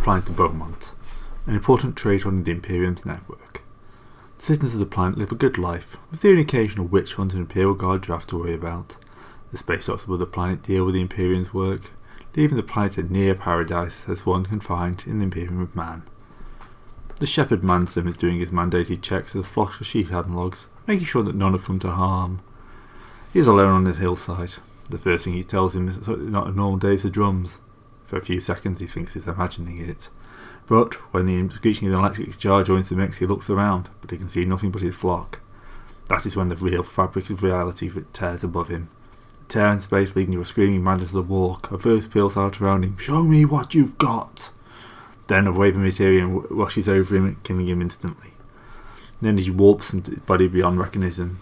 planet of Beaumont, an important trade on the Imperium's network. The citizens of the planet live a good life, with the only occasional witch hunt and Imperial Guard draft to worry about. The space doctors of the planet deal with the Imperium's work, leaving the planet a near paradise as one can find in the Imperium of Man. The shepherd Manson is doing his mandated checks of the flocks of sheep logs, making sure that none have come to harm. He is alone on the hillside. The first thing he tells him is that it's not a normal day's of drums. For a few seconds he thinks he's imagining it. But when the screeching of the electric jar joins the mix, he looks around, but he can see nothing but his flock. That is when the real fabric of reality tears above him. A tear in space leading to a screaming madness of the walk. A verse peals out around him, "Show me what you've got!" Then a wave of materia washes over him, killing him instantly. Then he warps his body beyond recognition.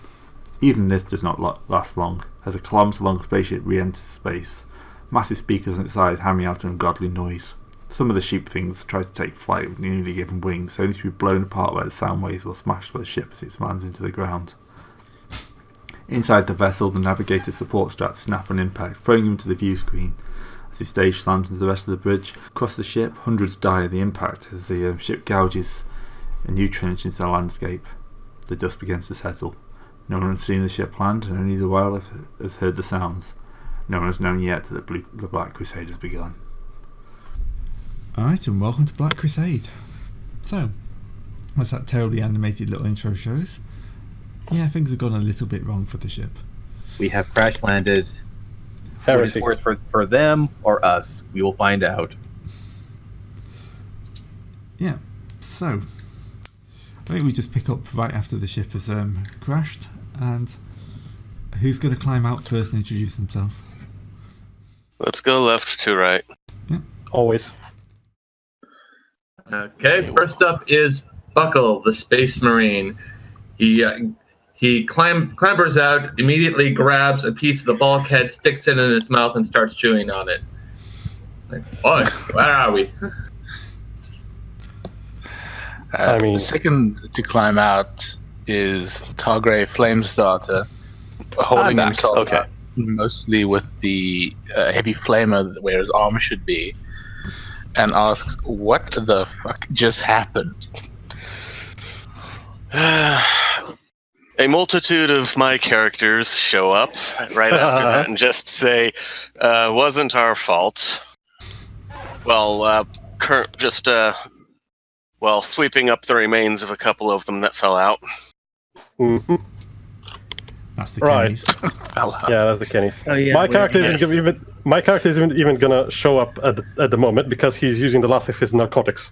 Even this does not last long, as a kilometre-long spaceship re-enters space. Massive speakers on its side hamming out an ungodly noise. Some of the sheep things try to take flight with newly given wings, only to be blown apart by the sound waves or smashed by the ship as it slams into the ground. Inside the vessel, the navigator's support straps snap on impact, throwing him to the view screen. As the stage slams into the rest of the bridge, across the ship, hundreds die at the impact as the ship gouges a new trench into the landscape. The dust begins to settle. No one has seen the ship land, and only the wildlife has heard the sounds. No one has known yet that the Black Crusade has begun. Alright, and welcome to Black Crusade. So, what's that terribly animated little intro shows? Yeah, things have gone a little bit wrong for the ship. We have crash landed. What is worse for them or us? We will find out. Yeah, so I think we just pick up right after the ship has crashed, and who's going to climb out first and introduce themselves? Let's go left to right. Yeah. Always. Okay, first up is Buckle, the Space Marine. He clambers out, immediately grabs a piece of the bulkhead, sticks it in his mouth, and starts chewing on it. Like, what? Where are we? The second to climb out is Targrey Flamestarter, holding himself up mostly with the heavy flamer where his arm should be, and asks, "What the fuck just happened?" A multitude of my characters show up right after that and just say, wasn't our fault. Well, sweeping up the remains of a couple of them that fell out. Mm-hmm. That's the right. Kennys. Yeah, that's the Kennys. Oh, yeah, my character isn't even gonna show up at the moment because he's using the last of his narcotics.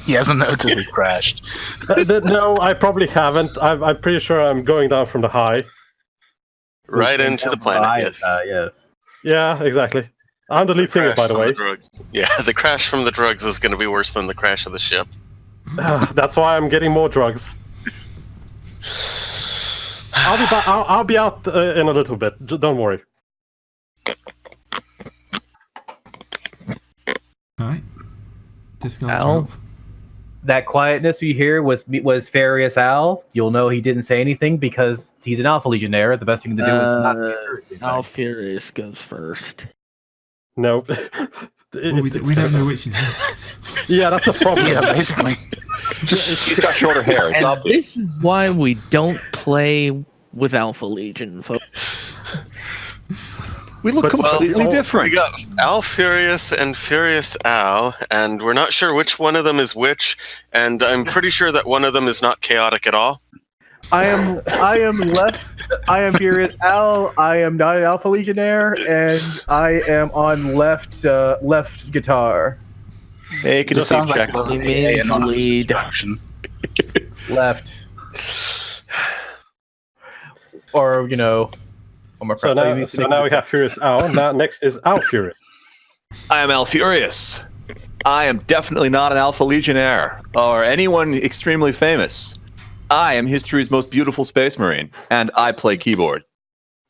He hasn't noticed it crashed. No, I probably haven't. I'm pretty sure I'm going down from the high. Right into the planet, yes. Yes. Yeah, exactly. I'm the lead singer, by the way. Yeah, the crash from the drugs is going to be worse than the crash of the ship. That's why I'm getting more drugs. I'll be out in a little bit. Don't worry. Alright. Al? That quietness we hear was Farius Al. You'll know he didn't say anything because he's an Alpha Legionnaire. The best thing to do is not hear anything. Al Furious goes first. Nope. We don't know which is Yeah, that's a problem. Yeah, basically. He's got shorter hair. It's And obvious. this is why we don't play with Alpha Legion, folks. We look completely different. We got Al Furious and Furious Al, and we're not sure which one of them is which, and I'm pretty sure that one of them is not chaotic at all. I am Furious Al. I am not an Alpha Legionnaire, and I am on left guitar. Make a Just sounds check. like He means lead. Left. Or, So now we have Furious Al. Now next is Al Furious. I am Al Furious. I am definitely not an Alpha Legionnaire or anyone extremely famous. I am history's most beautiful space marine, and I play keyboard,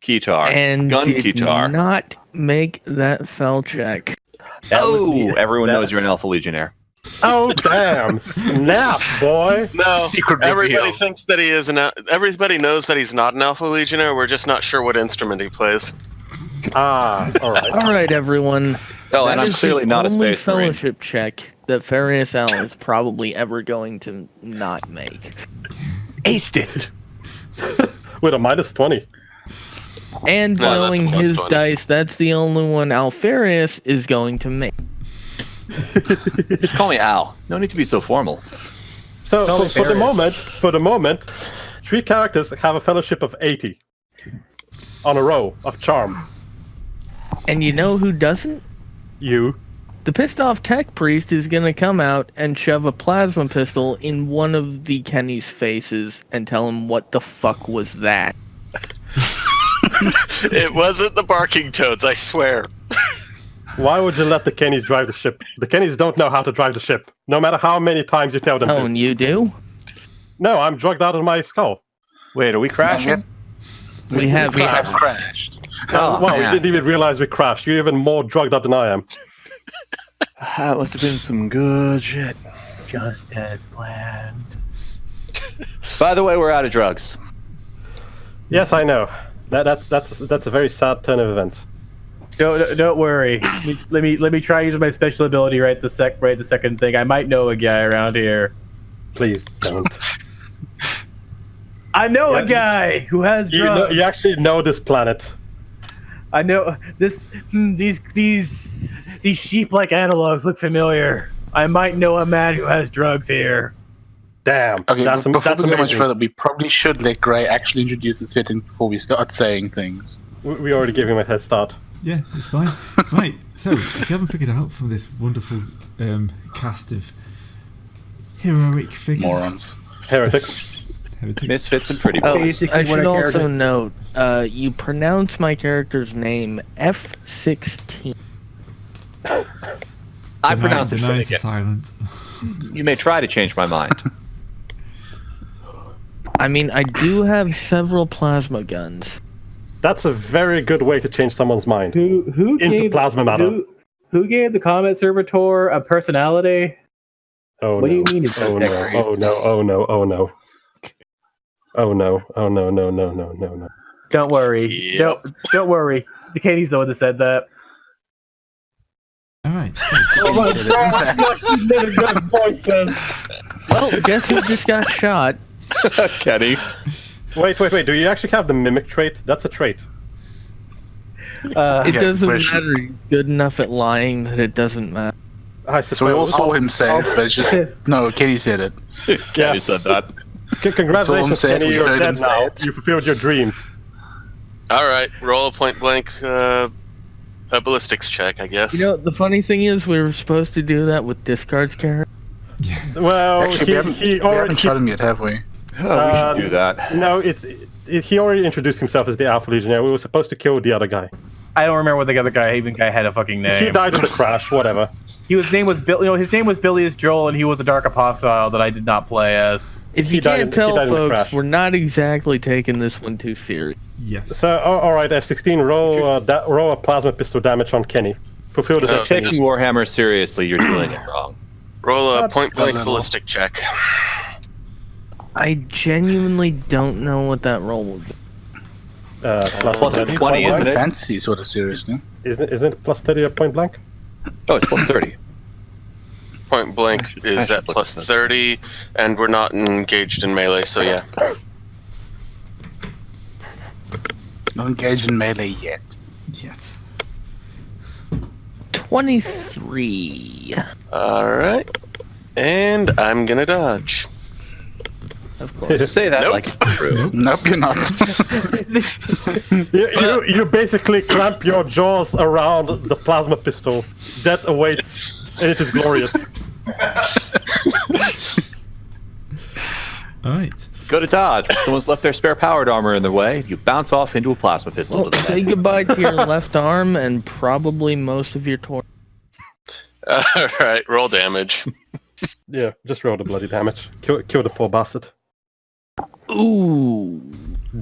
guitar, And gun did guitar. not make that fell check. Everyone knows you're an Alpha Legionnaire. Oh damn! Snap, boy. No, Secret everybody reveal. thinks that he is everybody knows that he's not an Alpha Legionnaire. We're just not sure what instrument he plays. All right. All right, everyone. Oh, That and I'm is clearly the not a only space marine. fellowship check that Farius Al is probably ever going to not make. Aced it. With a -20. And No, that's knowing a his +20. dice, that's the only one Alfarius is going to make. Just call me Al. No need to be so formal. So Totally for the fair. moment, 3 characters have a fellowship of 80 on a row of charm. And you know who doesn't? You. The pissed off tech priest is going to come out and shove a plasma pistol in one of the Kenny's faces and tell him what the fuck was that. It wasn't the barking toads, I swear. Why would you let the Kennys drive the ship? The Kennys don't know how to drive the ship, no matter how many times you tell them Oh, to. and you do? No, I'm drugged out of my skull. Wait, are we crashing? We have We have crashed. crashed. Oh, Wow, we man. didn't even realize we crashed. You're even more drugged up than I am. That must have been some good shit. Just as planned. By the way, we're out of drugs. Yes, I know. That's a very sad turn of events. Don't worry. Let me try using my special ability right the second thing. I might know a guy around here. Please don't. I know a guy who has drugs. You actually know this planet. I know this. These sheep-like analogs look familiar. I might know a man who has drugs here. Damn. Okay, that's before we go much amazing. further, we probably should let Gray actually introduce the setting before we start saying things. We already gave him a head start. Yeah, it's fine. Right, so if you haven't figured out from this wonderful cast of heroic figures, Morons. Heretics. heretics, Misfits and pretty Oh, boys. Basically, I what should a also character's- note, you pronounce my character's name F16. I pronounce it denies Finnegan. silent. You may try to change my mind. I mean, I do have several plasma guns. That's a very good way to change someone's mind. Who Into gave plasma matter. Who gave the Comet Servitor a personality? Oh What do no. you mean it's Oh not no. tech Oh no. Oh no. Oh no. Oh no. Oh no. No. No. No. No. No. Don't worry. Yep. Don't worry. The Katie's the one that said that. All right, so Oh my god! voices. Well, guess who just got shot? Kenny. Wait. Do you actually have the mimic trait? That's a trait. It Yeah, doesn't question. matter. He's good enough at lying that it doesn't matter. I So we all suppose. saw him say it, but it's just... No, Kenny said it. Kenny said that. Congratulations, That's all I'm saying. Kenny. We You're heard dead him say now. it. You fulfilled your dreams. All right, roll a point blank a ballistics check, I guess. You know, the funny thing is, we were supposed to do that with Discard's character. Well, Actually, we haven't shot him yet, have we? Oh, we should do that. No, he already introduced himself as the Alpha Legionnaire. We were supposed to kill the other guy. I don't remember what the other guy had a fucking name. He died in the crash. Whatever. His name was Bill. You know, his name was Billy as Joel, and he was a dark apostile that I did not play as. If He you died can't in- he tell, died in the folks, crash. we're not exactly taking this one too serious. yes. So, all right, F16, roll a plasma pistol damage on Kenny. Fulfill the Oh, destiny. Taking Warhammer seriously, you're doing it wrong. Roll a point blank little. ballistic check. I genuinely don't know what that roll would be. Plus 20, isn't it? Fantasy sort of serious, no? Isn't it plus 30 at point blank? Oh, it's plus 30. Point blank is should at look plus at that. 30, and we're not engaged in melee, so yeah. Not engaged in melee yet. Yet. 23. Alright. And I'm gonna dodge. Of course. Say that Nope. like it's true. Nope, you're not. You basically clamp your jaws around the plasma pistol. Death awaits, and it is glorious. All right. Go to dodge. When someone's left their spare powered armor in their way, you bounce off into a plasma pistol. Well, to the head. say goodbye to your left arm and probably most of your torso. Alright, roll damage. Yeah, just roll the bloody damage. Kill the poor bastard. Ooh.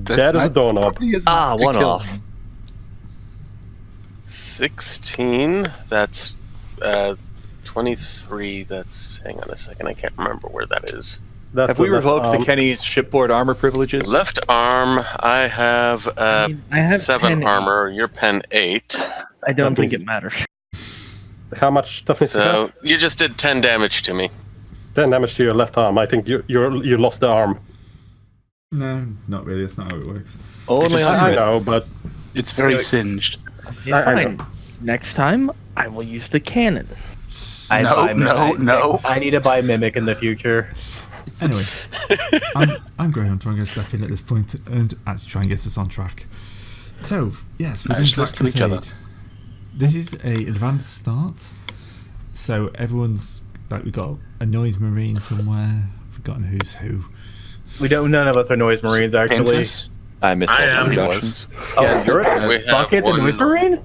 Dead as a doorknob. Probably isn't Ah, to one kill off. him. 16, that's 23, that's, hang on a second, I can't remember where that is. That's Have we the left revoked the arm. Kenny's shipboard armor privileges? Left arm, I have I have 7 pen armor, your pen 8. I don't That think means- it matters. How much toughness you have? So you just did 10 damage to me. 10 damage to your left arm. I think you lost the arm. No, not really. That's not how it works. Only I know, but It's very singed. Yeah, I fine. know. Next time, I will use the cannon. No. I need to buy Mimic in the future. Anyway, I'm Graham, trying to step in at this point and actually try and get us on track. So, yes, we're doing Let's Black kill each other. Crusade. This is a advanced start, so everyone's like, we got a noise marine somewhere. Forgotten who's who. None of us are noise marines actually. Princess? I missed all I the am. introductions. Oh, Yeah, you're we a have bucket the one- noise marine?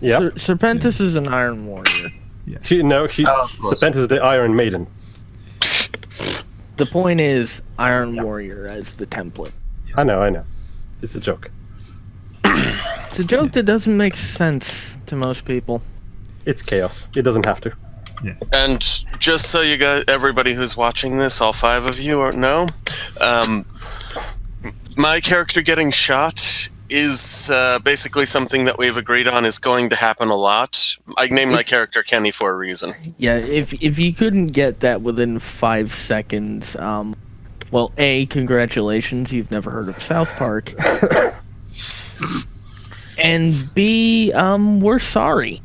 yeah. Serpentis is an Iron Warrior. Serpentis is the Iron Maiden. The point is Iron Warrior as the template. I know. It's a joke. It's a joke that doesn't make sense to most people. It's chaos. It doesn't have to. And just so you guys, everybody who's watching this, all 5 of you know, my character getting shot is basically something that we've agreed on is going to happen a lot. I named my character Kenny for a reason. Yeah, if you couldn't get that within 5 seconds, well, A, congratulations, you've never heard of South Park. And B, we're sorry.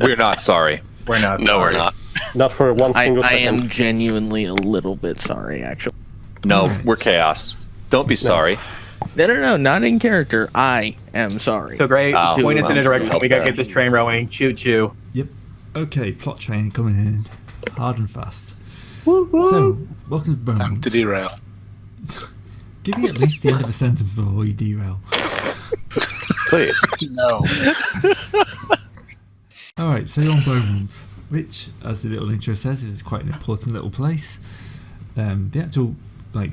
We're not sorry. We're not. No, we're not. Not for one I single second. am genuinely a little bit sorry, actually. No, we're chaos. Don't be sorry. No, not in character. I am sorry. So great. Oh, Point us in a direction. help We gotta there. get this train rowing. Choo choo. Yep. Okay, plot train coming in hard and fast. So, welcome to Time Beaumont. to derail. Give me at least the end of a sentence before you derail. Please. No. Alright, so you're on Beaumont, which, as the little intro says, is quite an important little place. The actual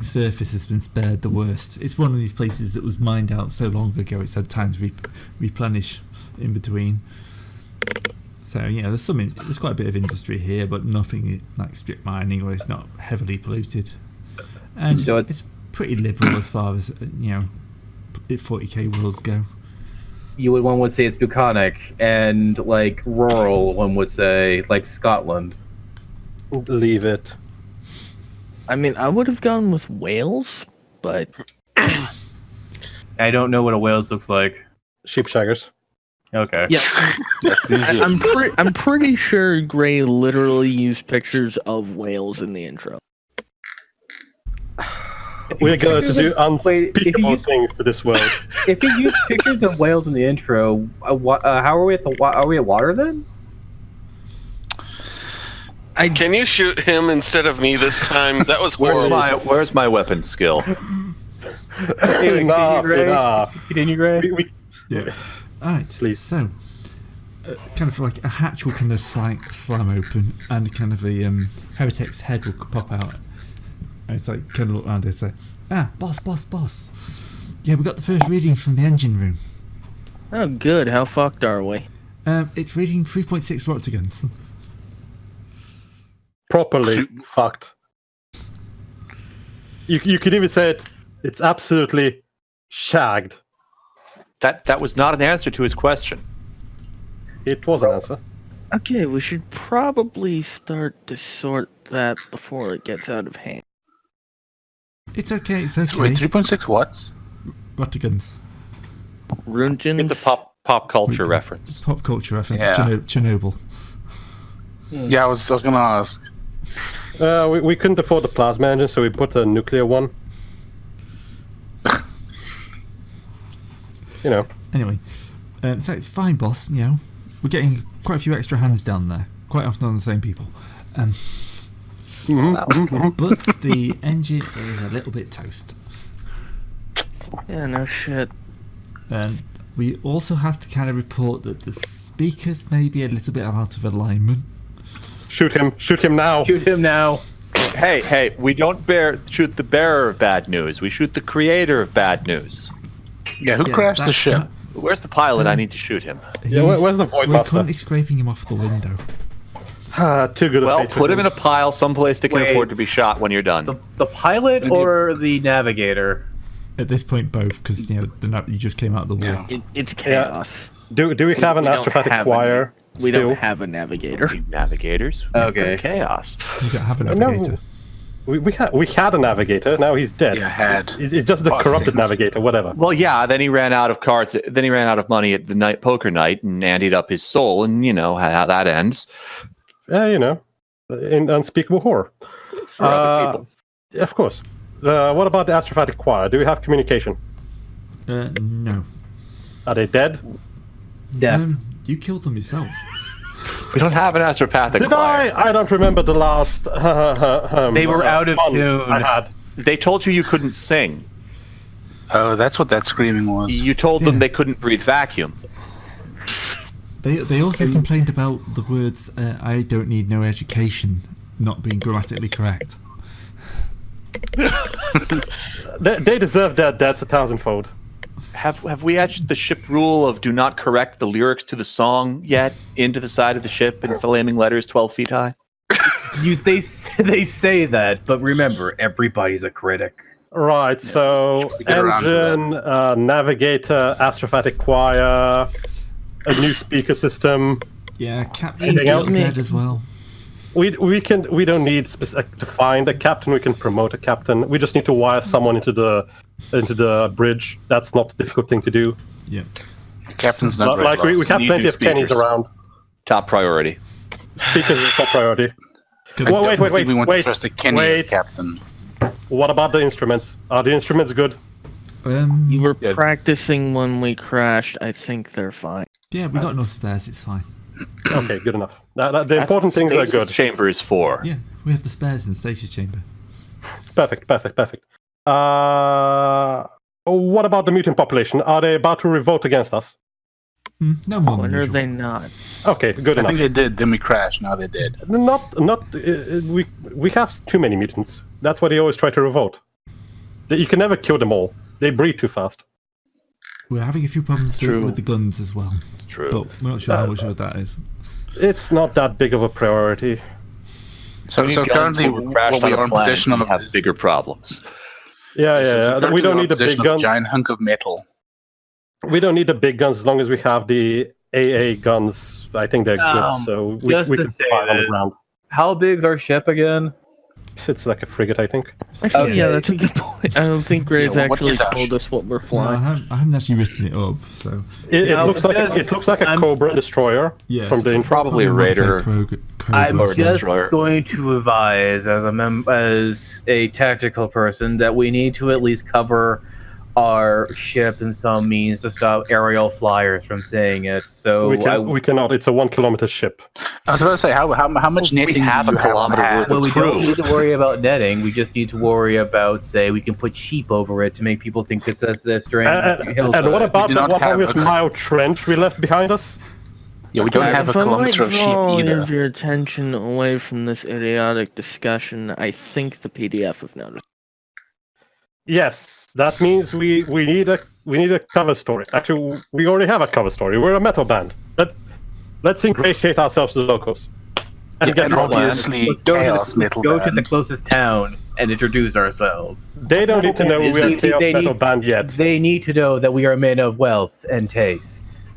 surface has been spared the worst. It's one of these places that was mined out so long ago it's had time to replenish in between. So there's quite a bit of industry here, but nothing like strip mining, or it's not heavily polluted. And So it's pretty liberal as far as 40k worlds go. One would say it's bucolic, and rural. One would say Scotland. Leave it. I mean, I would have gone with Wales, but I don't know what a Wales looks like. Sheepshaggers. Okay. yeah, I'm pretty sure Gray literally used pictures of Wales in the intro. We're going to do Wait, if you unspeakable use- things to this world. If you use pictures of whales in the intro, how are we at are we at water then? Can you shoot him instead of me this time? That was horrible. Where's my weapon skill? Enough. Continue, Gray. Yeah. Alright, Please. so kind of like a hatch will kind of slam open, and kind of a Heretic's head will pop out. And it's like, kind of look around and say, boss. Yeah, we got the first readings from the engine room. Oh, good. How fucked are we? It's reading 3.6 roctogons. Properly fucked. You could even say it's absolutely shagged. That was not an answer to his question. It was an answer. Okay, we should probably start to sort that before it gets out of hand. It's okay. Wait, 3.6 watts? Roctogons. Rungens. It's a pop culture It's reference. pop culture reference. Yeah. Chernobyl. Yeah, I was gonna ask. We couldn't afford the plasma engine, so we put a nuclear one. Anyway, so it's fine, boss. We're getting quite a few extra hands down there. Quite often on the same people. But the engine is a little bit toast. Yeah, no shit. And we also have to kind of report that the speakers may be a little bit out of alignment. Shoot him now. Shoot him now. Hey, we don't shoot the bearer of bad news. We shoot the creator of bad news. Yeah, who crashed the ship? Where's the pilot? I need to shoot him. Yeah, where's the Void We're Master? currently scraping him off the window. Too good. Well, put him in a pile someplace that can Wait. afford to be shot when you're done. The pilot or the navigator? At this point, both, because you just came out of the war. Yeah. It's chaos. Do we have an We don't astrophatic have choir We Still. don't have a navigator. Navigators. Okay. Chaos. You don't have a navigator. No, we had a navigator. Now he's dead. Yeah, had. It's just the corrupted navigator. Whatever. Well, yeah. Then he ran out of cards. Then he ran out of money at the night poker night and andied up his soul, and you know how that ends. You know, in unspeakable horror. For other people. Of course. What about the astrophatic choir? Do we have communication? No. Are they dead? Death. You killed them yourself. We don't have an astropathic Did choir. I don't remember the last. They were out of fun tune. I had. They told you couldn't sing. Oh, that's what that screaming was. You told them they couldn't breathe vacuum. They also complained about the words "I don't need no education" not being grammatically correct. They deserve their deaths 1,000-fold. Have we etched the ship rule of do not correct the lyrics to the song yet into the side of the ship in flaming letters 12 feet high? They say that, but remember, everybody's a critic. Right, so we get around to engine, navigator, astrophatic choir, a new speaker system. Yeah, Captain's Anything else? dead as well. We don't need to find a captain. We can promote a captain. We just need to wire someone into the bridge. That's not a difficult thing to do. Yeah. Captain's not Like we have Need plenty new of Kennys speakers. around. Top priority. Speakers is top priority. Good. Well, wait, We want to trust a Kenny as wait. captain. What about the instruments? Are the instruments good? You were Yeah. practicing when we crashed. I think they're fine. Yeah, we got no spares. It's fine. Okay, good enough. The That's important what things are stasis good. chamber is for. Yeah, we have the spares in the stasis chamber. Perfect. What about the mutant population? Are they about to revolt against us? No more When than are usual. they not? Okay, good I enough. think they did. Then we crashed. Now they did. We have too many mutants. That's why they always try to revolt. You can never kill them all. They breed too fast. We're having a few problems true. with the guns as well, It's true. but we're not sure how much of that is. It's not that big of a priority. So currently, when we crashed what we on are a in planet, possession we of have is bigger problems. Yeah. currently We don't we're in need the big possession of guns. a giant hunk of metal. We don't need the big guns as long as we have the AA guns. I think they're good, so we just to can say fly on the that- ground. How big's our ship again? It's like a frigate, I think. Actually, yeah, Okay. that's a good point. I don't think Gray's Yeah, what actually is that? told us what we're No, flying. I haven't actually written it up, so It No, looks like just- it looks like a I'm- Cobra destroyer yeah. from the intro. Probably a raider. I'm Or a just destroyer. going to advise, as a tactical person, that we need to at least cover our ship in some means to stop aerial flyers from seeing it. So We cannot. It's a 1 kilometer ship. I was about to say, how much We netting have do a you have on kilometer hand? worth well, we don't True. need to worry about netting. We just need to worry about, say, we can put sheep over it to make people think it's a strange And what about do the not have 100-mile trench we left behind us? Yeah, we don't have a If I might kilometer of draw sheep all either. of your attention away from this idiotic discussion, I think the PDF have noticed. Yes, that means we need a cover story. Actually, we already have a cover story. We're a metal band. Let's ingratiate ourselves to the locals. And Yeah, get and more obviously Let's go, chaos to, metal go to the band. closest town and introduce ourselves. They don't need to know we are They- a chaos they metal need- band yet. They need to know that we are men of wealth and taste.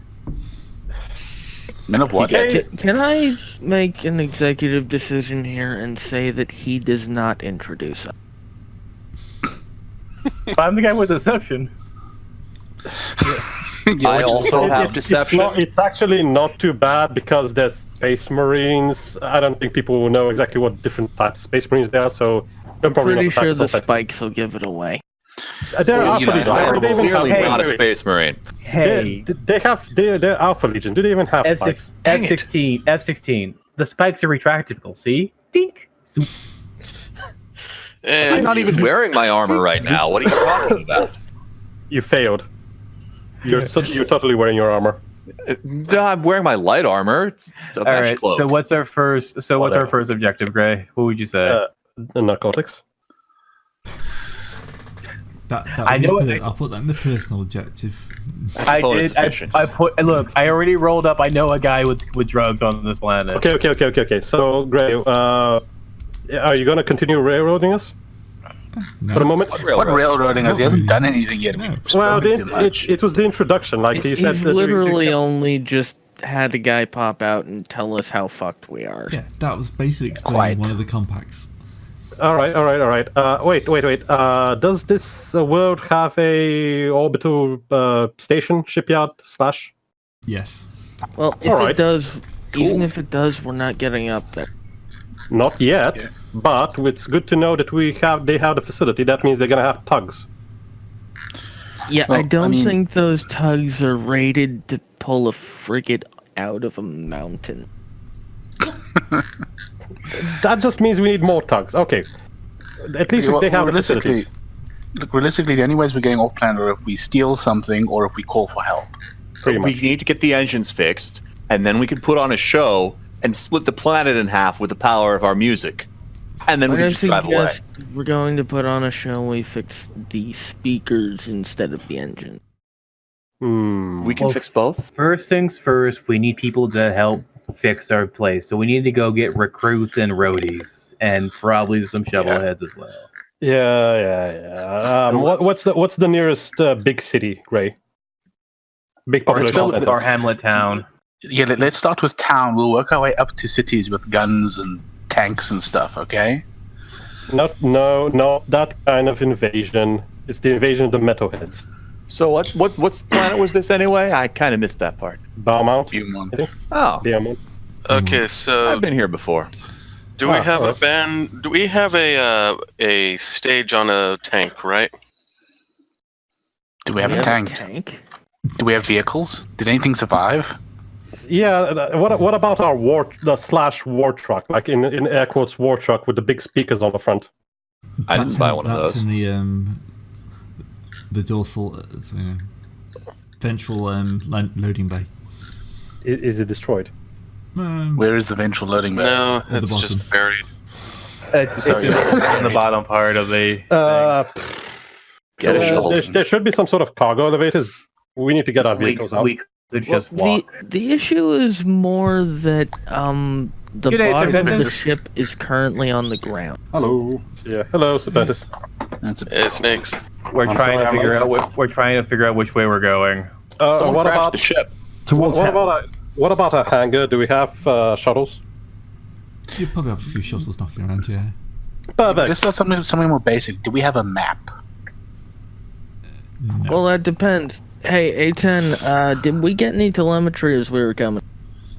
Men of what? Okay. Can I make an executive decision here and say that he does not introduce us? I'm the guy with deception. I also have It's deception. it's actually not too bad because there's Space Marines. I don't think people will know exactly what different types of Space Marines there are, so I'm probably Pretty not sure the practice on spikes will give it away. that. They're Well, Alpha you know, Legion. they're Do they even have- Clearly wait, not a wait, wait. space marine. Hey, They're Alpha Legion. Do they even have spikes? F16, F16. The spikes are retractable. See? Dink. Zoop. I'm not even wearing my armor right now. What are you talking about? You failed. You're totally wearing your armor. No, I'm wearing my light armor. It's a All mesh right. cloak. So what's our first? So what's our Whatever. first objective, Gray? What would you say? The narcotics. I know it- I'll put that in the personal objective. I bonus did. I efficient. put. Look, I already rolled up. I know a guy with drugs on this planet. Okay. So, Gray, are you going to continue railroading us No. for the moment? What railroading us? He hasn't done anything yet. No. We've Well, spoken too much. it was the introduction. Like you said, He's that literally only just had a guy pop out and tell us how fucked we are. Yeah, that was basically explaining one of the compacts. All right. Wait. Does this world have a orbital station, shipyard / Yes. Well, if it does, even if it does, we're not getting up there. Not yet, but it's good to know that they have the facility. That means they're gonna have tugs. Yeah, well, I don't think those tugs are rated to pull a frigate out of a mountain. That just means we need more tugs. Okay. At least they have the facilities. Look, realistically, the only ways we're getting off planet are if we steal something or if we call for help. We need to get the engines fixed, and then we can put on a show and split the planet in half with the power of our music. And then we can just drive away. We're going to put on a show we fix the speakers instead of the engine. We can fix both? First things first, we need people to help fix our place. So we need to go get recruits and roadies, and probably some shovelheads as well. Yeah. What's the nearest big city, Gray? Big population. Our hamlet town. Yeah, let's start with town. We'll work our way up to cities with guns and tanks and stuff, okay? Not that kind of invasion. It's the invasion of the metalheads. So what planet was this anyway? I kind of missed that part. Beaumont. Oh. Beaumont. Okay, so I've been here before. Do we have a band? Do we have a stage on a tank, right? Do we have a tank? Do we have vehicles? Did anything survive? Yeah. What about our war truck? Like in air quotes, war truck with the big speakers on the front. I didn't buy one of those. That's in the dorsal, ventral loading bay. Is it destroyed? Where is the ventral loading bay? No, it's just buried. It's in the bottom part of the. There should be some sort of cargo elevators. We need to get our vehicles out. We could just walk. The issue is more that the bottom of the ship is currently on the ground. Hello. Yeah. Hello, Serpentis. Snakes. We're trying to figure out which way we're going. What about the ship? What about a hangar? Do we have shuttles? You probably have a few shuttles knocking around, yeah. Perfect. Just something more basic. Do we have a map? No. Well, that depends. Hey, A10, did we get any telemetry as we were coming?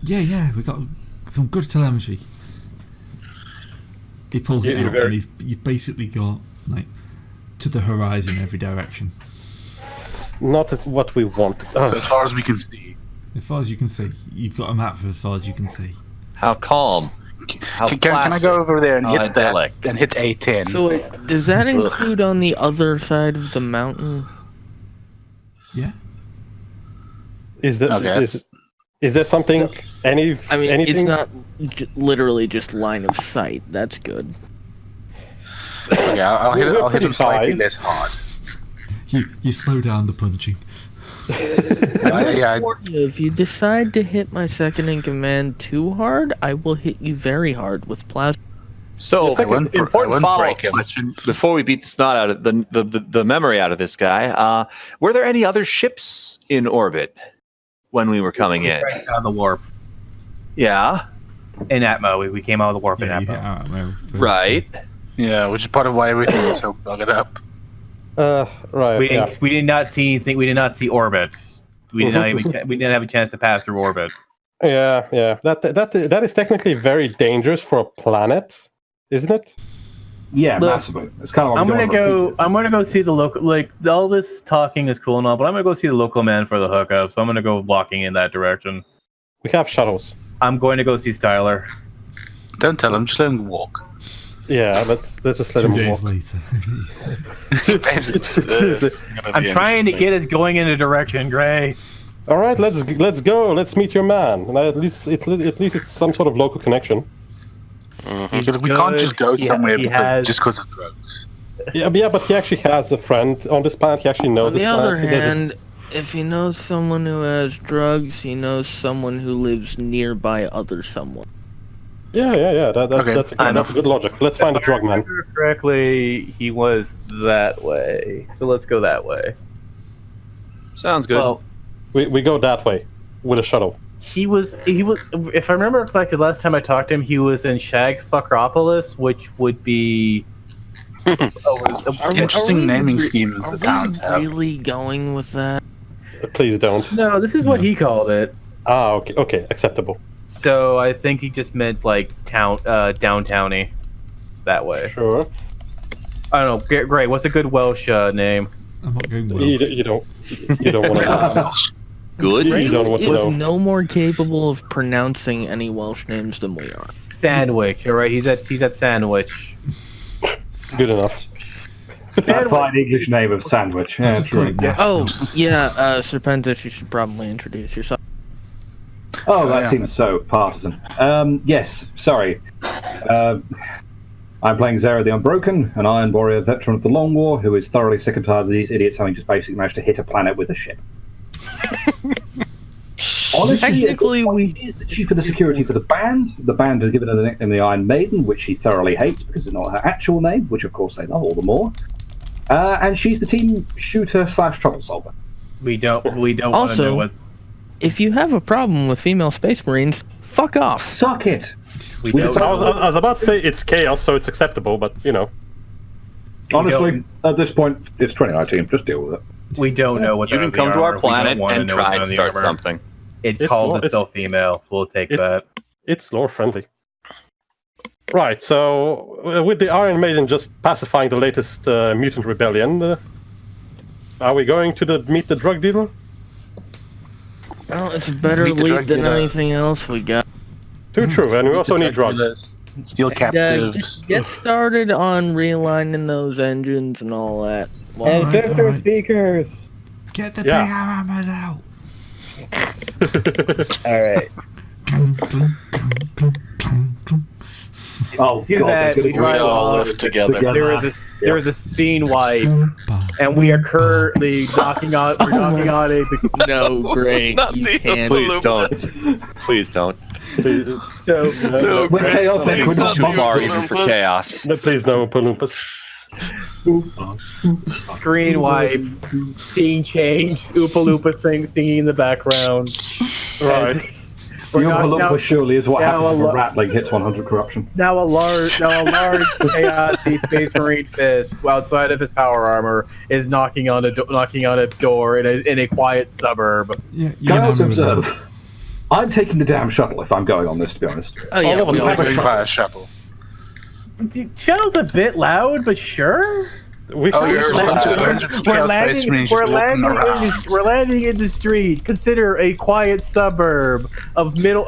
Yeah, we got some good telemetry. He pulls it out, and you've basically got to the horizon every direction. Not what we want. So as far as we can see. As far as you can see, you've got a map for as far as you can see. How calm. Can I go over there and hit that and hit A10? So does that include on the other side of the mountain? Yeah. Is there something? Anything? It's not literally just line of sight. That's good. Okay, I'll hit him slightly less hard. You slow down the punching. If you decide to hit my second in command too hard, I will hit you very hard with plasma. So, important follow-up question before we beat the snot out of the memory out of this guy. Were there any other ships in orbit when we were coming in? Right out of the warp. Yeah. In Atmo, we came out of the warp in Atmo. Right. Yeah, which is part of why everything was so buggered up. Right. We did not see anything. We did not see orbit. We did not even. We didn't have a chance to pass through orbit. Yeah. That is technically very dangerous for a planet, isn't it? Yeah, massively. It's kind of. I'm gonna go see the local. Like all this talking is cool and all, but I'm gonna go see the local man for the hookup. So I'm gonna go walking in that direction. We have shuttles. I'm going to go see Styler. Don't tell him. Just let him walk. Yeah, let's just let him walk. 2 days later. I'm trying to get us going in a direction, Gray. All right, let's go. Let's meet your man. And at least it's some sort of local connection. We can't just go somewhere just because of drugs. Yeah, but he actually has a friend on this planet. He actually knows this planet. On the other hand, if he knows someone who has drugs, he knows someone who lives nearby other someone. Yeah. That's good logic. Let's find a drug man. If I remember correctly, he was that way. So let's go that way. Sounds good. Well, we go that way with a shuttle. He was. If I remember correctly, last time I talked to him, he was in Shagfuckropolis, which would be. Interesting naming schemes the towns have. Really going with that? Please don't. No, this is what he called it. Ah, okay, acceptable. So I think he just meant like downtowny, that way. Sure. I don't know. Great. What's a good Welsh name? I'm not going Welsh. You don't want to know. Good. You don't want to Is know. no more capable of pronouncing any Welsh names than we are. Sandwich. All right, he's at Sandwich. Good enough. A fine English name of sandwich. Yeah, Just that's call right. it Nash. Oh, yeah, Serpentis, you should probably introduce yourself. Oh, that yeah. seems so partisan. Yes, sorry. I'm playing Zera the Unbroken, an Iron Warrior veteran of the Long War, who is thoroughly sick and tired of these idiots having just basically managed to hit a planet with a ship. Honestly, Technically, she is the chief of the security for the band. The band has given her the nickname the Iron Maiden, which she thoroughly hates because it's not her actual name, which of course they love all the more. And she's the team shooter / trouble solver. We don't want to Also- know what's. If you have a problem with female space marines, fuck off. Suck it! We We don't. just- I was about to say it's chaos, so it's acceptable, but you know. Honestly, at this point, it's 2019. Just deal with it. We don't know what's You under can come the to our armor. We don't planet wanna and know what's try under to the start armor. something. It It's calls more- itself female. We'll take that. It's lore friendly. Right, so with the Iron Maiden just pacifying the latest mutant rebellion, are we going to meet the drug dealer? Well, it's a better Meet the lead drug than dealer. anything else we got. Too true, and we also need drugs. Dealers, steal captives. Get started on realigning those engines and all that. And Alright, fix our alright. speakers. Get the Yeah. big hammers out. All right. Oh, See God, that they're we gonna We drive all off. live together. There is a scene wipe, and we are currently knocking on. We're knocking on a. No, great. Not You the can't. Please Oompa don't. Please don't. So No, When Greg, chaos please enters not the the Too far Oompa even for Loompas. chaos. No, please, no Oompa Loompas. screen wipe, scene change, Oompa Loompa singing in the background. Right. The We're Oompa not- Loompa surely is what now happens a when lo- a ratling hits 100 corruption. Now a large chaosy space marine fist outside of his power armor is knocking on a door in a quiet suburb. Yeah, you Can I know also me now. observe? I'm taking the damn shuttle if I'm going on this, to be honest. Oh, yeah. All of we them all have agree. By a shuttle. The shuttle's a bit loud, but sure. We Oh, can you're We're a bunch of chaos space marines just walking around. We're landing in the street. Consider a quiet suburb of middle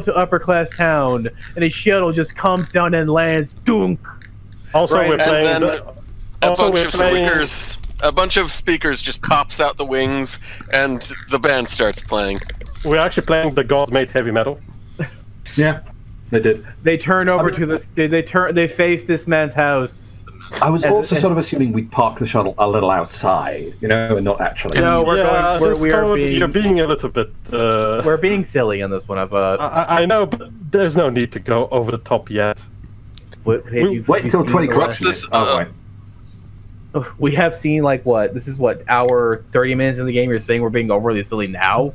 to upper class town, and a shuttle just comes down and lands. Dunk. Also, Right, we're and playing. then A also, bunch we're of playing. speakers. A bunch of speakers just pops out the wings, and the band starts playing. We're actually playing the Gods Made Heavy Metal. Yeah, they did. They turn over to this. They face this man's house. I was also sort of assuming we'd park the shuttle a little outside, you know, and not actually. No, we're yeah, going. this We are code, being. you're being a little bit. We're being silly on this one. I thought. I know, but there's no need to go over the top yet. Wait Wait until 20 corruption. What's this, Oh, wait. We have seen like what? This is what hour 30 minutes in the game. You're saying we're being overly silly now?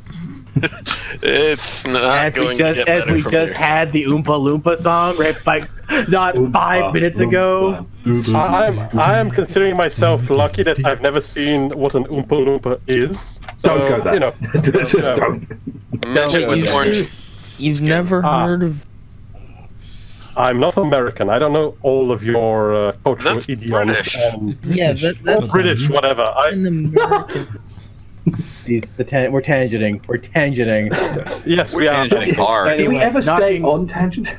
It's not As we going just to get better from here. had the Oompa Loompa song right like not 5 minutes ago. I am considering myself lucky that I've never seen what an Oompa Loompa is. So, Don't go there. you know, Just don't. Midget with orange. You've never heard of. I'm not American. I don't know all of your cultural That's idioms. British. And Yeah, that's British, whatever. an American. We're tangenting. We're tangenting. Yes, we are. Tangenting hard. Did we ever stay knocking- on tangent?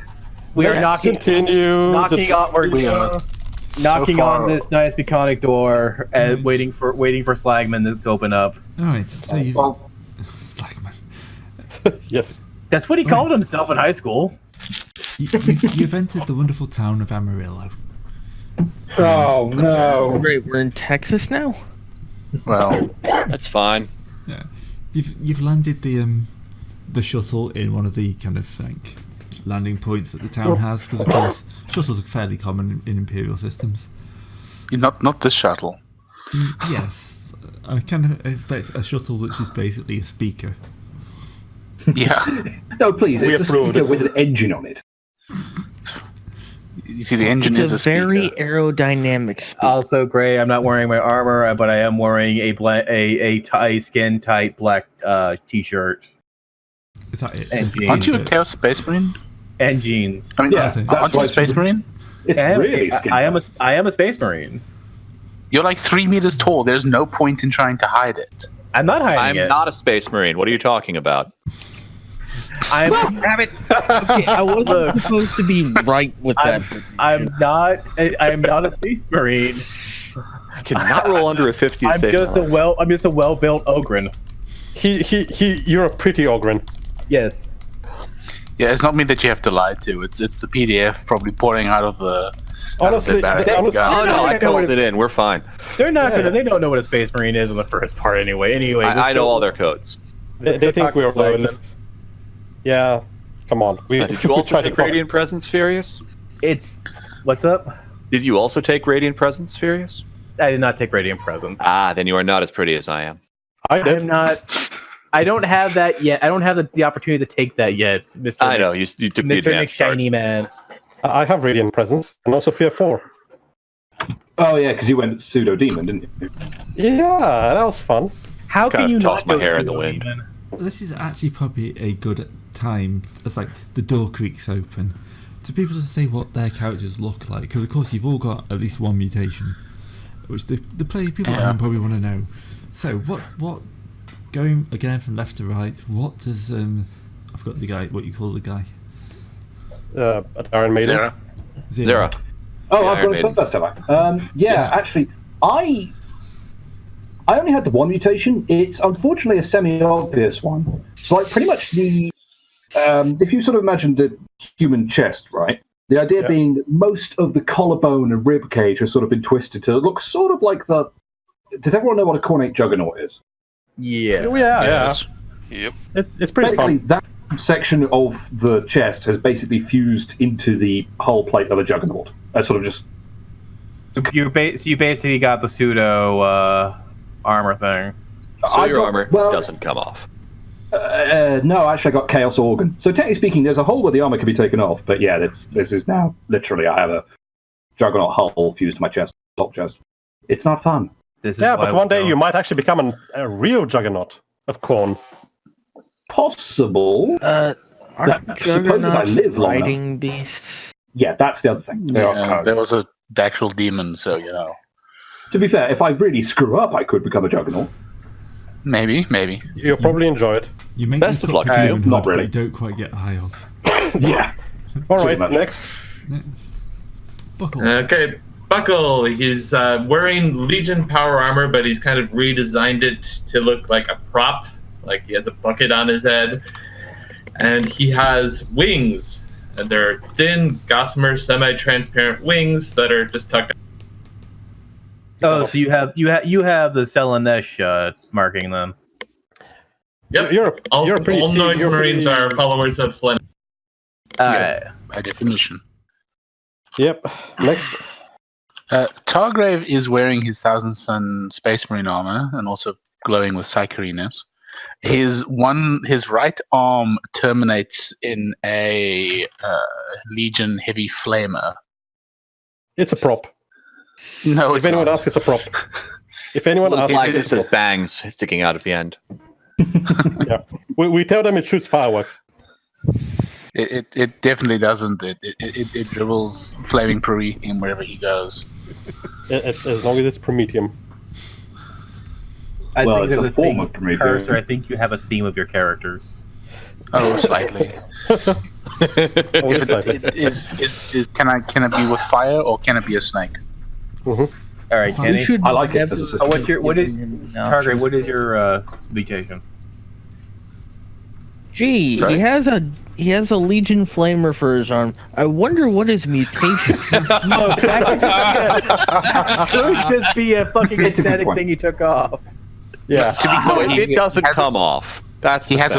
We are Let's knocking continue. knocking on. We We're are knocking so on far- this nice mechanic door and Right. waiting for Slagman to open up. Alright, so you. Well, Slackman. Yes. That's what he called himself in high school. You've entered the wonderful town of Amarillo. oh no. Great, we're in Texas now? Well, That's fine. Yeah, you've landed the shuttle in one of the kind of like landing points that the town has, because of course shuttles are fairly common in Imperial systems. not the shuttle. Yes, I kind of expect a shuttle which is basically a speaker. Yeah. No, please. We It's a approved speaker it. with an engine on it. You see, the engine It's is a a very speaker. aerodynamic speaker. Also, Gray, I'm not wearing my armor, but I am wearing a skin tight black t-shirt Is that it? And Just jeans. Aren't you a Chaos Space Marine? and jeans. I mean, Yeah, that's aren't you why a Space Marine? It's really skin I am tight. I am a space marine. You're like 3 meters tall. There's no point in trying to hide it. I'm not hiding I'm it. not a space marine. What are you talking about? I'm Okay, I wasn't supposed to be right with that. I'm not a space marine. I cannot roll under a 50 to I'm save just my life. I'm just a well-built ogren. You're a pretty ogren. Yes. Yeah, it's not me that you have to lie to. It's the PDF probably pouring out of the. Honestly, out of the honestly- gun. Oh no, I know called what it in. We're fine. They're not Yeah. gonna. They don't know what a space marine is in the first part anyway. I know all their codes. Let's they go think talk to we're Slack. loyalists. Yeah, come on. Did you we also try to take Radiant Presence, Furious? It's what's up? Did you also take Radiant Presence, Furious? I did not take radiant presence. Ah, then you are not as pretty as I am. I I did. am not. I don't have that yet. I don't have the opportunity to take that yet, Mr. I know, you took the Mr. Nick advanced start. Shiny Man. I have Radiant Presence, and also Fear 4. Oh yeah, because you went pseudo demon, didn't you? Yeah, that was fun. How Kind can of you tossed not my go hair in the pseudo wind. demon? This is actually probably a good time. It's like the door creaks open to people to say what their characters look like, because of course you've all got at least one mutation, which the people at home probably want to know. So what going again from left to right? What does I've got the guy. What you call the guy? Iron Maiden. Zara. Zara. Oh, Yeah, I've Iron got it Maiden. first, have I? Yeah, Yes. actually, I only had the one mutation. It's unfortunately a semi-obvious one. So, like, pretty much the if you sort of imagine the human chest, right? The idea being that most of the collarbone and rib cage has sort of been twisted to look sort of like the. Does everyone know what a cornate juggernaut is? Yeah. Oh, yeah. Yes. Yep. It's pretty Basically, fun. that section of the chest has basically fused into the hull plate of a juggernaut. Sort of just. You basically got the pseudo armor thing. So your armor well, doesn't come off. No, actually, I got Chaos Organ. So technically speaking, there's a hole where the armor can be taken off. But yeah, this is now literally I have a juggernaut hull fused to my chest, top chest. It's not fun. This is Yeah, why but we one day don't- you might actually become a real juggernaut of corn. Possible. Are suppose as I juggernauts live long riding beasts? Yeah, that's the other thing. They are Yeah, cards. there was a the actual demon, so you know. To be fair, if I really screw up, I could become a juggernaut. Maybe. You'll probably enjoy it. You make Best me of put luck for to you. demon Not hood, really. but you don't quite get high off. Yeah. All Pretty right, much. next. Next, Buckle. Okay, Buckle. He's wearing Legion power armor, but he's kind of redesigned it to look like a prop. Like he has a bucket on his head, and he has wings, and they're thin, gossamer, semi-transparent wings that are just tucked. Oh, so you have the Selenesh marking them. Yep. You're Also, you're pretty. all Noise you're Marines pretty- are followers of Slen. By definition. Yep. Next. Targrave is wearing his Thousand Sun Space Marine armor and also glowing with psychoriness. His right arm terminates in a Legion heavy flamer. It's a prop. No, If it's anyone not. asks, it's a prop. If anyone asks, Like it's it a says prop. bangs sticking out of the end. Yeah. We tell them it shoots fireworks. It definitely doesn't. It dribbles flaming promethium wherever he goes. As long as it's Prometheum. I Well, think it's there's a form theme, of Prometheus. Cursor, I think you have a theme of your characters. Oh, slightly. Always If like it is, can it be with fire or can it be a snake? All right, Fine. Kenny. I like it as a system. What is Target? What is your mutation? Gee, Sorry? he has a Legion flamer for his arm. I wonder what his mutation. No, that could just be a fucking It's a good aesthetic point. thing you took off. Yeah. To be No, fair, it doesn't has come off. That's He the has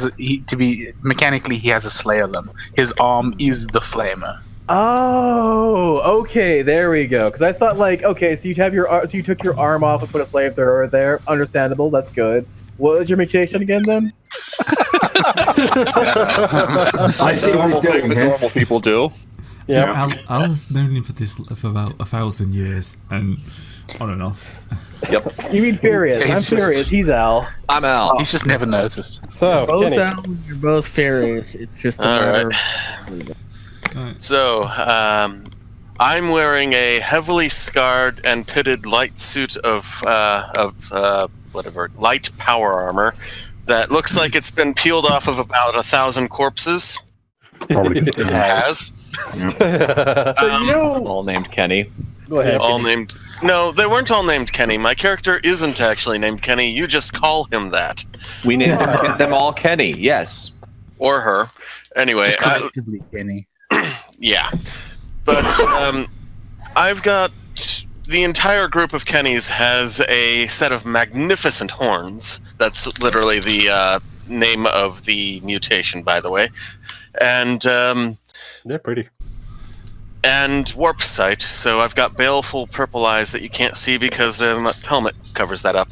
thing. to be mechanically he has a slayer limb. His arm is the flamer. Oh, okay, there we go. Because I thought like, okay, so you took your arm off and put a flamethrower there. Understandable, that's good. What was your mutation again, then? I see what he's doing here. Normal people do. Yeah. Al's known him for this for about 1,000 years, and on and off. Yep. You mean Furious? He's I'm just- Furious. He's Al. I'm Al. He's just never noticed. So, Both Kenny. Owls, you're both furious. It's just a All matter right. of... So, I'm wearing a heavily scarred and pitted light suit of whatever light power armor that looks like it's been peeled off of about 1,000 corpses. Probably. It has. All named Kenny. Go ahead. All named. No, they weren't all named Kenny. My character isn't actually named Kenny. You just call him that. We named them all Kenny. Yes. Or her. Anyway, Just collectively, Kenny. yeah. But I've got... The entire group of Kennys has a set of magnificent horns. That's literally the name of the mutation, by the way. And... They're pretty. and warp sight, so I've got baleful purple eyes that you can't see because the helmet covers that up.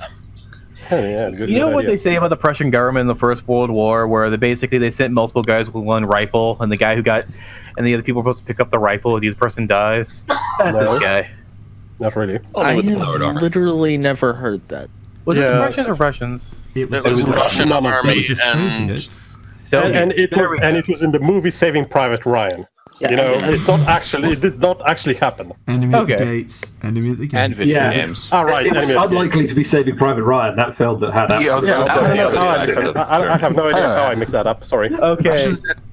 Oh, yeah, good, You know good what idea. they say about the Prussian government in the First World War, where they sent multiple guys with one rifle, and the guy and the other people were supposed to pick up the rifle as the other person dies? That's No. this guy. Not really. I with the have powered armor. literally never heard that. Was it Yeah. the Russians or Russians? It was, It was It the was Russian none of army, it was the and Soviets. So And it was in the movie Saving Private Ryan. Yeah. You know, it did not actually happen. Enemy at the Okay. gates. Enemy at the gates. And video Yeah. games. All right. It was anyway. unlikely to be Saving Private Ryan. That film that had that. Yeah, I was Yeah, gonna I say, don't know yeah, how I yeah, mixed yeah. that up. I have no idea how I mixed that up. Sorry. okay,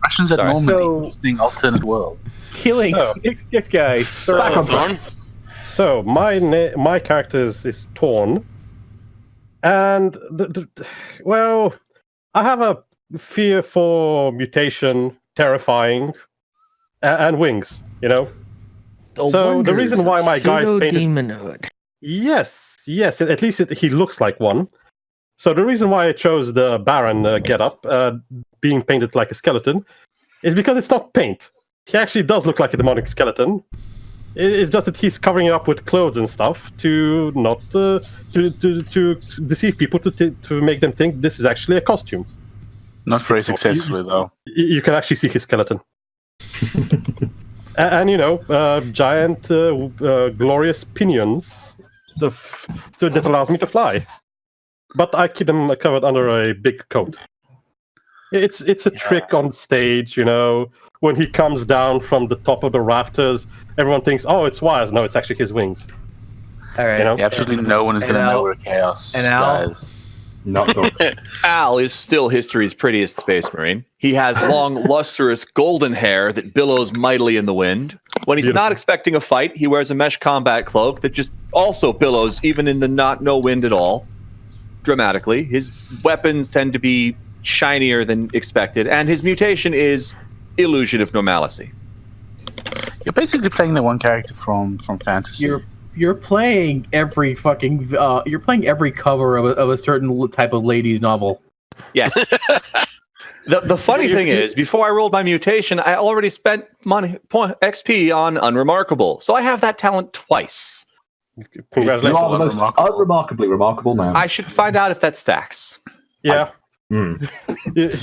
Russians at Sorry. Normandy, So- being alternate world. killing Oh. next guy. so, Thorn. So my character is Torn, and well, I have a fear for mutation, terrifying, and wings. You know. The So, the reason wonders why of my guy is painted- pseudo-demonhood. Yes. At least he looks like one. So the reason why I chose the Baron getup, being painted like a skeleton, is because it's not paint. He actually does look like a demonic skeleton. It's just that he's covering it up with clothes and stuff to not to deceive people to make them think this is actually a costume. Not very successfully, though. You can actually see his skeleton. And you know, giant, glorious pinions that allows me to fly. But I keep them covered under a big coat. It's a trick on stage, you know. When he comes down from the top of the rafters, everyone thinks, "Oh, it's wires." No, it's actually his wings. All right. You know? Yeah, absolutely no one is And going to know Al- where chaos and Al- lies. Not good. Al is still history's prettiest space marine. He has long, lustrous, golden hair that billows mightily in the wind. When he's Beautiful. not expecting a fight, he wears a mesh combat cloak that just also billows even in the no wind at all. Dramatically. His weapons tend to be shinier than expected, and his mutation is illusion of normalcy. You're basically playing the one character from fantasy. You're playing every fucking you're playing every cover of a certain type of ladies novel. Yes. The funny thing is, before I rolled my mutation, I already spent XP on Unremarkable. So I have that talent twice. You are Congratulations. the most unremarkably remarkable man. I should find out if that stacks. Yeah. Hmm.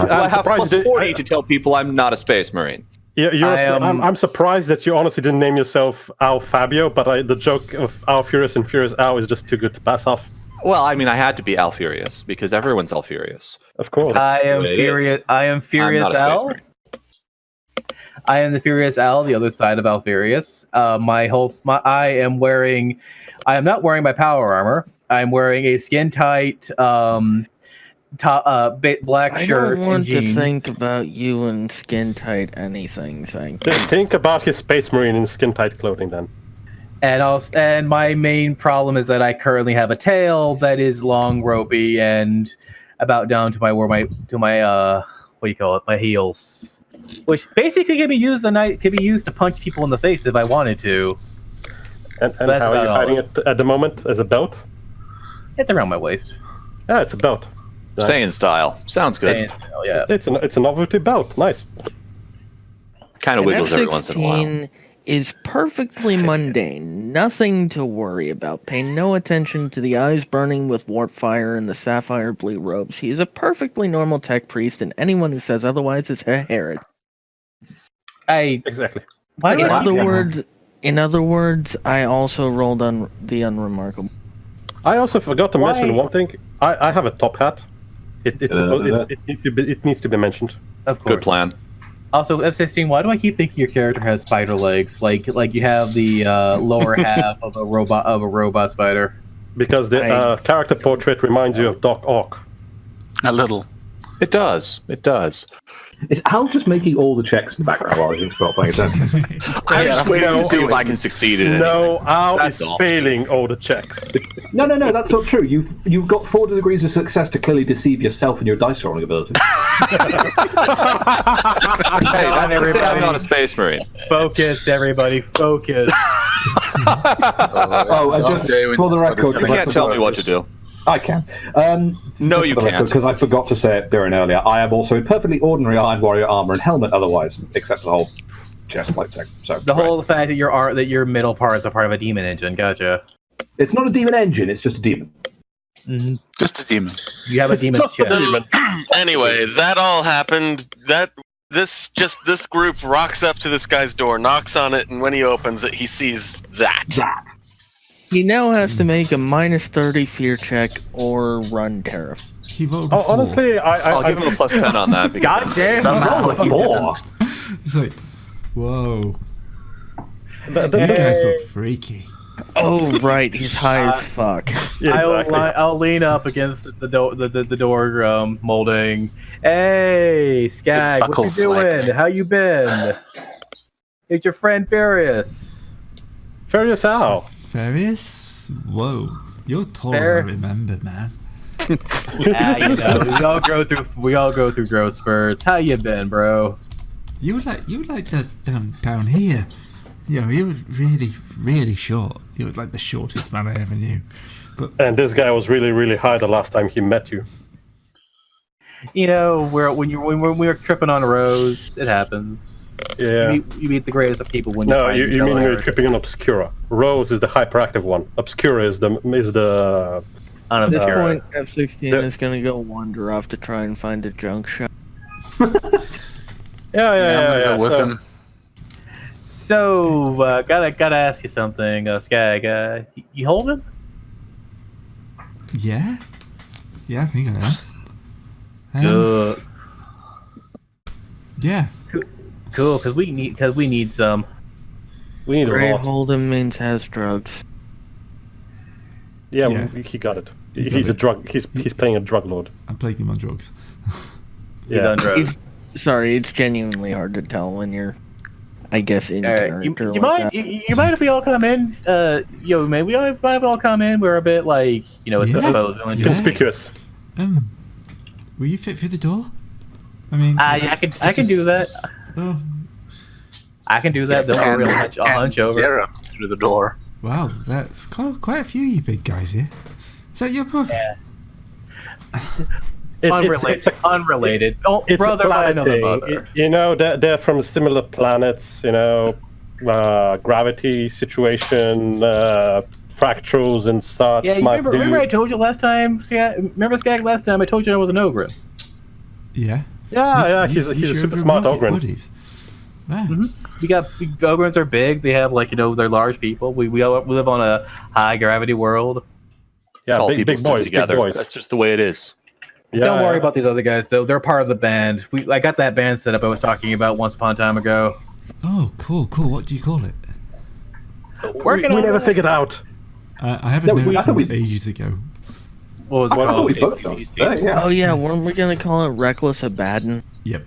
I have plus you did- 40 to tell people I'm not a space marine. Yeah, I'm surprised that you honestly didn't name yourself Al Fabio, but the joke of Al Furious and Furious Al is just too good to pass off. Well, I mean, I had to be Al Furious because everyone's Al Furious. Of course. I am It is. furious. I am Furious I'm not a Al. space marine. I am the Furious Al, the other side of Al Furious. I am not wearing my power armor. I'm wearing a skin tight black I shirt don't want and to jeans. think about you in skin tight anything. Thank you. Just think about his Space Marine in skin tight clothing then. And my main problem is that I currently have a tail that is long, ropey, and about down to my what do you call it? My heels, which basically can be used to punch people in the face if I wanted to. And That's how are you about all. hiding it at the moment? As a belt? It's around my waist. Yeah, it's a belt. Nice. Saiyan style. Sounds good. And, yeah. It's a novelty belt. Nice. Kind of An wiggles every once in a while. F-16 is perfectly mundane. Nothing to worry about. Pay no attention to the eyes burning with warp fire and the sapphire blue robes. He is a perfectly normal tech priest, and anyone who says otherwise is a heretic. Exactly. In other words, I also rolled on the unremarkable. I also forgot to mention one thing. I have a top hat. It needs to be mentioned. Of course. Good plan. Also, F16, why do I keep thinking your character has spider legs? Like you have the lower half of a robot spider. Because the character portrait reminds you of Doc Ock. A little. It does. It does. Is Al just making all the checks in the background while he's not paying attention? I'm just waiting to see if I can succeed in it. No, Al is failing all the checks. No, that's not true. You've got 4 degrees of success to clearly deceive yourself and your dice rolling ability. Hey, that's I'm not a space marine. Focus, everybody, focus. And just for the record, You can't tell me what to do. I can. No, you can't. Because I forgot to say it during earlier. I am also in perfectly ordinary Iron Warrior armor and helmet otherwise, except the whole chest plate thing. So the fact that your middle part is a part of a demon engine. Gotcha. It's not a demon engine. It's just a demon. Mm-hmm. Just a demon. You have a demon chest. Anyway, that all happened. This group rocks up to this guy's door, knocks on it, and when he opens it, he sees that. He now has to make a -30 fear check or run terrify. He rolled honestly, I'll give him a +10 on that. God damn, somehow he didn't. It's like, whoa. You guys look freaky. Oh right, he's high as fuck. Yeah, exactly. I'll lean up against the door molding. Hey, Skag, what you doing? How you been? It's your friend Farius. Farius Al. Farius? Whoa, you're taller than I remember, man. We all go through growth spurts. How you been, bro? You were like that down here. You know, you were really, really short. You were like the shortest man I ever knew. And this guy was really, really high the last time he met you. You know, when we were tripping on Rose, it happens. Yeah. You meet the greatest of people when you mean you're tripping on Obscura. Rose is the hyperactive one. Obscura is the At this point, F16 is going to go wander off to try and find a junk shop. Yeah. With him. So, gotta ask you something, Skag. You hold him? Yeah, I think I am. Yeah. Cool, because we need some. We need a lot. Hold'em means has drugs. Yeah. He got it. He's a drug. He's playing a drug lord. I'm playing him on drugs. He's on drugs. It's genuinely hard to tell when you're, I guess, in character. You mind if we all come in? Man, we might all come in. We're a bit like, it's exposed. Conspicuous. Will you fit through the door? I mean, I can do that. Oh. I can do that. I'll hunch over through the door. Wow, that's quite a few of you big guys here. Is that your brother? Yeah. Unrelated. Oh, it's brother, a planet another thing. mother. They're from similar planets. Gravity situation, fractals and such. Yeah, remember I told you last time? Remember Skag last time? I told you I was an ogre. Yeah. Yeah, he's a super smart ogre. Yeah. Mm-hmm. Ogres are big. They have they're large people. We live on a high gravity world. Yeah, big boys. That's just the way it is. Yeah, Don't worry about these other guys though. They're part of the band. I got that band set up I was talking about once upon a time ago. Oh, cool. What do you call it? We never figured out. I haven't known from ages ago. What was it called? Oh yeah, weren't we gonna call it Reckless Abaddon? Yep.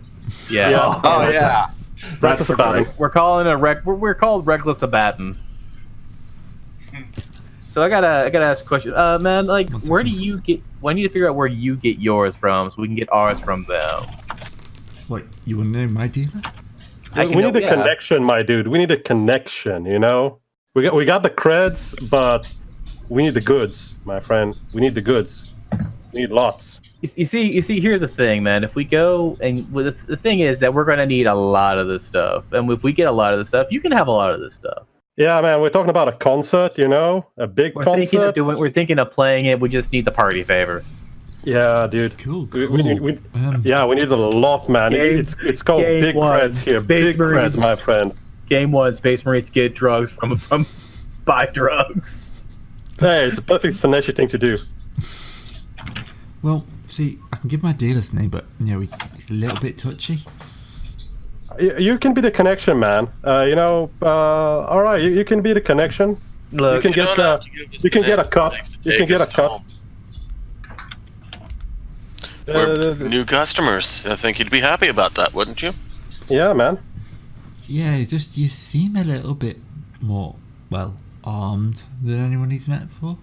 Yeah. Oh yeah. Reckless Abaddon. We're calling we're called Reckless Abaddon. So I gotta ask a question, man. Like, where do you get? I need to figure out where you get yours from, so we can get ours from them. What, you want to know my dealer? We need a connection, my dude. We need a connection. We got the creds, but we need the goods, my friend. We need the goods. Need lots. You see. Here's the thing, man. If we go and the thing is that we're gonna need a lot of this stuff, and if we get a lot of this stuff, you can have a lot of this stuff. Yeah, man, we're talking about a concert, a big concert. We're thinking of playing it. We just need the party favors. Yeah, dude. Cool. We need a lot, man. It's called big creds here. Big creds, my friend. Game 1, Space Marines get drugs from buy drugs. Hey, it's a perfect Sineshi thing to do. Well, see, I can give my dealer's name, but it's a little bit touchy. You can be the connection, man. All right, you can be the connection. Look, you can get a cut. You can get a cut. We're new customers. I think you'd be happy about that, wouldn't you? Yeah, man. Yeah, just you seem a little bit more, armed than anyone he's met before.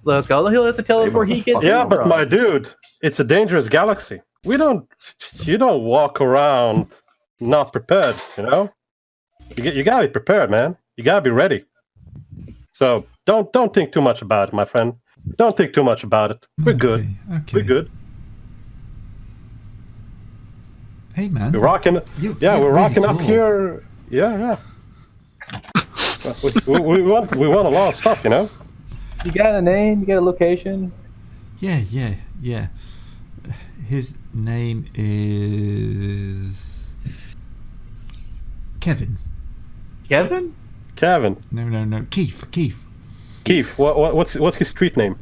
Look, all he'll have to tell us where he gets. Yeah, but my dude, it's a dangerous galaxy. You don't walk around not prepared. You gotta be prepared, man. You gotta be ready. So don't think too much about it, my friend. Don't think too much about it. We're good. Okay. We're good. Hey, man. We're rocking. We're rocking up here. Yeah. we want a lot of stuff, You got a name? You got a location? Yeah. His name is Kevin. Kevin? Kevin. No. Keith. Keith. What's his street name?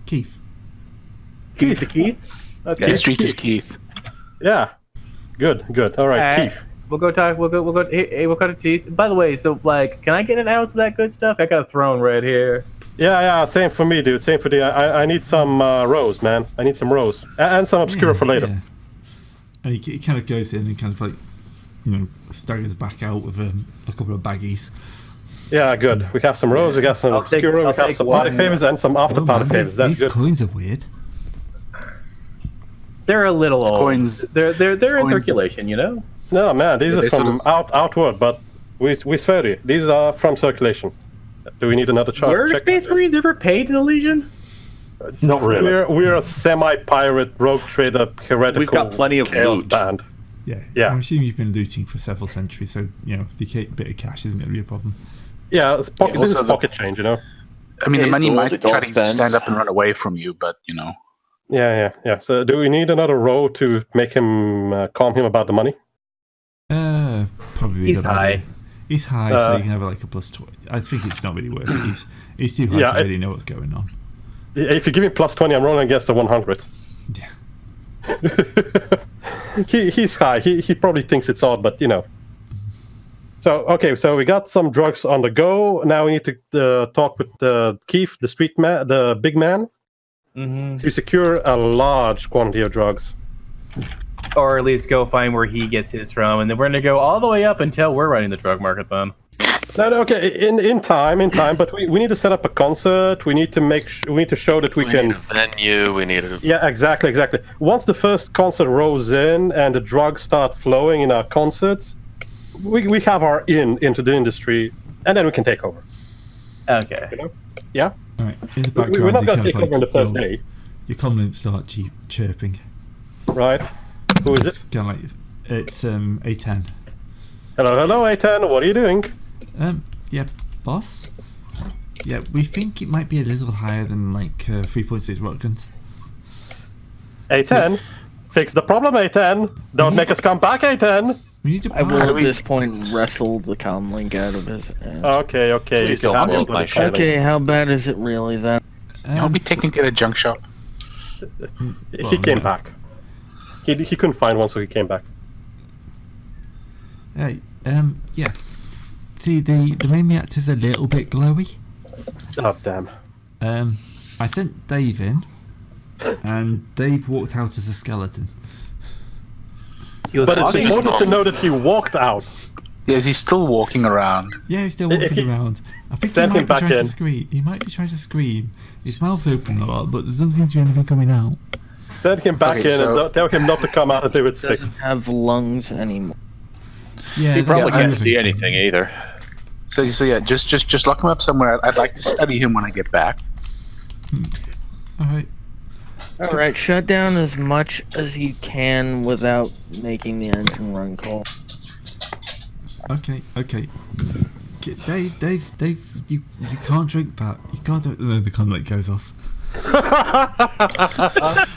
Keith. Keith. Okay. His street is Keith. Yeah. Good. All right, Keith. We'll go talk. We'll go. Hey, we'll cut to teeth. By the way, so can I get an ounce of that good stuff? I got a throne right here. Yeah. Same for me, dude. Same for the. I need some rose, man. I need some rose and some obscura for later. Yeah. And he kind of goes in and kind of staggers back out with a couple of baggies. Yeah, good. We have some rose. We got some obscura. We have some party favors and some after party favors. That's good. These coins are weird. They're a little old. Coins. They're in circulation, No, man. These are from outward, but we swear to you, these are from circulation. Do we need another chart? Were Space Marines ever paid to the Legion? Not really. We're a semi-pirate, rogue trader, heretical. We've got plenty of chaos loot. band. Yeah. I assume you've been looting for several centuries, so the bit of cash isn't going to be a problem. Yeah, this is pocket change, I mean, the money might try to spent. stand up and run away from you, but Yeah. So, do we need another row to make him calm him about the money? Probably. He's high. He's high, so you can have a +20. I think it's not really worth it. He's too high to really know what's going on. If you give me +20, I'm rolling against the 100. Yeah. He's high. He probably thinks it's odd, but So we got some drugs on the go. Now we need to talk with Keith, the street man, the big man, to secure a large quantity of drugs. Or at least go find where he gets his from, and then we're gonna go all the way up until we're running the drug market. Then. No, okay. In time. But we need to set up a concert. We need to we need to show that we can. Need a venue. We need a. Yeah, exactly. Once the first concert rolls in and the drugs start flowing in our concerts, we have our into the industry, and then we can take over. Okay. Yeah. All right. In the background, we're not going to take over on the first day. Your comments start chirping. Right. Who is it? Kind of it's A10. Hello, A10. What are you doing? Yeah, boss. Yeah, we think it might be a little higher than 3.6 rotguns. A10, fix the problem, A10. Don't make us come back, A10. We need to. I will at this point wrestle the comm link out of his hand. Okay. Please don't hold my shit. Okay, how bad is it really then? I'll be technically at a junk shop. He came back. He couldn't find one, so he came back. Hey, yeah. See, the main reactor's a little bit glowy. Oh, damn. I sent Dave in, and Dave walked out as a skeleton. But it's important to know that he walked out. Yes, he's still walking around. Yeah, he's still walking around. I think he might be trying to scream. He might be trying to scream. His mouth's open a lot, but there doesn't seem to be anything coming out. Send him back in and tell him not to come out until it's fixed. Doesn't have lungs anymore. Yeah, he probably can't see anything either. So yeah, just lock him up somewhere. I'd like to study him when I get back. Alright. Alright, shut down as much as you can without making the engine run cold. Okay. Dave, you can't drink that. You can't do it. No, the conduit goes off.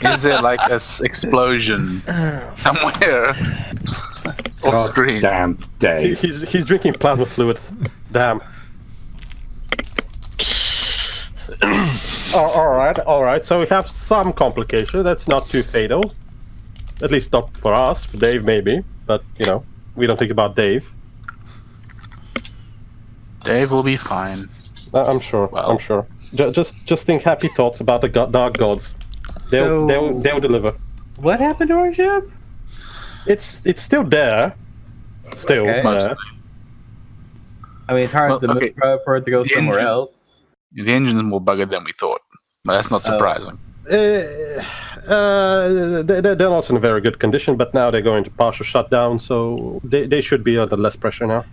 Is there like a explosion somewhere off screen? Damn, Dave. He's drinking plasma fluid. Damn. All right. So we have some complication. That's not too fatal. At least not for us. For Dave, maybe. But, we don't think about Dave. Dave will be fine. I'm sure. Well. I'm sure. Just think happy thoughts about the dark gods. They'll deliver. What happened to our ship? It's still there. Still Okay. there. I mean, it's hard for it to go somewhere else. The engine's more buggered than we thought. But that's not surprising. They're not in a very good condition, but now they're going to partial shutdown, so they should be under less pressure now.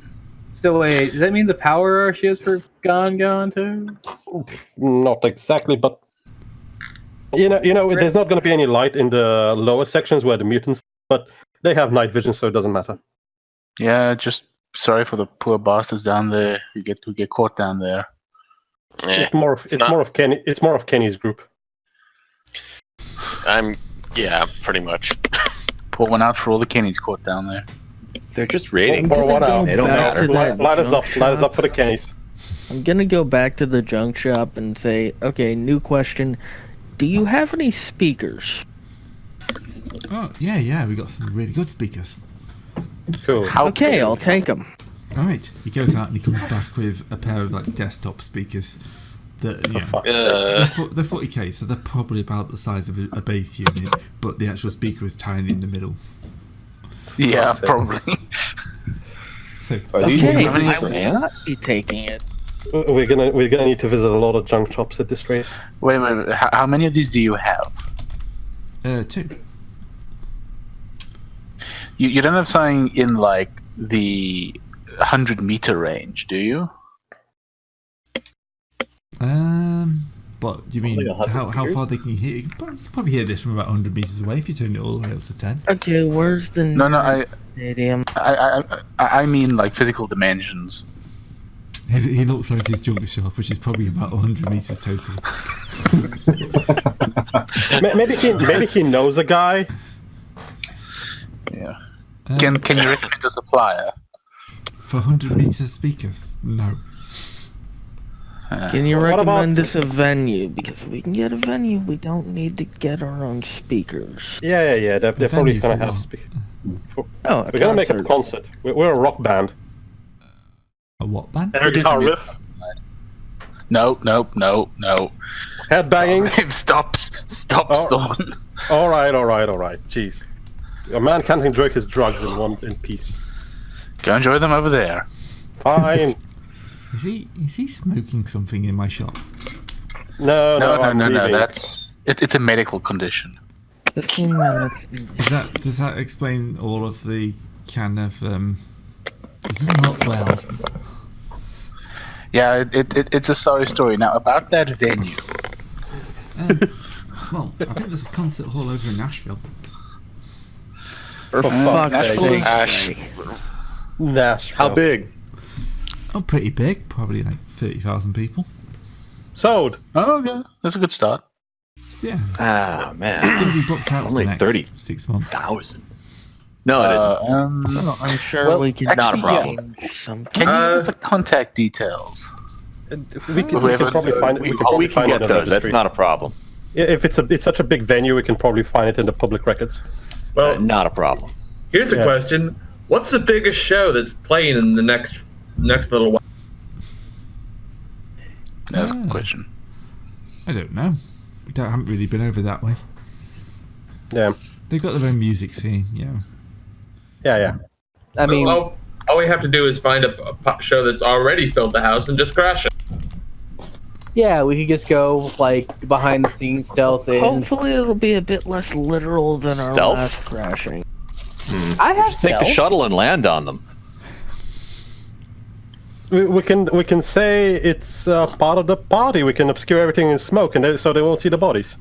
So wait, does that mean the power of our ships were gone too? Not exactly, but there's not going to be any light in the lower sections where the mutants, but they have night vision, so it doesn't matter. Yeah, just sorry for the poor bastards down there who get caught down there. It's more of Kenny's group. Pretty much. Pour one out for all the Kennys caught down there. They're just raiding. Pour one out. They don't matter. Light us up for the Kennys. I'm gonna go back to the junk shop and say, okay, new question. Do you have any speakers? Oh, yeah, we got some really good speakers. Cool. Okay, I'll take them. Alright, he goes out and he comes back with a pair of desktop speakers that they're 40k, so they're probably about the size of a base unit, but the actual speaker is tiny in the middle. Yeah, probably. So, Okay, I will not be taking it. We're gonna need to visit a lot of junk shops at this rate. Wait. How many of these do you have? 2. You don't have something in like the 100-meter range, do you? But you mean how far they can hear? You can probably hear this from about 100 meters away if you turn it all the way up to 10. Okay, where's the stadium? I mean like physical dimensions. He looks like his junk shop, which is probably about 100 meters total. maybe he knows a guy. Yeah. Can you recommend a supplier? For 100 meter speakers? No. Can you recommend us a venue? Because if we can get a venue, we don't need to get our own speakers. Yeah. They're probably gonna have speakers. We're gonna make a concert. We're a rock band. A what band? Air guitar riff. No. Headbanging. Stop, Storm. All right. Jeez. A man can't enjoy his drugs in peace. Go enjoy them over there. Fine. Is he smoking something in my shop? No. It's a medical condition. 15 minutes. Does that explain all of the kind of this is not well? Yeah, it's a sorry story. Now about that venue. Well, I think there's a concert hall over in Nashville. For fuck's sake. Nashville. How big? Oh, pretty big. Probably like 30,000 people. Sold. Oh, yeah. That's a good start. Yeah. Ah, man. It's going to be booked out for Only the next 6 months. 30,000. No, it isn't. I'm sure we can. Not a problem. Something. Can you give us the contact details? We can probably find it. We can get those. That's not a problem. If it's such a big venue, we can probably find it in the public records. Well, not a problem. Here's a question: what's the biggest show that's playing in the next little while? That's a good question. I don't know. I haven't really been over that way. Yeah. They've got their own music scene, yeah. Yeah. I mean, all we have to do is find a show that's already filled the house and just crash it. yeah, we could just go like behind the scenes stealth in. Hopefully, it'll be a bit less literal than our Stealth? last crashing. I have Take the stealth. shuttle and land on them. We can say it's part of the party. We can obscure everything in smoke, and so they won't see the bodies.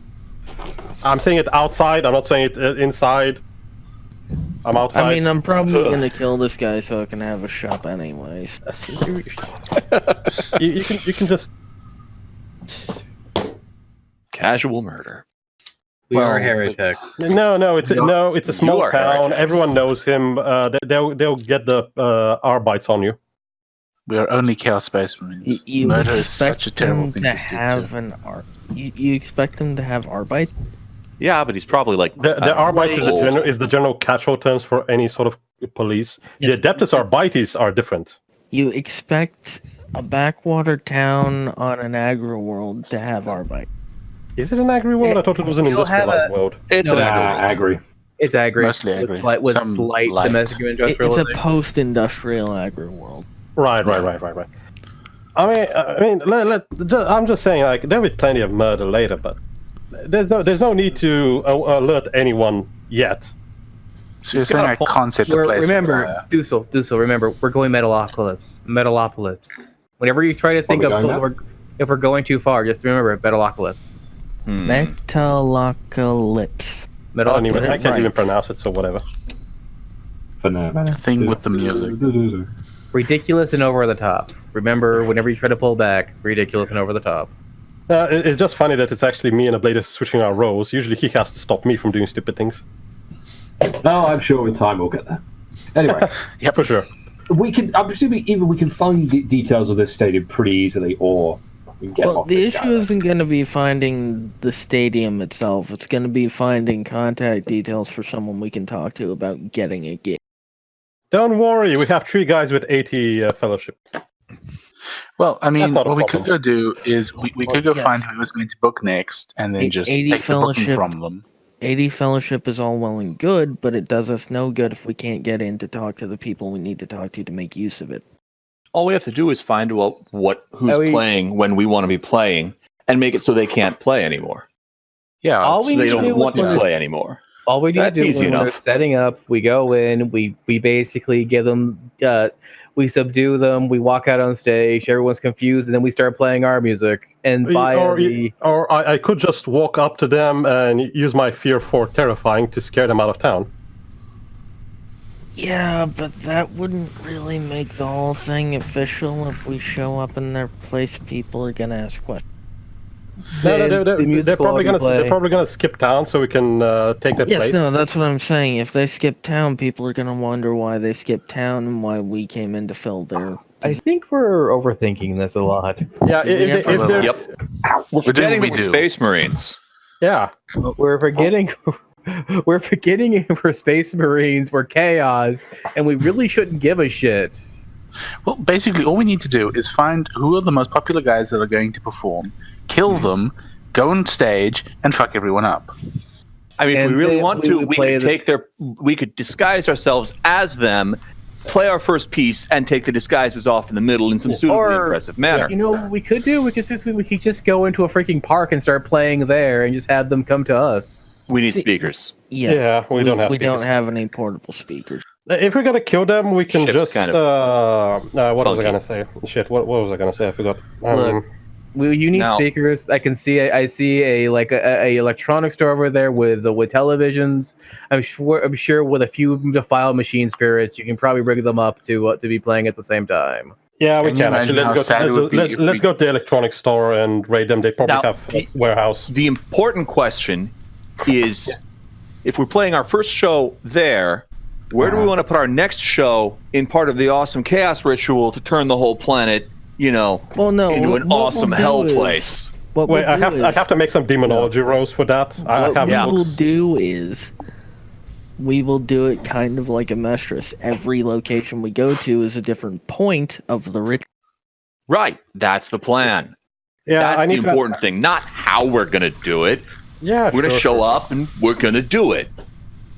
I'm saying it outside. I'm not saying it inside. I'm outside. I mean, I'm probably gonna kill this guy so I can have a shop anyways. you can just Casual murder. We are heretics. No, it's a small are town. heretics. Everyone knows him. They'll get the Arbites on you. We are only Chaos Space Marines. You Murder is such a terrible thing to stick have to. an You expect him to have Arbite? Yeah, but he's probably like The Arbites is the general catch-all terms for any sort of police. Yes. The Adeptus Arbites are different. You expect a backwater town on an agri world to have Arbite? Is it an agri world? I thought it was an You'll have industrialized world. it's an agri. Agri. It's agri. Mostly agri. With Some slight light. domestic It's industrialization. a post-industrial agri world. Right. I mean, I'm just saying, like, there'll be plenty of murder later, but there's no need to alert anyone yet. So you're saying I can't set the place on Remember, fire. Dussel, remember, we're going Metalocalypse. Whenever you try to think we going of if we're going too far, just remember Metalocalypse. Metalocalypse. I can't right. even pronounce it, so whatever. For now. Thing with the music. Ridiculous and over the top. Remember, whenever you try to pull back, ridiculous and over the top. It's just funny that it's actually me and Ablative switching our roles. Usually he has to stop me from doing stupid things. No, I'm sure in time we'll get there. Anyway, Yeah, for sure. I'm assuming either we can find details of this stadium pretty easily, or we can get Well, off the this issue guy. isn't going to be finding the stadium itself. It's going to be finding contact details for someone we can talk to about getting a gig. Don't worry, we have 3 guys with 80 fellowship. Well, I mean, That's not a what we could problem. go do is we could go yes. find who was going to book next and then just 80 take the booking fellowship. from them. 80 fellowship is all well and good, but it does us no good if we can't get in to talk to the people we need to talk to make use of it. All we have to do is find out who's playing when we want to be playing, and make it so they can't play anymore. Yeah, All we So they need to don't do want to is- play anymore. All we need That's to do easy when we're enough. setting up, we go in, we basically give them, we subdue them, we walk out on stage, everyone's confused, and then we start playing our music. And Or I could just walk up to them and use my fear for terrifying to scare them out of town. Yeah, but that wouldn't really make the whole thing official. If we show up in their place, people are going to ask questions. They're probably gonna skip town so we can take that Yes, place. no, that's what I'm saying. If they skip town, people are going to wonder why they skipped town and why we came in to fill their... I think we're overthinking this a lot. Yeah, if they're, Yep. We're forgetting that we're Space Marines. yeah. We're forgetting we're Space Marines, we're chaos, and we really shouldn't give a shit. Well, basically, all we need to do is find who are the most popular guys that are going to perform, kill them, go on stage, and fuck everyone up. I mean, if And we really then want we to, would we play could we could disguise ourselves as them, play our first piece, and take the disguises off in the middle in some suitably impressive manner. You know what we could do? We could just go into a freaking park and start playing there, and just have them come to us. We need speakers. Yeah, we don't have We don't speakers. have any portable speakers. If we're gonna kill them, we can Ship's just kind what was I funky. gonna say? Shit, what was I gonna say? I forgot. Look, you need Now- speakers. I see a electronic store over there with televisions. I'm sure with a few defiled machine spirits, you can probably rig them up to be playing at the same time. Yeah, we Can you can actually. imagine how sad it would be if Let's we- go to the electronics store and raid them. They probably Now, have a warehouse. The important question is, if we're playing our first show there, where do we want to put our next show in part of the awesome chaos ritual to turn the whole planet, Well, no, into an what awesome we'll do hell is- place? What Wait, we'll I have to make some demonology rolls for that. I What have we will books. do is we will do it kind of like a mistress. Every location we go to is a different point of the ritual. Right, that's the plan. Yeah, That's I the need to. important thing, not how we're going to do it. Yeah, We're going to sure, show sure. up and we're going to do it.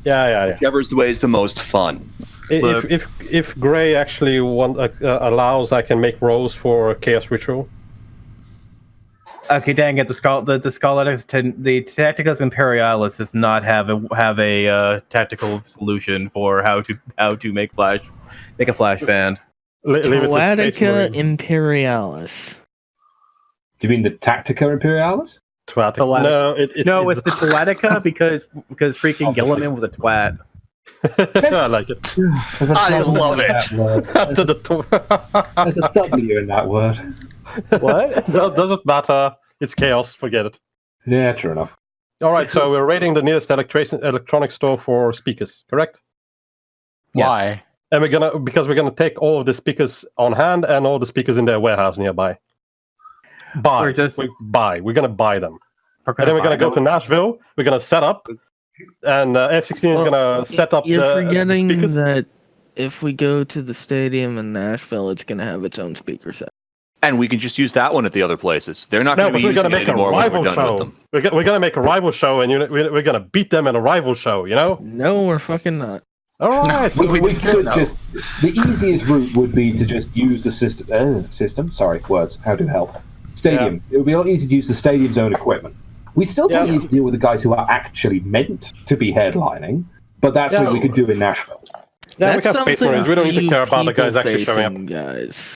Yeah. Whichever's the way is the most fun. If Gray actually allows, I can make rolls for chaos ritual. Okay, dang it! The Tacticus Imperialis does not have a tactical solution for how to make a flash band. Tactica Imperialis. Do you mean the Tactica Imperialis? Twatica. No, it's the Twatica because freaking Gilliman was a twat. I like it. I love it. There's a W in that word. What? No, doesn't matter. It's chaos. Forget it. Yeah, true enough. All right, so we're raiding the nearest electronic store for speakers, correct? Yes. Why? And we're gonna take all of the speakers on hand and all the speakers in their warehouse nearby. We're gonna buy them. And then we're gonna go to Nashville. We're gonna set up, and F-16 is gonna set up You're the forgetting speakers. that if we go to the stadium in Nashville, it's going to have its own speaker set. And we can just use that one at the other places. They're not going to be using it anymore when we're done with them. We're gonna make a rival show, and we're gonna beat them in a rival show. You know? No, we're fucking not. All right. So we could just. The easiest route would be to just use the system. Sorry, words. How to help? Stadium. Yeah. It would be a lot easier to use the stadium's own equipment. We still don't need to deal with the guys who are actually meant to be headlining, but that's what we could do in Nashville. Yeah, we have Space Marines. We don't need to care about the guys actually showing up. Guys.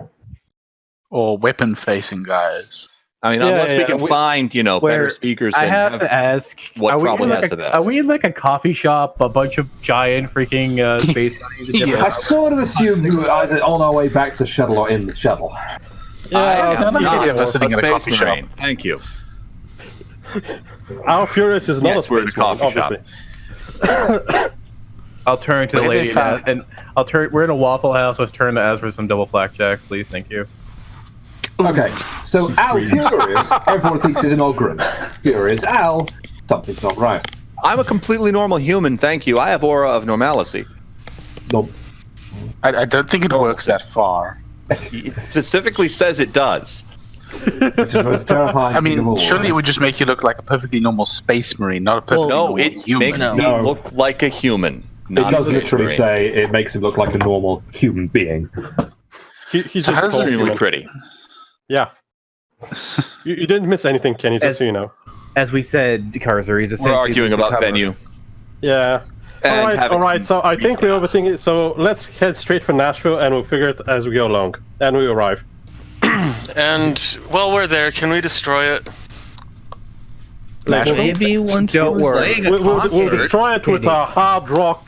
Or weapon-facing guys. I mean, unless we can find, better speakers. I have to ask, what probably has the best. Are we in like a coffee shop, a bunch of giant freaking Space Marines? I sort of assumed we were either on our way back to the shuttle or in the shuttle. I am not sitting in a coffee shop. Thank you. Our Furious is not we're in a coffee shop. I'll turn to the lady and I'll turn. We're in a Waffle House. Let's turn to ask for some double blackjack, please. Thank you. Okay, so Al Furious, everyone thinks is an Ogren. Furious Al, something's not right. I'm a completely normal human, thank you. I have aura of normalcy. Nope. I don't think it works that far. It specifically says it does. Which is the most terrifying I thing of mean, all. surely it would just make you look like a perfectly normal space marine, not a perfectly normal human. Makes me look like a human. It does literally say it makes him look like a normal human being. He's so just extremely pretty. Yeah. You didn't miss anything, Kenny, just so you know. As we said, Carzer, he's essentially... We're arguing about venue. Yeah. All right. So I think we overthink it. So let's head straight for Nashville, and we'll figure it as we go along. And we arrive. And while we're there, can we destroy it? Maybe once. Don't worry. We'll destroy it with our hard rock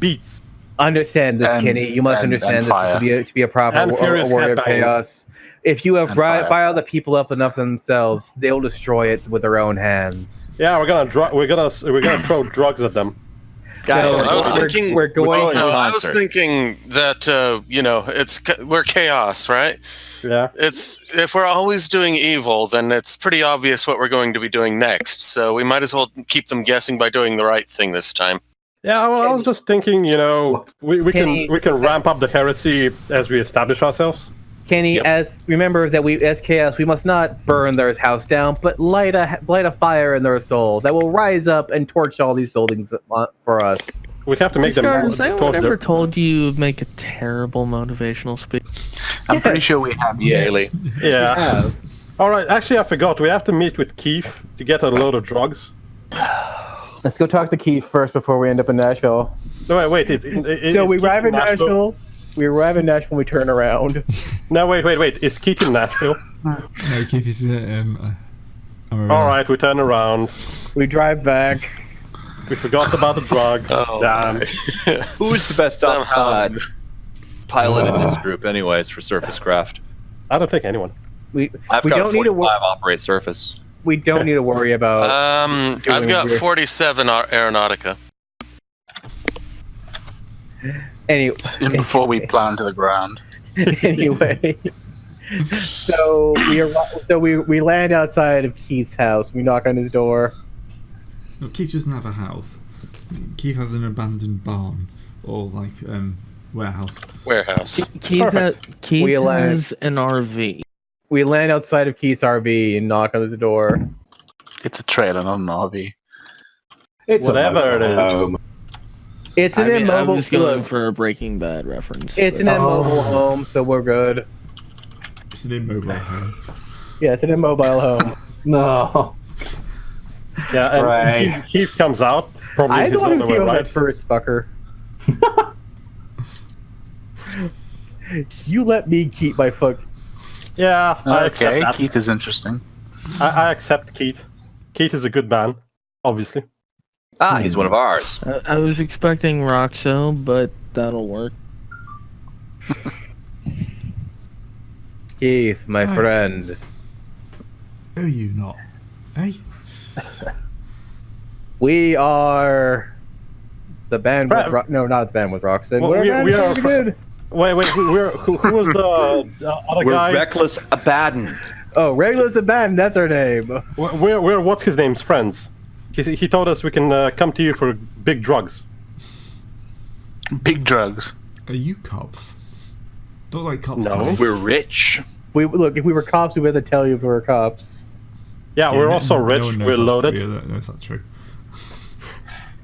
beats. Understand this, Kenny. You must understand this to be a proper warrior of chaos. If you have rile the people up enough themselves, they'll destroy it with their own hands. Yeah, we're gonna throw drugs at them. I was thinking that we're chaos, right? Yeah. If we're always doing evil, then it's pretty obvious what we're going to be doing next. So we might as well keep them guessing by doing the right thing this time. Yeah, well, I was just thinking, we can ramp up the heresy as we establish ourselves. Kenny, remember that as chaos, we must not burn their house down, but light a fire in their soul that will rise up and torch all these buildings for us. We have to make them. Has anyone ever told you make a terrible motivational speech? I'm pretty sure we have. Yes. Yeah. All right. Actually, I forgot. We have to meet with Keith to get a load of drugs. Let's go talk to Keith first before we end up in Nashville. No, wait. So we arrive in Nashville. We arrive in Nashville. We turn around. No, wait. Is Keith in Nashville? No, Keith is all right, we turn around. We drive back. We forgot about the drug. Damn. Who's the best pilot in this group, anyways, for surface craft? I don't think anyone. I've got don't 45 need to operate surface. We don't need to worry about. I've got 47 aeronautica. Anyway, before we plow to the ground. Anyway, so we land outside of Keith's house. We knock on his door. No, Keith doesn't have a house. Keith has an abandoned barn or warehouse. Keith has an RV. We land outside of Keith's RV and knock on his door. It's a trailer, not an RV. It's whatever it is. Home. It's an immobile. I was going for a Breaking Bad reference. It's an immobile home, so we're good. It's an immobile home. Yeah, it's an immobile home. No. Yeah, and Keith comes out. Probably I don't want to feel that first, fucker. You let me keep my fuck. Yeah, I accept Okay, that. Keith is interesting. I accept Keith. Keith is a good man, obviously. Ah, he's one of ours. I was expecting Roxo, but that'll work. Keith, my friend. Are you not? Hey? We are the band with no, not the band with Roxanne. Well, we are. Wait, who was the other We're guy? Reckless Abaddon. Oh, Regulus and Band, that's our name. We're what's his name's friends. He told us we can come to you for big drugs. Big drugs. Are you cops? Don't like cops. No. to me. We're rich. Look, if we were cops, we would have to tell you if we were cops. Yeah, we're also rich. one knows We're that's loaded. true. That's not true.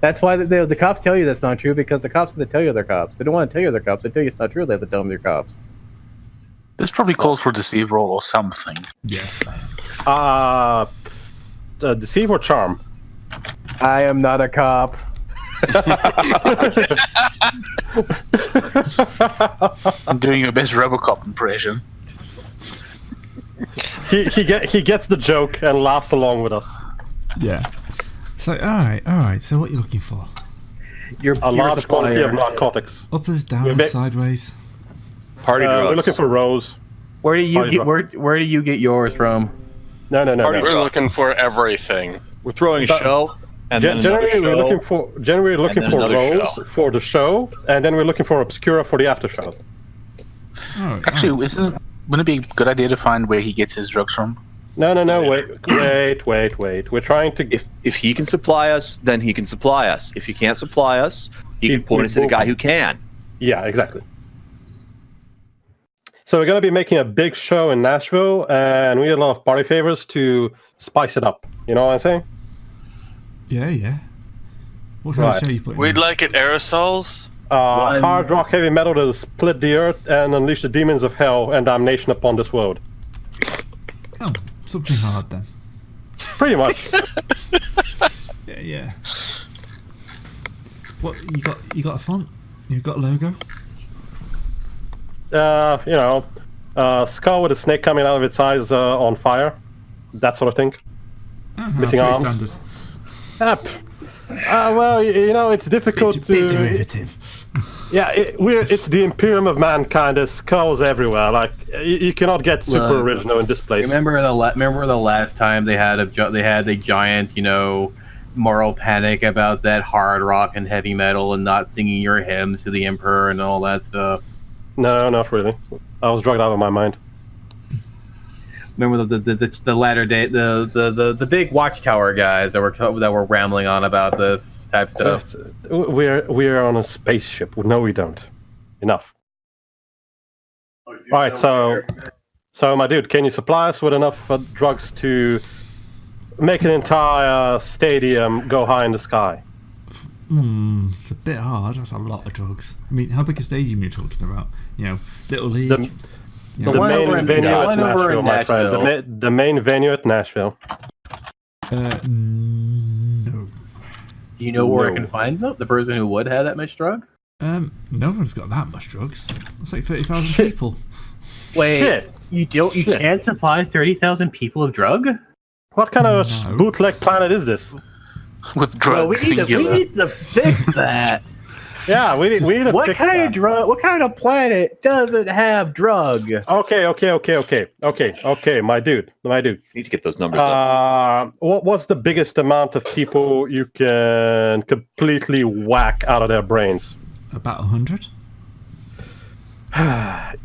That's why the cops tell you that's not true, because the cops they tell you they're cops. They don't want to tell you they're cops. They tell you it's not true. They have to tell them they're cops. This probably calls for deceive roll or something. Yeah. Deceive or charm? I am not a cop. I'm doing your best RoboCop impression. He gets the joke and laughs along with us. Yeah. So, alright. So, what are you looking for? You're A large quantity of narcotics. Uppers, downers, sideways? Party drugs. We're looking for Rose. Where do you get where do you get yours from? No. We're looking for everything. We're throwing a show, and then another Generally, show. we're looking and for then another Rose show. for the show, and then we're looking for Obscura for the after show. Actually, wouldn't it be a good idea to find where he gets his drugs from? No. Wait. We're trying to. If he can supply us, then he can supply us. If he can't supply us, he can point us at a guy who can. Yeah, exactly. So we're going to be making a big show in Nashville, and we need a lot of party favors to spice it up. You know what I'm saying? Yeah. What kind of show you putting We'd on? like it aerosols. Hard rock, heavy metal to split the earth and unleash the demons of hell and damnation upon this world. Oh, something hard then. Pretty much. Yeah. What, you got a font? You got a logo? Skull with a snake coming out of its eyes on fire. That sort of thing. Missing pretty arms. Standard. Well, it's difficult Bit to. derivative. Yeah, it's the Imperium of mankind. There's skulls everywhere. Like you cannot get super original in this place. Remember the last time they had a giant, moral panic about that hard rock and heavy metal and not singing your hymns to the Emperor and all that stuff. No, not really. I was drugged out of my mind. Remember the latter day the big watchtower guys that were rambling on about this type stuff. We're on a spaceship. No, we don't. Enough. All right, so my dude, can you supply us with enough drugs to make an entire stadium go high in the sky? It's a bit hard. That's a lot of drugs. I mean, how big a stadium are you talking about? Little league. The main venue at Nashville, my friend. The main venue at Nashville. No. Do you know where I can find the person who would have that much drug? No one's got that much drugs. It's like 30,000 people. Wait, Shit. you can't supply 30,000 people of drug? What kind of bootleg planet is this? With drugs, we need to fix that. Yeah, we need to What fix kind that. of drug? What kind of planet doesn't have drug? Okay, my dude. Need to get those numbers up. What's the biggest amount of people you can completely whack out of their brains? About 100?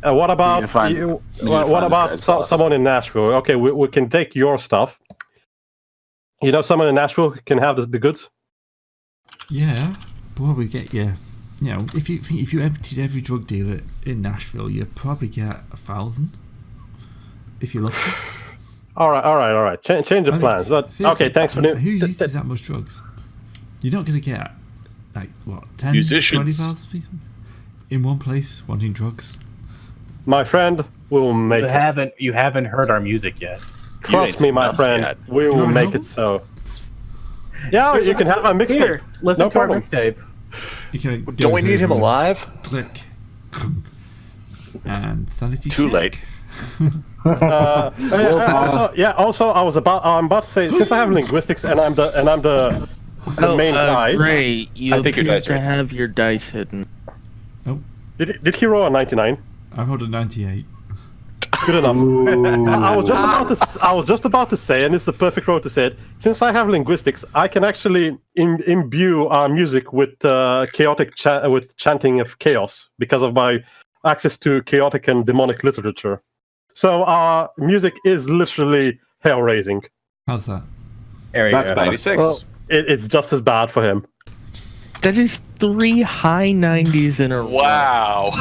What about someone in Nashville? Okay, we can take your stuff. Someone in Nashville can have the goods. Yeah, probably get you. If you emptied every drug dealer in Nashville, you'd probably get 1,000. If you're lucky. All right. Change the plans. But okay, thanks for who uses that much drugs? You're not going to get 10, Musicians. 20,000 people in one place wanting drugs. My friend, we'll make it. You haven't heard our music yet. Trust me, my friend. We will make it so. Yeah, you can have a mixtape. Listen to our mixtape. You can Don't we need him alive? Click. And sanity Too check. late. Also, I'm about to say, since I have linguistics and I'm the main guy. Gray, you I think your appear dice to are- have your dice hidden. Did he roll a 99? I rolled a 98. Good enough. I was just about to say, and this is the perfect road to say it. Since I have linguistics, I can actually imbue our music with chaotic with chanting of chaos because of my access to chaotic and demonic literature. So our music is literally hell-raising. How's that? That's 96. Well, it's just as bad for him. That is 3 high 90s in a row. Wow.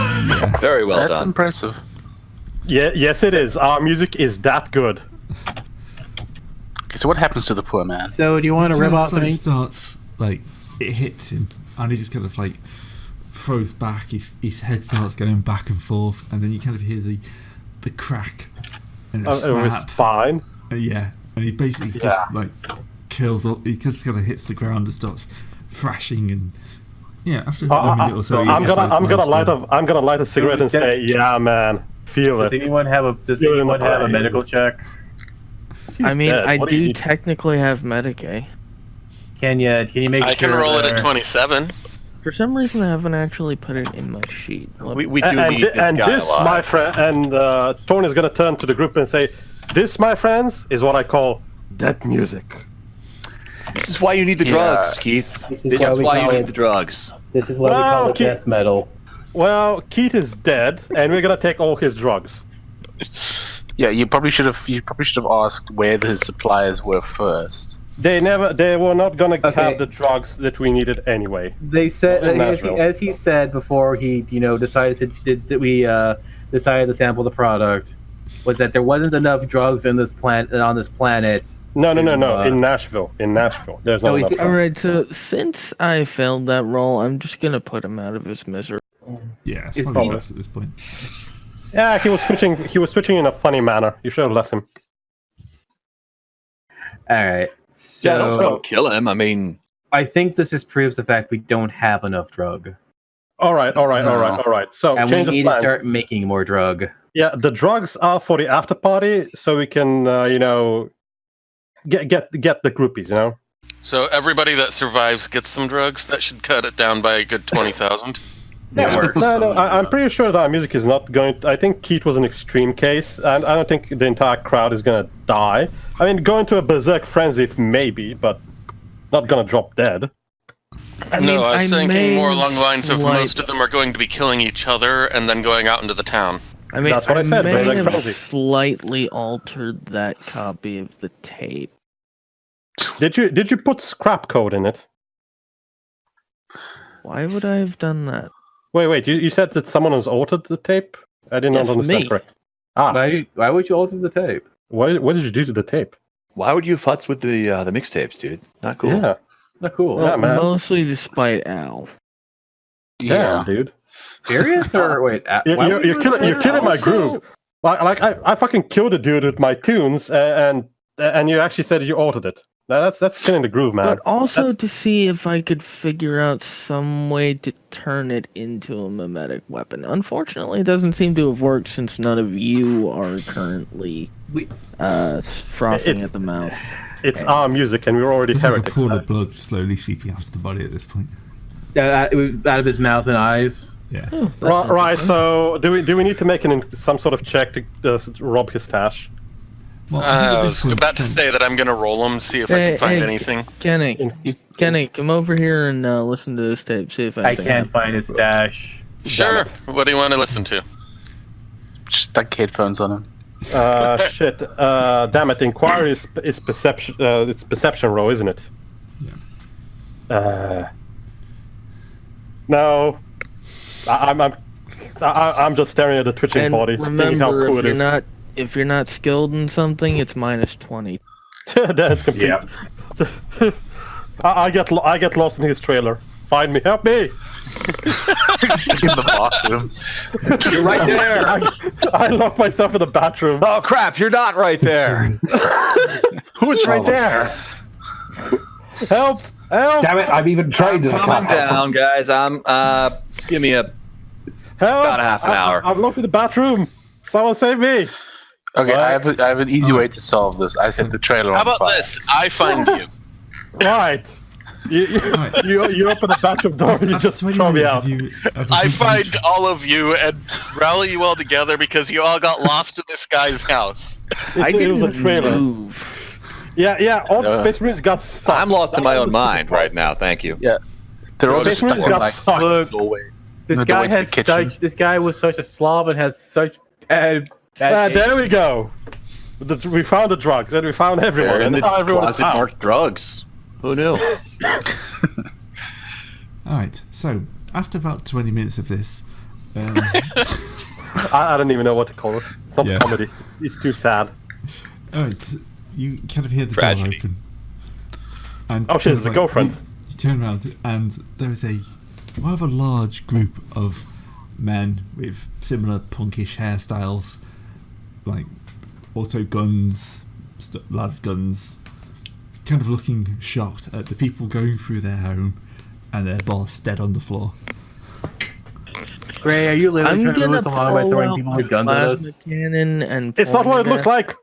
Very well That's done. impressive. Yeah, yes, it is. Our music is that good. Okay, so what happens to the poor man? So do you want to rip off me? Starts like it hits him, and he just kind of like throws back. His head starts going back and forth, and then you kind of hear the crack and a It was snap. fine. Yeah, and he basically just like kills up. He just kind of hits the ground and starts thrashing, and yeah, after a minute or so, I'm gonna light a cigarette and say, yeah, man, feel Does it. anyone have a medical check? I mean, dead. I What do you do need? technically have Medicaid. Can you make I sure? can roll it at 27. For some reason, I haven't actually put it in my sheet. We do need this and guy this, alive. my friend, and Torn is gonna turn to the group and say, "This, my friends, is what I call dead music." This is why you need the drugs, Keith. This This is why you need the drugs. This is what we Well, call it Keith- death metal. Well, Keith is dead, and we're gonna take all his drugs. Yeah, you probably should have asked where his suppliers were first. They were not gonna Okay. have the drugs that we needed anyway. They said, In as Nashville. he said before he, decided decided to sample the product, was that there wasn't enough drugs on this planet. No. To, In Nashville, there's No, not he enough. said- All right, so since I failed that roll, I'm just gonna put him out of his misery. yeah, it's It's probably probably- best at this point. Yeah, he was switching in a funny manner. You should have left him. All right. So Yeah, don't kill him. I mean, I think this just proves the fact we don't have enough drug, All right. So and we change of need to plan. start making more drug. Yeah, the drugs are for the after party, so we can, get the groupies. So everybody that survives gets some drugs. That should cut it down by a good 20,000. That works. No, I'm pretty sure that our music is not going. I think Keith was an extreme case, and I don't think the entire crowd is gonna die. I mean, going to a berserk frenzy, maybe, but not gonna drop dead. I mean, No, I was thinking may more along the lines of slight- most of them are going to be killing each other and then going out into the town. I mean, That's what I said, may Berserk have Frenzy. slightly altered that copy of the tape. Did you put scrap code in it? Why would I have done that? Wait. You said that someone has altered the tape. I did not Yes, understand me. correct. Ah, Why would you alter the tape? what did you do to the tape? why would you futz with the mixtapes, dude? Not cool. Yeah, Not cool. Well, man. mostly despite Al. damn, dude. Serious or wait? You're killing my Also- groove. Like I fucking killed a dude with my tunes, and you actually said you altered it. That's killing the groove, man. But also That's- to see if I could figure out some way to turn it into a mimetic weapon. Unfortunately, it doesn't seem to have worked since none of you are currently frothing It's- at the mouth. It's our music, and we're already Just like a heretics. pool of blood slowly seeping out of the body at this point. Out of his mouth and eyes. Yeah. Oh, that's Right. interesting. So do we need to make some sort of check to rob his stash? Well, I was about to say that I'm going to roll them, see if I Hey, can find hey, anything. Kenny, come over here and listen to this tape. See if I anything can't happens. find his stash. Sure. What do you want to listen to? Just stuck headphones on him. Shit. Damn it. Inquiry is perception. It's perception row, isn't it? Yeah. No. I'm just staring at the twitching And body, thinking how remember, cool if it you're is. if you're not skilled in something, it's -20. Then it's complete. I get lost in his trailer. Find me. Help me. Stuck in the bathroom. You're right there. I lock myself in the bathroom. Oh crap! You're not right there. Who's right there? Help! Help! Damn it! I've even trained in a Calm car. down, guys. Give me a. Help! About a half an hour. I'm locked in the bathroom. Someone save me! Okay, I have an easy way to solve this. I set the trailer How on about fire. this? I find you. Right. You open the bathroom door and you After just 20 throw me minutes out. I find all of you and rally you all together because you all got lost in this guy's house. It was a trailer. Yeah, all the Space Marines got stuck. I'm lost in my own mind right now. Thank you. Yeah. They're all just Space stuck Marines in got like stuck. Look, doorway. this The guy doorway to has the kitchen. such. This guy was such a slob and has such bad. There we go. We found the drugs and we found everyone. They're in And the now everyone is closet out. marked drugs. Who knew? Alright, so after about 20 minutes of this, I don't even know what to call it. It's not Yeah. comedy. It's too sad. alright, you kind of hear the Tragedy. door open. And Oh shit, it's kind the of girlfriend. You turn around and there is a rather large group of men with similar punkish hairstyles, like auto guns, las guns, kind of looking shocked at the people going through their home and their boss dead on the floor. Gray, are you literally I'm trying to gonna move us along by pull throwing out people my with guns at plasma us? cannon and It's not what it looks like.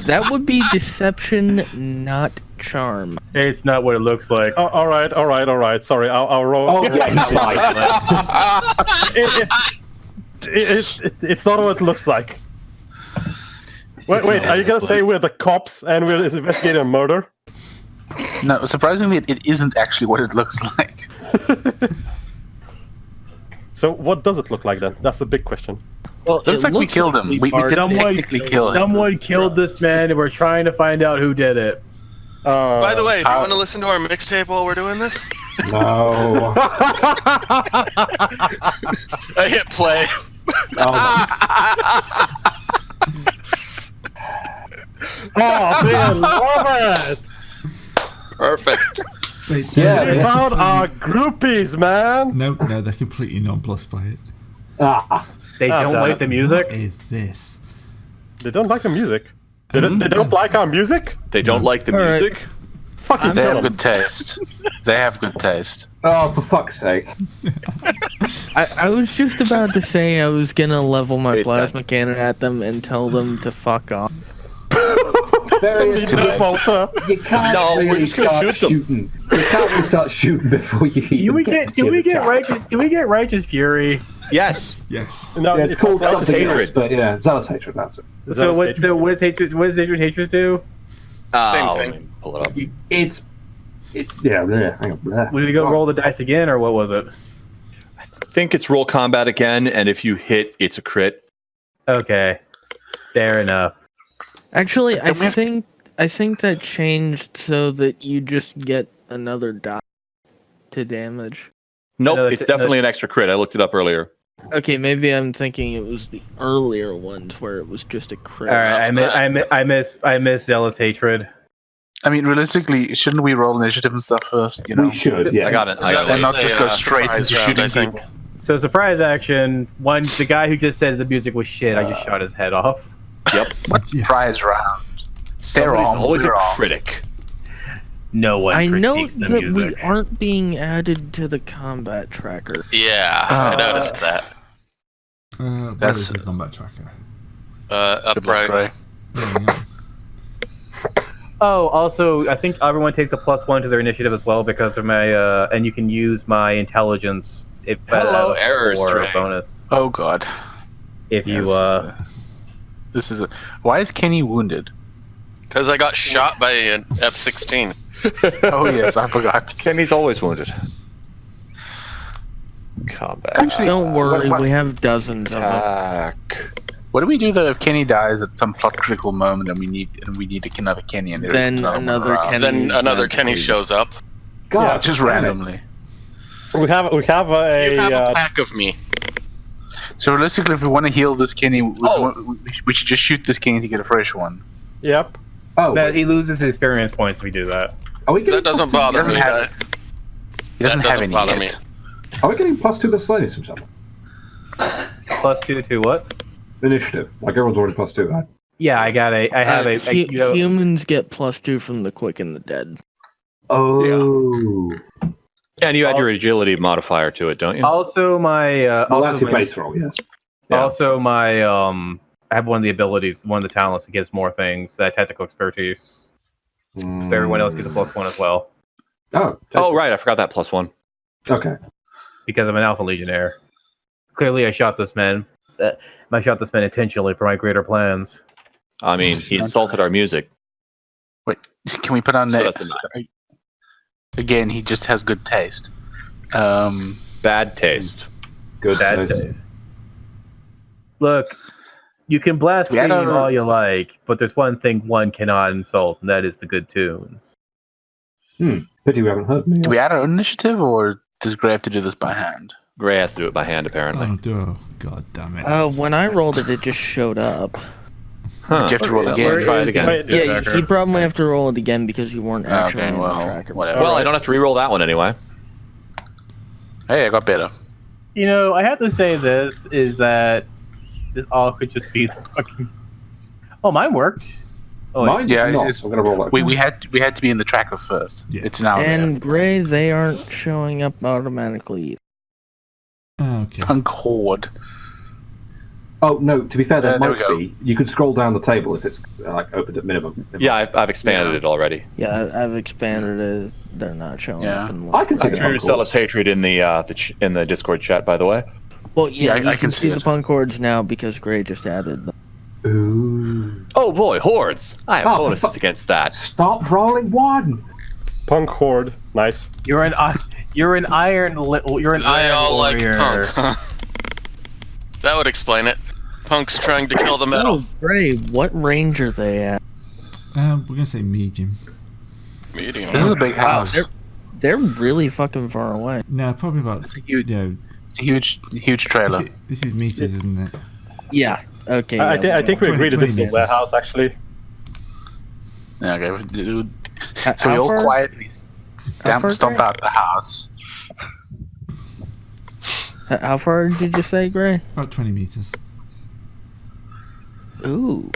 That would be deception, not charm. It's not what it looks like. Oh, all right. Sorry, I'll roll. Oh yeah, he's right. It's not what it looks like. Wait, are you gonna say we're the cops and we're investigating a murder? No, surprisingly, it isn't actually what it looks like. So what does it look like then? That's the big question. Well, Looks like we killed him. We did technically kill him. Someone killed this man, and we're trying to find out who did it. By the way, do you want to listen to our mixtape while we're doing this? No. I hit play. Oh man, love it! Perfect. Wait, Yeah, We yeah. found our groupies, man. No, they're completely nonplussed by it. They don't damn like it. the music. What is this? They don't like the music. They don't like our music. They don't like the All right. music. Fucking They kill have them. good taste. They have good taste. Oh, for fuck's sake. I was just about to say I was gonna level my Wait, plasma cannon at them and tell them to fuck off. Various Bolter. you can't No, we're really just gonna start shoot them. shooting. You can't really start shooting before you Do we get righteous fury? Yes. Yes. No, Yeah, it's called zealous something hatred. else, but yeah, zealous hatred. That's it. So what does hatred do? Same Oh, thing. let me pull it up. It's yeah. Hang on. Bleh. Did we go roll the dice again, or what was it? I think it's roll combat again, and if you hit, it's a crit. Okay, fair enough. Actually, I think that changed so that you just get another die to damage. Nope, No, it's definitely an extra crit. I looked it up earlier. Okay, maybe I'm thinking it was the earlier ones where it was just a crit. All right, I miss zealous hatred. I mean, realistically, shouldn't we roll initiative and stuff first? You know, We should. Yeah. I got it. and not just go straight into shooting people. So surprise action. The guy who just said the music was shit, I just shot his head off. Yep. What's Yeah. prize round? Somebody's wrong, always a we're wrong. critic. No one I know critiques the that music. we aren't being added to the combat tracker. Yeah, I noticed that. Where That's- is the combat tracker? Up right. Right. There we go. Oh, also, I think everyone takes a +1 to their initiative as well because of my, and you can use my intelligence if Hello, error or a string. bonus Oh god. if you This is a. Why is Kenny wounded? Because I got shot by an F-16. Oh yes, I forgot. Kenny's always wounded. Combat. Actually, Don't worry, what- we have dozens of them. Attack. What do we do though if Kenny dies at some plot critical moment and we need another Kenny and there Then isn't another one around? Kenny. Then another Yeah, Kenny dude. shows up. God, Yeah, Just damn it. randomly. We have You have a a pack of me. So realistically, if we want to heal this Kenny, we should just shoot this Kenny to get a fresh one. yep. Oh, that he loses his experience points if we do that. are we getting That doesn't plus bother doesn't me. have- That, He doesn't that have doesn't any bother yet. me. two? Are we getting +2 to slowness from something? +2 to what? Initiative. Like everyone's already +2, right? Yeah, I got a. I have Humans get +2 from the quick and the dead. Oh. And you add your agility modifier to it, don't you? Also, that's your base roll, yes. Yeah. Also, I have one of the abilities, one of the talents that gives more things, tactical expertise. So everyone else gets a +1 as well. Oh, right. I forgot that +1. Okay. Because I'm an Alpha Legionnaire. Clearly, I shot this man. I shot this man intentionally for my greater plans. I mean, he insulted our music. Wait, can we put on So that? that's a Again, he just has good taste. Bad taste. Good Bad taste. Look, you can blaspheme all you like, but there's one thing one cannot insult, and that is the good tunes. Pity we haven't heard me. Do we add our own initiative, or does Gray have to do this by hand? Gray has to do it by hand, apparently. Oh, God damn it. When I rolled it, it just showed up. Huh. Did you have to roll again? Try it again. Yeah, you probably have to roll it again because you weren't actually on the tracker. Whatever. Well, I don't have to re-roll that one anyway. Hey, I got better. You know, I have to say this is that this all could just be the fucking. Oh, mine worked. Oh, Mine yeah, not. I'm gonna roll that. We had to be in the tracker first. Yeah. It's now And Gray, they aren't showing up automatically. Okay. Punk Horde. Oh no! To be fair, there there might we go. be. You could scroll down the table if it's opened at minimum. Yeah, I've expanded it already. Yeah, I've expanded it. They're not showing up. In the I can see the Sure, punk Zealous Hatred in the Discord chat, by the way. Well, yeah, Yeah, you can see the punk hordes now because Gray just added them. Ooh. Oh boy, hordes! I have bonuses against that. Stop rolling one. Punk horde, nice. You're an iron warrior. Punk, huh? That would explain it. Punk's trying to kill the metal. Oh, Gray, what range are they at? We're gonna say medium. Medium. This is a big house. They're really fucking far away. No, probably about. It's a huge, You know, it's a huge trailer. this is meters, isn't it? Yeah. Okay. I think we agreed that this is a 20 warehouse, actually. Yeah, okay. How So we all far- quietly far, stomp Gray? out the house. How far did you say, Gray? About 20 meters. Ooh.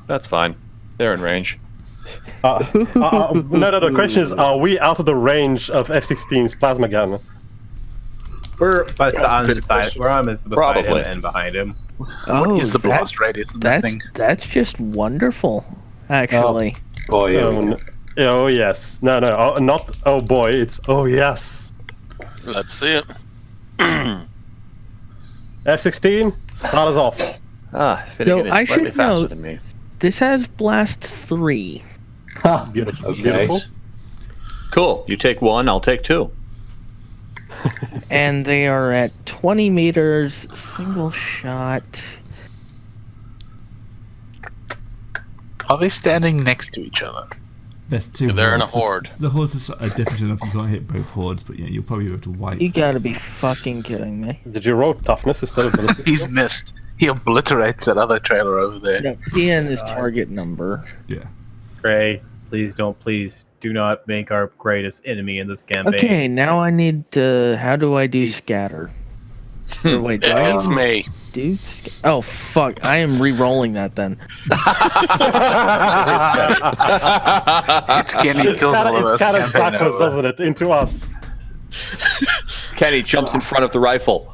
That's fine. They're in range. No, the question is, are we out of the range of F-16's plasma gun? We're on the side. We're on beside Probably. him and behind him. Oh, What is the blast radius of that thing? That's just wonderful, actually. Boy, Oh yes. No, not oh boy. It's oh yes. Let's see it. F-16, start us off. Finnegan I is slightly should faster know- than me. This has blast 3. Beautiful. Okay. Beautiful. Cool. You take one, I'll take two. And they are at 20 meters, single shot. Are they standing next to each other? There's two. They're in a hordes. horde. The hordes are different enough you can't hit both hordes, but yeah, you'll probably be able to wipe. You gotta be fucking kidding me. Did you roll toughness instead of ballistic? He's missed. He obliterates that other trailer over there. No, TN is target number. Yeah. Gray, please do not make our greatest enemy in this campaign. Okay, now I need to. How do I do scatter? Or wait, do I It's me. do? Oh fuck! I am re-rolling that then. It's Kenny kills all of It us. scatters Campaign backwards, over. doesn't it? Into us. Kenny jumps in front of the rifle.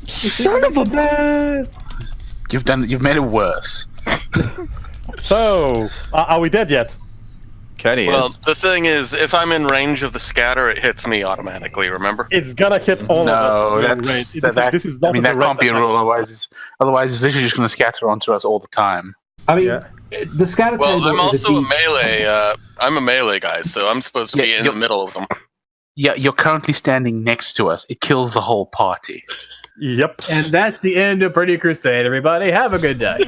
Son of a bitch! You've made it worse. So, are we dead yet? Kenny Well, is. the thing is, if I'm in range of the scatter, it hits me automatically, remember? It's gonna hit all No, of us. This is not I mean, that direct can't be a attack. rule. Otherwise, it's literally just going to scatter onto us all the time. I mean, Yeah. the scatter Well, table I'm is also a deep- melee. I'm a melee guy, so I'm supposed to be Yeah, in the middle of them. Yeah, you're currently standing next to us. It kills the whole party. Yep. And that's the end of Pretty Crusade, everybody. Have a good day. We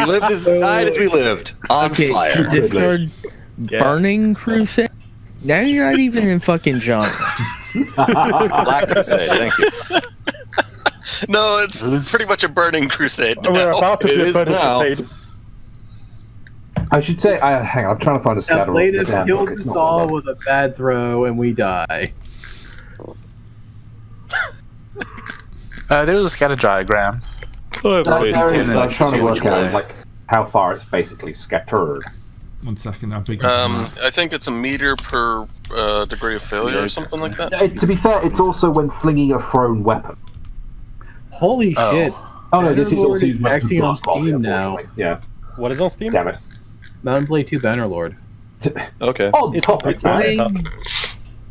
lived as died as we lived. On Okay, fire. Discard Yeah. Burning Crusade. Now you're not even in fucking genre. Black Crusade, thank you. No, it's pretty much a burning crusade. We're now. about to It be a is burning now. crusade. I should say, hang on, I'm trying to find a scatter. Latest roll. killed It's us not all one. with a bad throw, and we die. There was a scatter diagram. There is, in I'm a trying to work huge way. out like how far it's basically scattered. 1 second, how big? I think it's a meter per degree of failure or something like that. To be fair, it's also when flinging a thrown weapon. Holy shit! Oh no, this is Bannerlord also is actually on Steam now. Yeah. What is on Steam? Damn it. Mountain Blade 2 Bannerlord. Okay. On topic, man.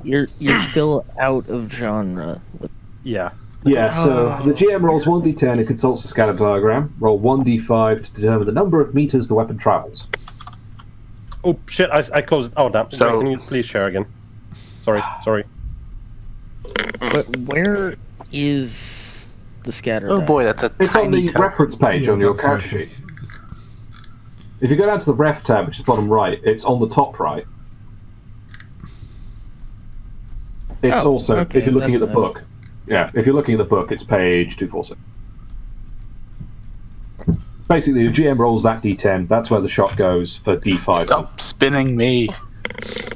You're still out of genre. Yeah. Yeah, so the GM rolls 1d10 and consults the scatter diagram. Roll 1d5 to determine the number of meters the weapon travels. Oh shit! I closed it. Oh damn! So- Sorry, can you please share again? Sorry. But where is the scatter? Oh die? boy, that's a It's on tiny the reference page on your character sheet. If you go down to the ref tab, which is bottom right, it's on the top right. It's also, okay, if you're looking at the that's book. Yeah, if you're looking at the book, it's page 246. Basically, the GM rolls that d10, that's where the shot goes for d5. Stop spinning me.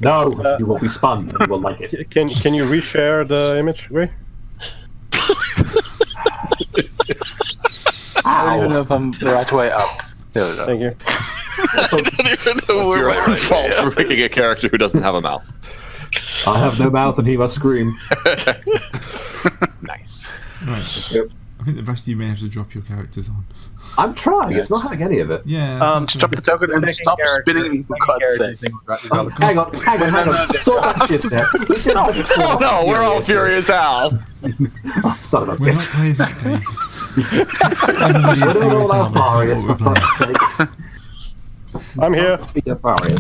No, you will be spun, and you will like it. Can you reshare the image, Gray? I don't even know if I'm the right way up. There we go. Thank you. I don't even know where Your my own right fault way for is. picking a character who doesn't have a mouth. I have no mouth and he must scream. Nice. Right. Yep. I think the rest of you may have to drop your characters on. I'm trying, it's not having any of it. Yeah. Just drop the token and stop spinning me, for God's sake. Oh, hang on. Sort that shit there. Oh no, we're all furious, Al. Oh, son of a We're bitch. not playing that game. Everybody is We're doing all this our out, that's barriers, what for we're playing. fuck's sake. I'm here. Be your barriers.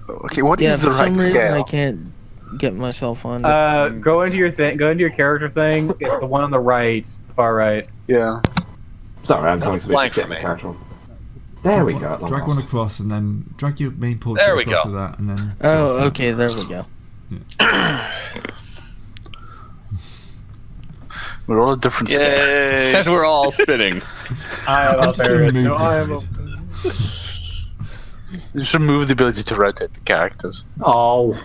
Okay, what is Yeah, the for some right reason scale? I can't get myself on. Go into your thing. Go into your character thing. It's the one on the right, the far right. Yeah. Sorry, I'm coming to blank get for my me. character on. There we go. at long Drag last. one across and then drag your main portrait There we across go. to that and then... Oh, okay, there we go. We're all a different scale. Yay! And we're all spinning. I am I'm up just there. gonna move No, I am the up. You should move the ability to rotate the characters. Oh,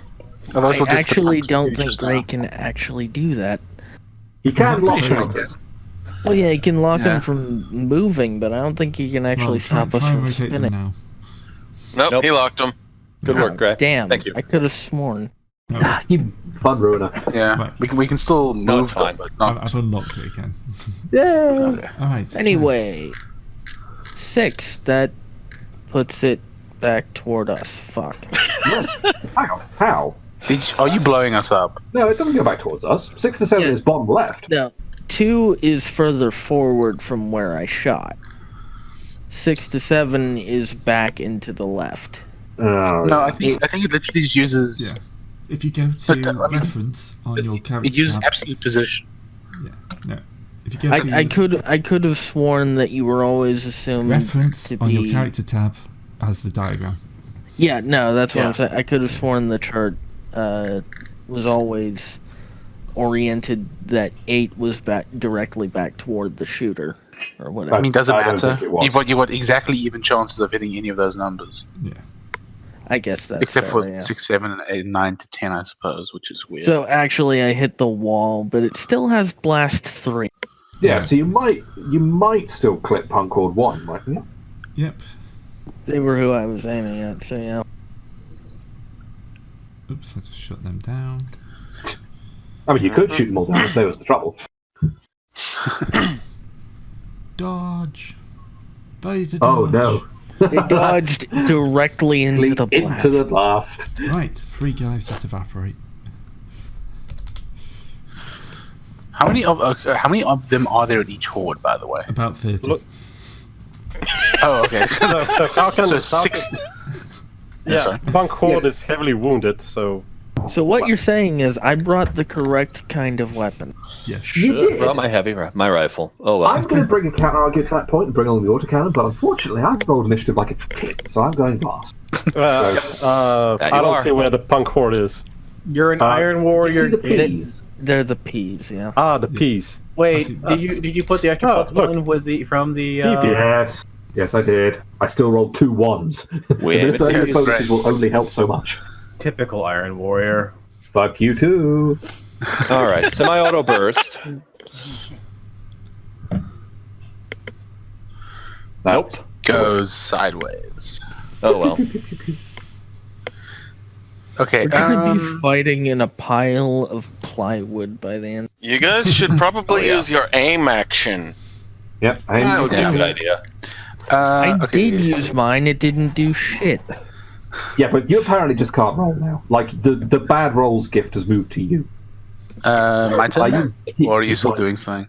Otherwise I we'll get to actually the don't think just Ray now. can actually do that. you can Well, lock that's him. okay. Well, yeah, he can lock Yeah. him from moving, but I don't think he can actually Well, stop us try and from rotate them spinning. now. Nope, Nope. he locked him. Good work, Gray. Damn, Thank you. I could have sworn. No, You fun ruiner. Yeah, Right. we can still No, move it's them, fine. but I've, not. I've unlocked it again. Yeah. Alright. Anyway, 6, that puts it back toward us. Fuck. Hang on. How? Are you blowing us up? No, it doesn't go back towards us. 6 to 7 Yeah. is bottom left. No, 2 is further forward from where I shot. 6 to 7 is back into the left. Oh, No, I think it literally just uses. Yeah. If you go to But, I mean, reference on your character It uses tab, absolute position. no. If you go to I could have sworn that you were always assumed reference to on your be- character tab as the diagram. Yeah, no, that's what Yeah. I'm saying. I could have sworn the chart was always oriented that 8 was back directly back toward the shooter or whatever. I mean, does it I don't matter? think it was. You've got exactly even chances of hitting any of those numbers, Yeah. I guess that's except fair, for yeah. 6, 7, and 8, 9 to 10, I suppose, which is weird. So actually, I hit the wall, but it still has blast 3. yeah. So you might still clip Puncord 1, mightn't you? Yep. They were who I was aiming at, so yeah. Oops, I just shut them down. I mean, you could shoot them all down if there was the trouble. Dodge. Ready to Oh dodge. no. It dodged directly into the blast. Into the blast. Right, 3 guys just evaporate. How many of them are there in each horde, by the way? About 30. Look. Oh, okay. So Falcon, So Falcon 6. yeah, sorry. Punk Horde is heavily wounded, so So what you're saying is I brought the correct kind of weapon. Yes. You Should've did. brought my rifle. Oh well. I'm going to bring a counter argument to that point and bring on the autocannon, but unfortunately I've rolled initiative like a tit, so I'm going last. That I you don't are. see where the Punk Horde is. You're an Iron You Warrior. see the peas? They're the P's, yeah. Ah, the P's. Wait, did you put the extra Oh, plus look. 1 with the from the? Yes. Yes, I did. I still rolled 2 1s. We The have Minnesota it. bonuses will only help so much. Typical Iron Warrior. Fuck you too. All right, semi-auto burst. Nope. goes sideways. Oh well. Okay. We're gonna be fighting in a pile of plywood by the end. You guys should probably use your aim action. Yep. That would be a good idea. I did use mine. It didn't do shit. Yeah, but you apparently just can't roll now. Like the bad rolls gift has moved to you. My turn. Or are you still Like- doing something?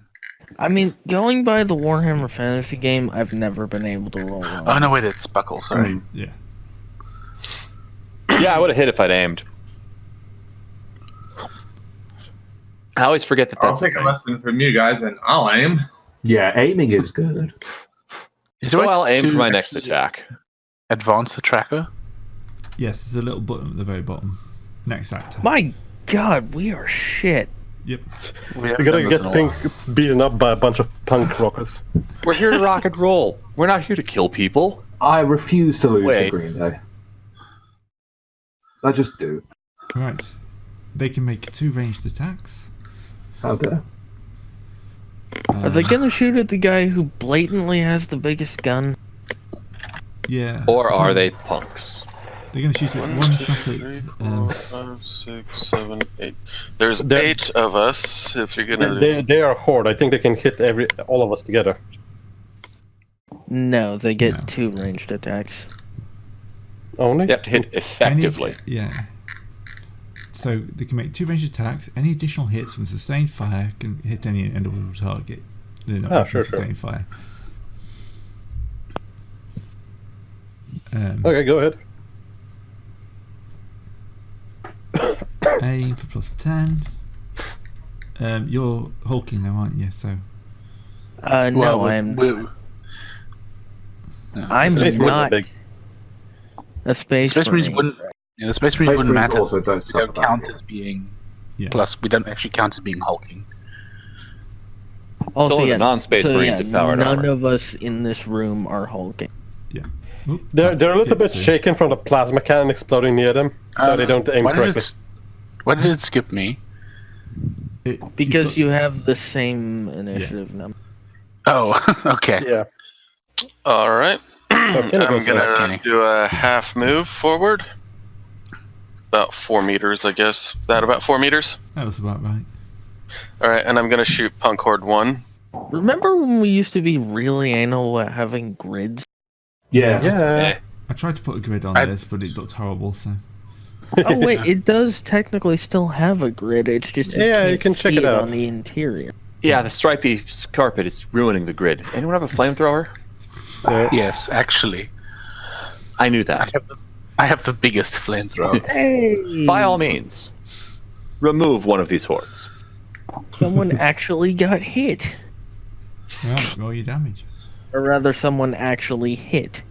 I mean, going by the Warhammer Fantasy game, I've never been able to roll well. Oh no, wait, it's Buckle. Sorry. Mm. Yeah. Yeah, I would have hit if I'd aimed. I always forget that I'll that's take a lesson from you guys, and I'll aim. Yeah, aiming is good. So I'll aim for my next attack. Advance the tracker. Yes, there's a little button at the very bottom. Next actor. My God, we are shit. Yep. You're gonna get Pink beaten up by a bunch of punk rockers. We're here to rock and roll. We're not here to kill people. I refuse to lose Wait. to Green Day. I just do. Right. They can make 2 ranged attacks. How dare. Are they gonna shoot at the guy who blatantly has the biggest gun? Yeah. Or are they punks? They're going to shoot it 1, one 2, shot 3, at. 4, 5, 6, 7, 8. There's They're- 8 of us. If you're gonna. They are a horde. I think they can hit all of us together. No, they get No. 2 ranged attacks. Only? They have to hit effectively. Yeah. So they can make 2 ranged attacks. Any additional hits from sustained fire can hit any individual target. They're not Sure. sustained fire. Okay, go ahead. Aim for +10. You're hulking now, aren't you? So No, I'm Space Marines are not big. a space Space Marines Marine. wouldn't. Yeah, the Space Marines wouldn't matter. Also don't We suffer don't that count much. as being. yeah. Plus, we don't actually count as being hulking. Also, Only the yeah, non-space Marines have powered none armor. of us in this room are hulking. Oop, They're a that's little bit it, so- shaken from the plasma cannon exploding near them, so they don't aim Why did correctly. Why did it skip me? Because you have the same initiative number. Oh, okay. Yeah. All right. Kenny I'm goes first, gonna Kenny. do a half move forward. About 4 meters, I guess. That about 4 meters. That was about right. All right, and I'm gonna shoot Punk Horde 1. Remember when we used to be really anal at having grids? Yeah. Yeah. I tried to put a grid on this, but it looked horrible. So Oh wait, it does technically still have a grid. It's just Yeah, you can't can check see it out. on the interior. Yeah, the stripy carpet is ruining the grid. Anyone have a flamethrower? Yes, actually, I knew that. I have the biggest flamethrower. Hey, By all means, remove one of these hordes. someone actually got hit, right, roll your damage. or rather, someone actually hit.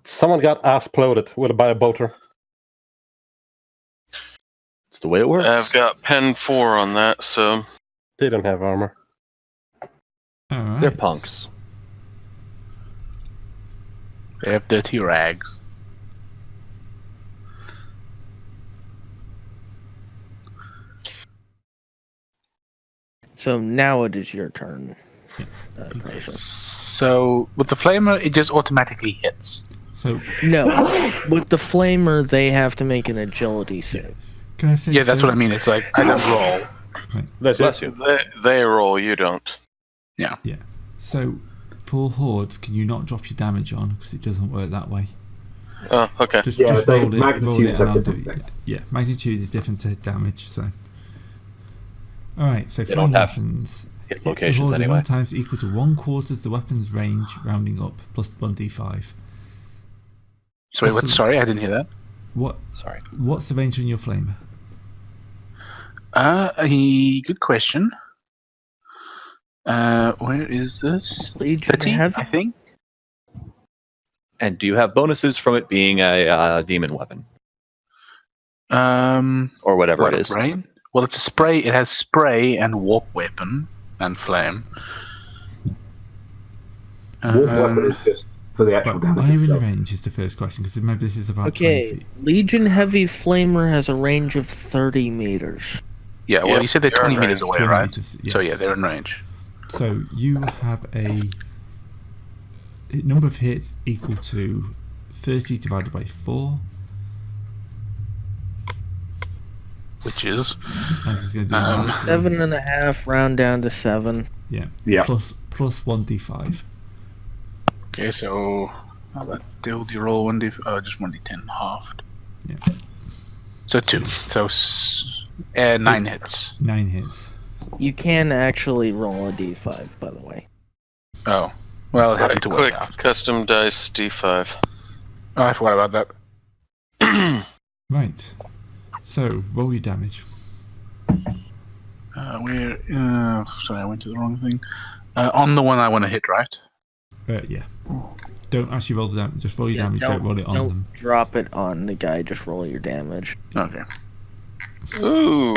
Someone got ass-ploded by a boater. It's the way it works. I've got pen 4 on that, so They don't have armor. All right. They're punks. They have dirty rags. So now it is your turn. Pressure. So with the flamer, it just automatically hits. So No, with the flamer, they have to make an agility save. can I say? Yeah, that's so- what I mean. It's like I don't roll. Bless you. they roll, you don't. So for hordes, can you not drop your damage on because it doesn't work that way? Oh, okay. Just Yeah, roll it, magnitudes roll it, have and I'll do different it. Yeah, magnitude is different to damage. So, all right. So They flame don't have weapons. hit Hits the locations horde at anyway. 1 times equal to 1/4 the weapon's range, rounding up, plus 1d5. So wait, what? Awesome. Sorry, I didn't hear that. Sorry. What's the range on your flamer? Good question. Where is this? Legion 30, Heavy? I think. And do you have bonuses from it being a demon weapon or whatever What, it is? Rain? Well, it's a spray. It has spray and warp weapon and flame. Warp weapon is just for the actual Well, damage. are you in itself. range is the first question, because remember this is about 20 Okay, feet. Legion Heavy Flamer has a range of 30 meters. Yeah, well, Yep, you said they're they're in 20 meters range. away, 20 right? meters, So yes. yeah, they're in range. So you have a number of hits equal to 30 divided by 4. Which is? I'm just going to do math. 7.5, round down to 7. Yeah. Yeah. Plus 1d5. Okay, so how about do you roll 1d? Oh, just 1d10 halved. Yeah. So 2. So 9 hits. 9 hits. You can actually roll a d5, by the way. Oh, well, it happened to work Quick out. custom dice d5. Oh, I forgot about that. Right. So roll your damage. Sorry, I went to the wrong thing. On the one I want to hit, right? Yeah. Don't actually roll the damage. Just roll your damage. Don't roll it on don't them. drop it on the guy. Just roll your damage. Okay. Ooh.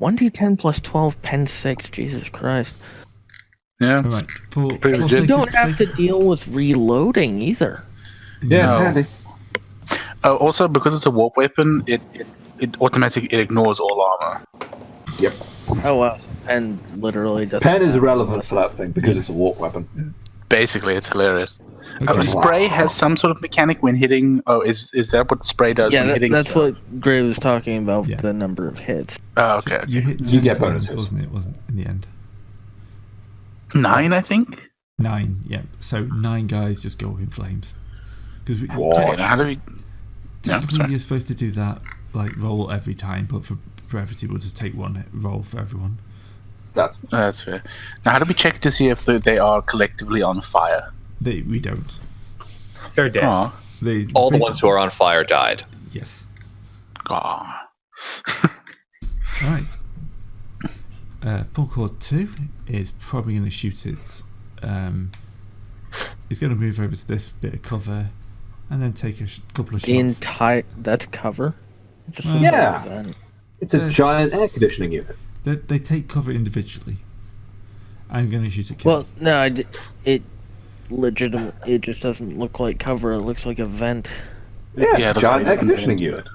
1d10 plus 12, pen 6. Jesus Christ. Yeah. All right. For legit. You don't have to deal with reloading either. Yeah, No. it's handy. Oh, also, because it's a warp weapon, it automatically ignores all armor. Yep. Oh wow. So pen literally doesn't. Pen is matter. irrelevant for that thing because it's a warp weapon. Basically, it's hilarious. Okay. Spray has some sort of mechanic when hitting. Oh, is that what spray does Yeah, when hitting? that's stuff? what Gray was talking about. Yeah. The number of hits. Oh, okay. You hit 10 You get times, bonuses. wasn't it? Wasn't in the end 9, I think. 9? Yeah. So 9 guys just go up in flames. Because Okay, now how do we? technically sorry. you're supposed to do that like roll every time, but for brevity we'll just take one roll for everyone. That's fair. Now, how do we check to see if they are collectively on fire? We don't. They're dead. Aw. All the ones who are on fire died. Yes. Aw. Right. Pullcord 2 is probably going to shoot it. He's going to move over to this bit of cover and then take a couple of shots. That's cover. Just Well, Yeah. then. It's a giant air conditioning unit. They take cover individually. I'm going to shoot at Well, no, it legitimate. It just doesn't look like cover. It looks like a vent. Yeah, Yeah, it's it a looks giant like air a conditioning vent. unit.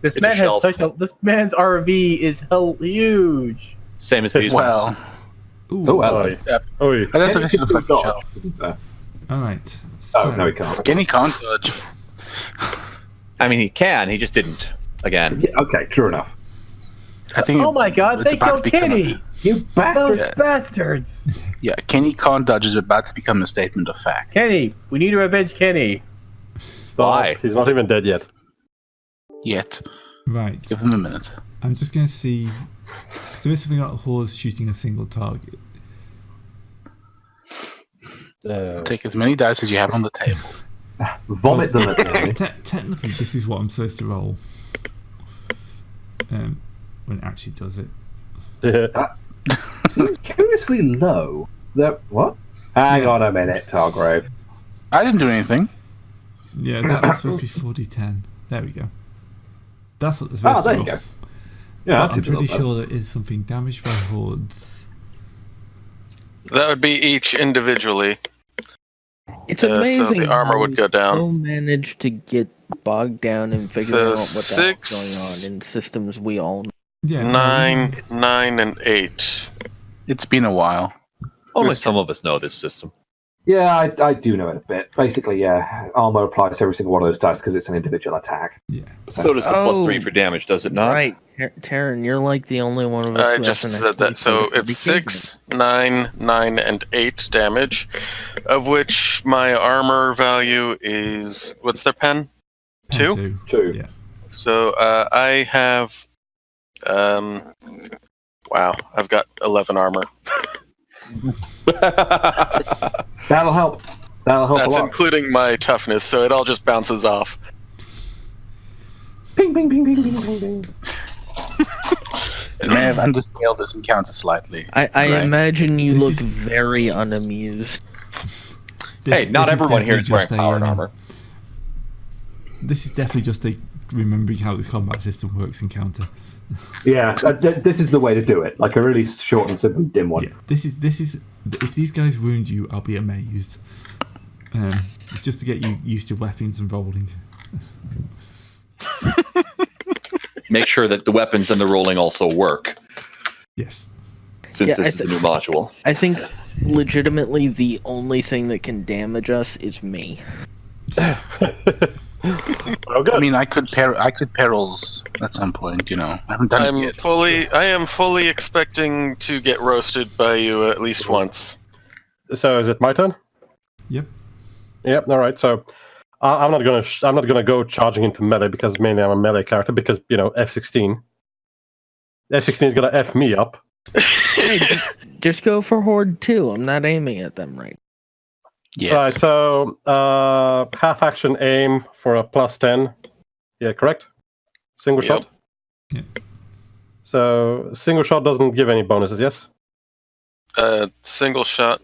This It's a man has shelf. this man's RV is huge. Same as these ones. Well, Ooh, Oh, hello. Oh, that's Kenny actually can looks like a dodge, shell. to be fair. all right. So, Oh, no, he can't. Kenny can't dodge. I mean, he can. He just didn't. Again. Yeah, okay, true enough. I think. Oh my God! it's They about to killed become Kenny. You Those bastard! bastards. Yeah, Kenny can't dodge is about to become a statement of fact. Kenny, we need to revenge Kenny. Stop. Why? He's not even dead yet. Yet. right. Give him a minute. I'm just going to see. So this thing got a horse shooting a single target. Take as many dice as you have on the table. Vomit them at me. Technically, this is what I'm supposed to roll. When it actually does it. Seems curiously low. What? Hang on a minute, Targrave. I didn't do anything. Yeah, that was supposed to be 40-10. There we go. That's what they're supposed Oh, to there roll. you go. But Yeah, I'm that seems a pretty little sure there is something damaged by hordes. That would be each individually. It's So amazing. the armor would go down. They'll manage to get bogged down and figure So out what the hell's 6, going on in systems we all know. Yeah. 9, 9, and 8. It's been a while. Only some of us know this system. Yeah, I do know it a bit. Basically, yeah, armor applies to every single one of those dice because it's an individual attack. Yeah. So does the +3 Oh. for damage, does it not? Right, Taryn, you're like the only one of us. I who just hasn't said that. actually So played it's Heavy 6, 9, 9, and 8 damage, of which my armor value is, what's their pen? 2? 2. Yeah. So I have, wow, I've got 11 armor. That'll help. That'll help That's a lot. including my toughness, so it all just bounces off. Ping, ping, ping, ping, ping, ping, ping. It may have underscaled this encounter slightly. I Right. imagine you This look is- very unamused. Hey, not This is everyone here is definitely wearing just powered a, armor. This is definitely just a remembering how the combat system works encounter. Yeah, this is the way to do it. Like a really short and simple dim one. Yeah, this is. If these guys wound you, I'll be amazed. It's just to get you used to weapons and rolling. Make sure that the weapons and the rolling also work, Yes. since Yeah, this is a new module. I think legitimately the only thing that can damage us is me. Oh, good. I mean, I could perils at some point. I haven't done it yet. I am fully expecting to get roasted by you at least once. So is it my turn? Yep. Yep. All right. So I'm not gonna go charging into melee because mainly I'm a melee character because F16. F16 is gonna F me up. Hey, just go for Horde 2. I'm not aiming at them right. Yeah. All right. So half action aim for a +10. Yeah, correct. Single shot. Yep. So single shot doesn't give any bonuses. Yes. Single shot,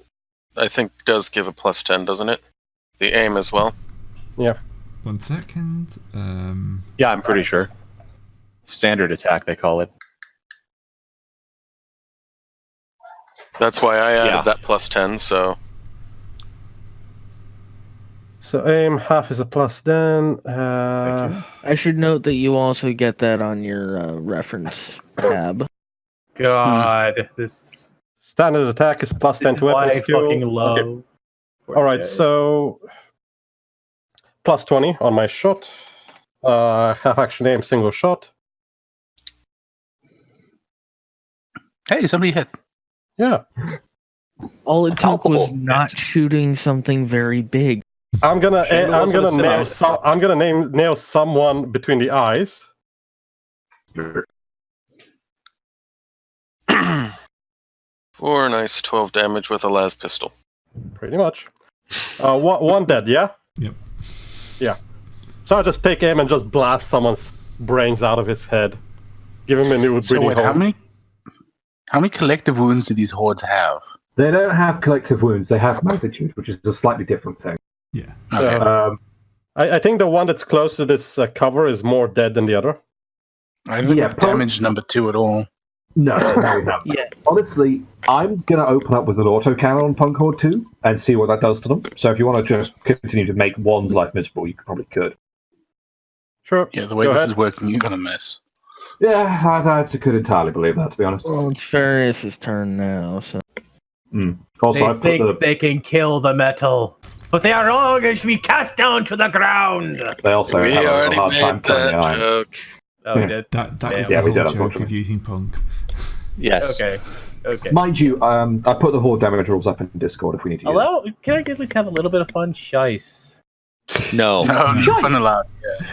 I think, does give a +10, doesn't it? The aim as well. Yeah. 1 second. Yeah, I'm pretty sure. Standard attack, they call it. That's why I added that +10. So aim half is a +10. I should note that you also get that on your reference tab. God, this Standard attack is +10 is to weapon why I skill. fucking love. Okay. All right, so +20 on my shot. Half action aim, single shot. Hey, somebody hit. Yeah. All it took was Palpable. not shooting something very big. I'm gonna Shingles nail someone between the eyes. for a nice 12 damage with a las pistol. Pretty much. One dead, yeah? Yep. Yeah. So I just take aim and just blast someone's brains out of his head. Give him a new So breathing wait, hole. how many collective wounds do these hordes have? They don't have collective wounds. They have magnitude, which is a slightly different thing. Yeah. Okay. I think the one that's close to this cover is more dead than the other. I didn't damage number 2 at all. No, we have. Yeah. Honestly, I'm going to open up with an autocannon on Punk Horde 2 and see what that does to them. So if you want to just continue to make one's life miserable, you probably could. Sure. Yeah, the way Go this ahead. is working, you're gonna miss. Yeah, I could entirely believe that, to be honest. Well, it's Farius' turn now, so. Also, I They put think they can kill the metal, but they are all going to be cast down to the ground. they also We have a already hard time made killing the that iron. joke. Oh, we did. That is Yeah, the we whole did, joke unfortunately. of using punk. Yes. Okay. Mind you, I put the horde damage rules up in Discord if we need to use them. Can I at least have a little bit of fun? Shice. No. No fun allowed.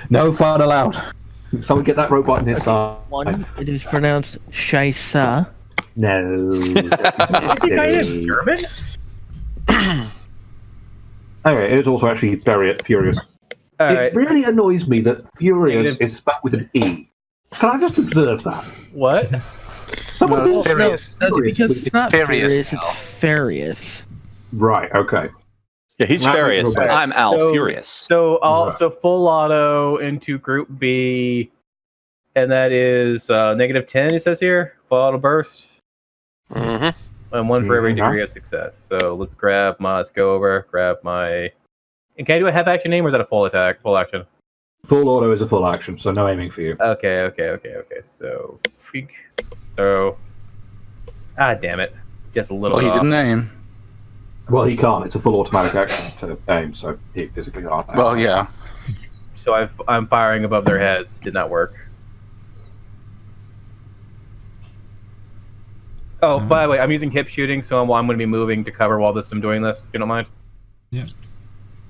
No fun allowed. Someone get that robot in his side. One, it is pronounced Scheisse. No. I think I am German. Anyway, it is also actually very furious. All It right. really annoys me that furious is spelled with an E. Can I just observe that? What? Someone No, it's calls Furious. That's because with- it's not Farius Furious, now. it's Farius. Right, okay. Yeah, he's Not Furious. real bad. I'm Al So- Furious. So full auto into Group B, and that is -10. It says here. Full auto burst, Mm-hmm. and one for every Mhm. degree of success. So let's grab my. And can I do a half action aim, or is that a full attack? Full action. Full auto is a full action, so no aiming for you. Okay. So freak throw. Ah, damn it! Just a little. Well, he off. didn't aim. Well, he can't. It's a full automatic action to aim, so he physically can't. Well, yeah. So I'm firing above their heads. Did not work. Oh, by the way, I'm using hip shooting, so I'm going to be moving to cover while I'm doing this. If you don't mind. Yeah.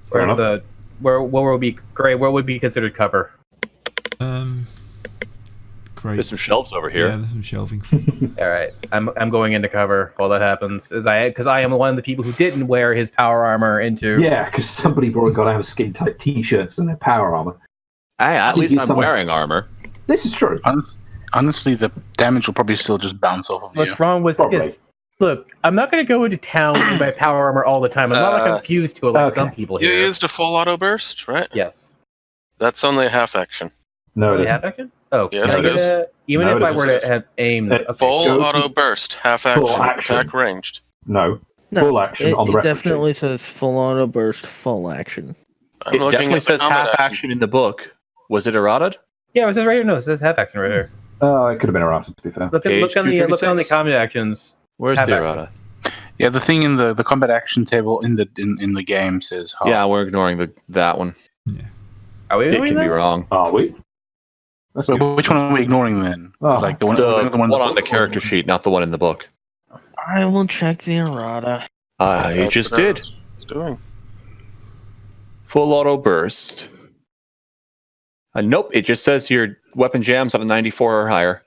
Where's the where will be Gray? Where would be considered cover? Great. There's some shelves over here. Yeah, there's some shelving. All right, I'm going into cover while that happens. Because I am one of the people who didn't wear his power armor into. Yeah, because somebody brought got out of skin tight t-shirts and their power armor. Hey, at You least get I'm some- wearing armor. This is true. Honestly, the damage will probably still just bounce off of you. What's wrong with Probably. this? Look, I'm not going to go into town in my power armor all the time. I'm not like I'm fused to it like okay. some people You here. used a full auto burst, right? Yes. That's only a half action. No, it You isn't. have action? Oh, Yes, can I it get is. even No, if it I were is. to have aimed. Okay. Full Go to auto burst, half full action, action. attack ranged. No. No, Full action on the it reference definitely says full auto burst, full action. I'm It looking definitely at the says combat half action in the book. Was it errated? Yeah, it says right here. No, it says half action right here. It could have been around, to be fair. Look on the Page look on the 236. common actions. Where's Half the action. errata? Yeah, the thing in the combat action table in the game says half. Yeah, we're ignoring that one. Yeah. Are we It doing could that? be wrong. Are we? That's So good. which one are we ignoring then? Oh. It's like the one, The the one, one on the character sheet, not the one in the book. I will check the errata. You just did. It's doing. Full auto burst. Nope, it just says your weapon jams on a 94 or higher.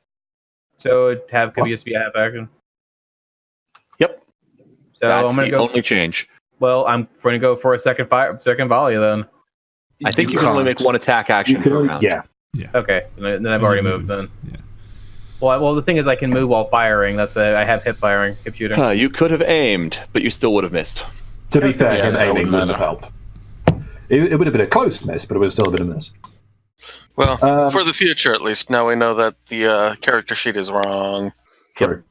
So it could just be a half action. Yep. So That's I'm gonna the go. only change. Well, I'm going to go for a second volley then. I think you can only make one attack action per round. Yeah. Okay, then I've already moved then. Yeah. Well, the thing is, I can move while firing. I have hip shooting. You could have aimed, but you still would have missed. To be fair, Yeah, him that aiming wouldn't wouldn't have helped. It would have been a close miss, but it was still a bit of a miss. Well, for the future at least, now we know that the character sheet is wrong. True.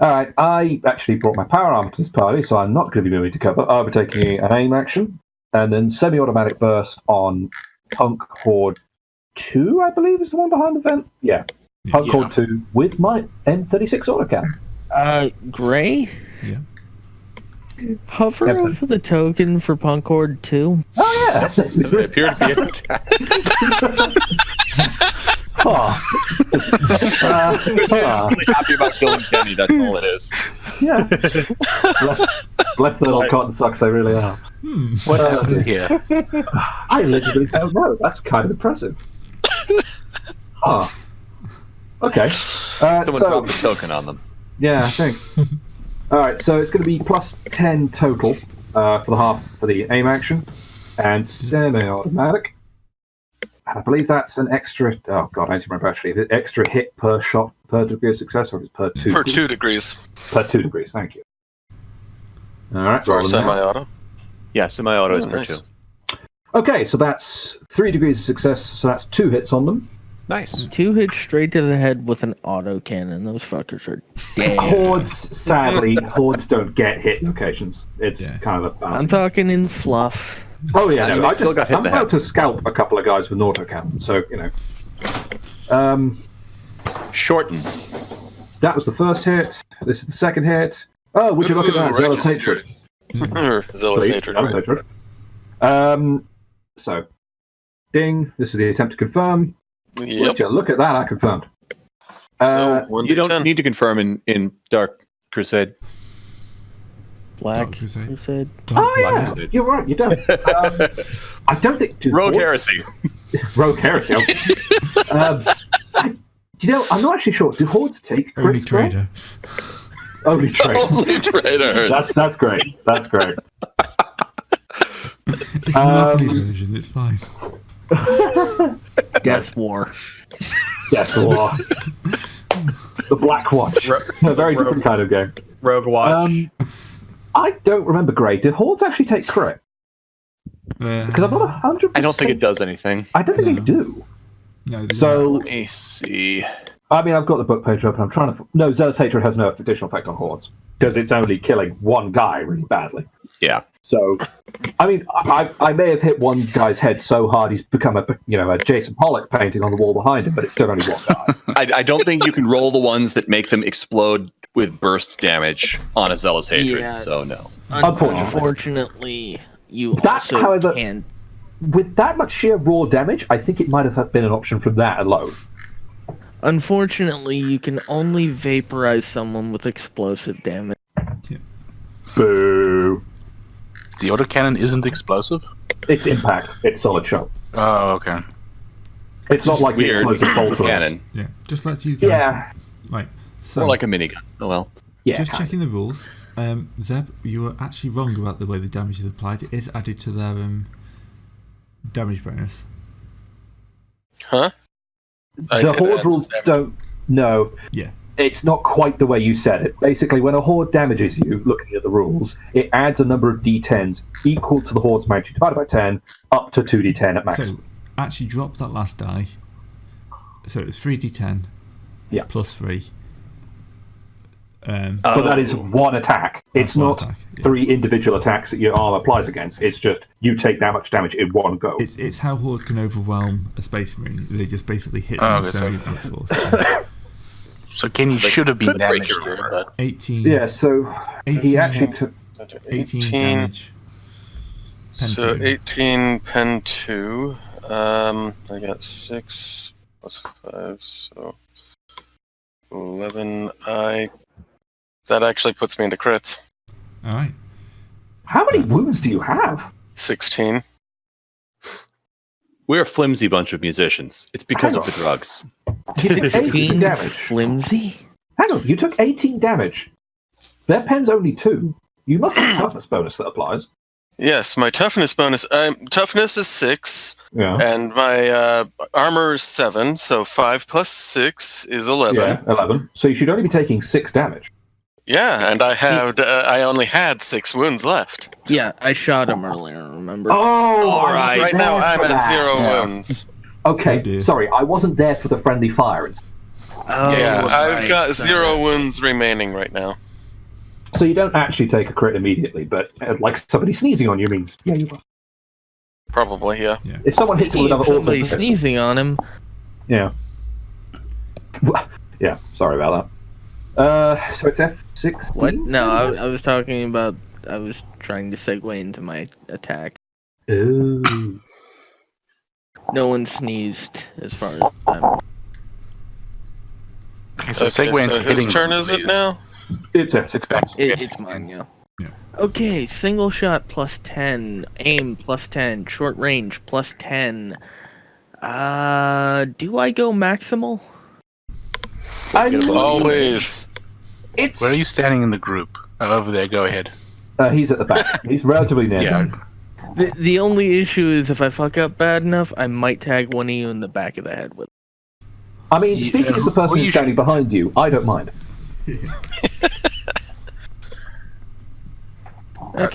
All right, I actually brought my power armor to this party, so I'm not going to be moving to cover. I'll be taking an aim action, and then semi-automatic burst on Punk Horde 2, I believe is the one behind the vent. Yeah. Punk Horde 2 with my M36 autocannon. Gray? Yeah. Hover Yep. over the token for Punk Horde 2. Oh, yeah! They appear to be an attack. Really happy about killing Kenny, that's all it is. Yeah. Bless the little cotton socks, they really are. What happened here? I literally don't know. That's kind of impressive. Okay. Someone dropped the token on them. Yeah, I think. Alright, so it's going to be plus 10 total for the aim action and semi-automatic. And I believe that's an extra. Oh god, I need to remember actually. Extra hit per shot per degree of success, or is it per 2? Per 2 degrees. Per 2 degrees. Thank you. All right. For rolling now. semi-auto. Yeah, semi-auto is per Nice. 2. Okay, so that's 3 degrees of success. So that's 2 hits on them. Nice. 2 hits straight to the head with an autocannon. Those fuckers are dead. Hordes don't get hit locations. It's kind of a. I'm talking in fluff. Oh yeah, no, still got hit in I'm the about head. to scalp a couple of guys with an autocannon, so you know. Shorten. That was the first hit. This is the second hit. Oh, would you look at that? Zealous hatred. Zealous Please, hatred. Zealous Right. hatred. So, ding. This is the attempt to confirm. Would Yep. you look at that? I confirmed. So, 1 You don't 10. need to confirm in Dark Crusade. Black Dark Crusade. Crusade. Oh yeah, you're right. You don't. I don't think. Rogue Heresy. Rogue heresy. You know, I'm not actually sure. Do hordes take Only crits? Greg? trader. Only trader. Only trader. That's great. That's great. It's a Monopoly version, it's fine. Death War. Yes, War. The Black Watch. A very different kind of game. Rogue Watch. I don't remember, Grey. Did hordes actually take crit? Because I'm not 100%. I don't think it does anything. I don't think they do. No, they So, Let me see. I mean, I've got the book page open. I'm trying to. No, Zealous Hatred has no additional effect on hordes because it's only killing one guy really badly. Yeah. So, I mean, I may have hit one guy's head so hard he's become a Jason Pollock painting on the wall behind him, but it's still only one guy. I don't think you can roll the ones that make them explode with burst damage on a Zealous Hatred, Yeah. so no. Unfortunately, you That, also however- can't. With that much sheer raw damage, I think it might have been an option from that alone. Unfortunately, you can only vaporize someone with explosive damage. Boo. The autocannon isn't explosive? It's impact. It's solid shot. Oh, okay. It's not like Weird. the explosive bolt rounds. Cannon. Yeah, just let you guys. Yeah. Right. So, More like a minigun. Oh well. Yeah. just checking the rules. Zeb, you were actually wrong about the way the damage is applied. It is added to their damage bonus. Huh? I The did horde add rules damage. don't. No. Yeah. It's not quite the way you said it. Basically, when a horde damages you, looking at the rules, it adds a number of d10s equal to the horde's magnitude divided by 10, up to 2d10 at max. So, actually drop that last die. So it's 3d10 plus 3. But that is one attack. It's one not attack, yeah. 3 individual attacks that your arm applies against. It's just you take that much damage in one go. It's how hordes can overwhelm a space marine. They just basically hit them Oh, with okay, so much force. So Kenny should have been Could break damaged your there, armor. but 18. Yeah, so 18, he actually took. 18 damage. Pen So 2. 18, pen 2. I got 6 plus 5, so 11. That actually puts me into crits. Alright. How many wounds do you have? 16. We're a flimsy bunch of musicians. It's because of the drugs. You took 18 damage. Flimsy? Hang on, you took 18 damage. Their pen's only 2. You must have a toughness bonus that applies. Yes, my toughness bonus. Toughness is 6, Yeah. and my armor is 7, so 5 plus 6 is 11. Yeah, 11. So you should only be taking 6 damage. Yeah, and I only had 6 wounds left. Yeah, I shot him earlier, remember? Oh, All right. Right now I'm at 0 Yeah. wounds. Okay, Oh, dear. sorry, I wasn't there for the friendly fire. Oh, Yeah, I've right, got sorry. 0 wounds remaining right now. So you don't actually take a crit immediately, but like somebody sneezing on you means, yeah, you will. Probably, yeah. If someone hits you with If another somebody auto pistol- sneezing on him. Yeah. Yeah, sorry about that. So it's F16? What? No, I was talking about. I was trying to segue into my attack. Ooh. No one sneezed, as far as I'm. okay, so segue into hitting. whose turn is it please. now? It's F16. It's back. It's mine, yeah. Okay, single shot plus 10, aim plus 10, short range plus 10. Do I go maximal? Always. It's... Where are you standing in the group? Oh, over there. Go ahead. He's at the back. He's relatively near. Yeah. The only issue is if I fuck up bad enough, I might tag one of you in the back of the head with. I mean, speaking as the person well, who's standing behind you, I don't mind.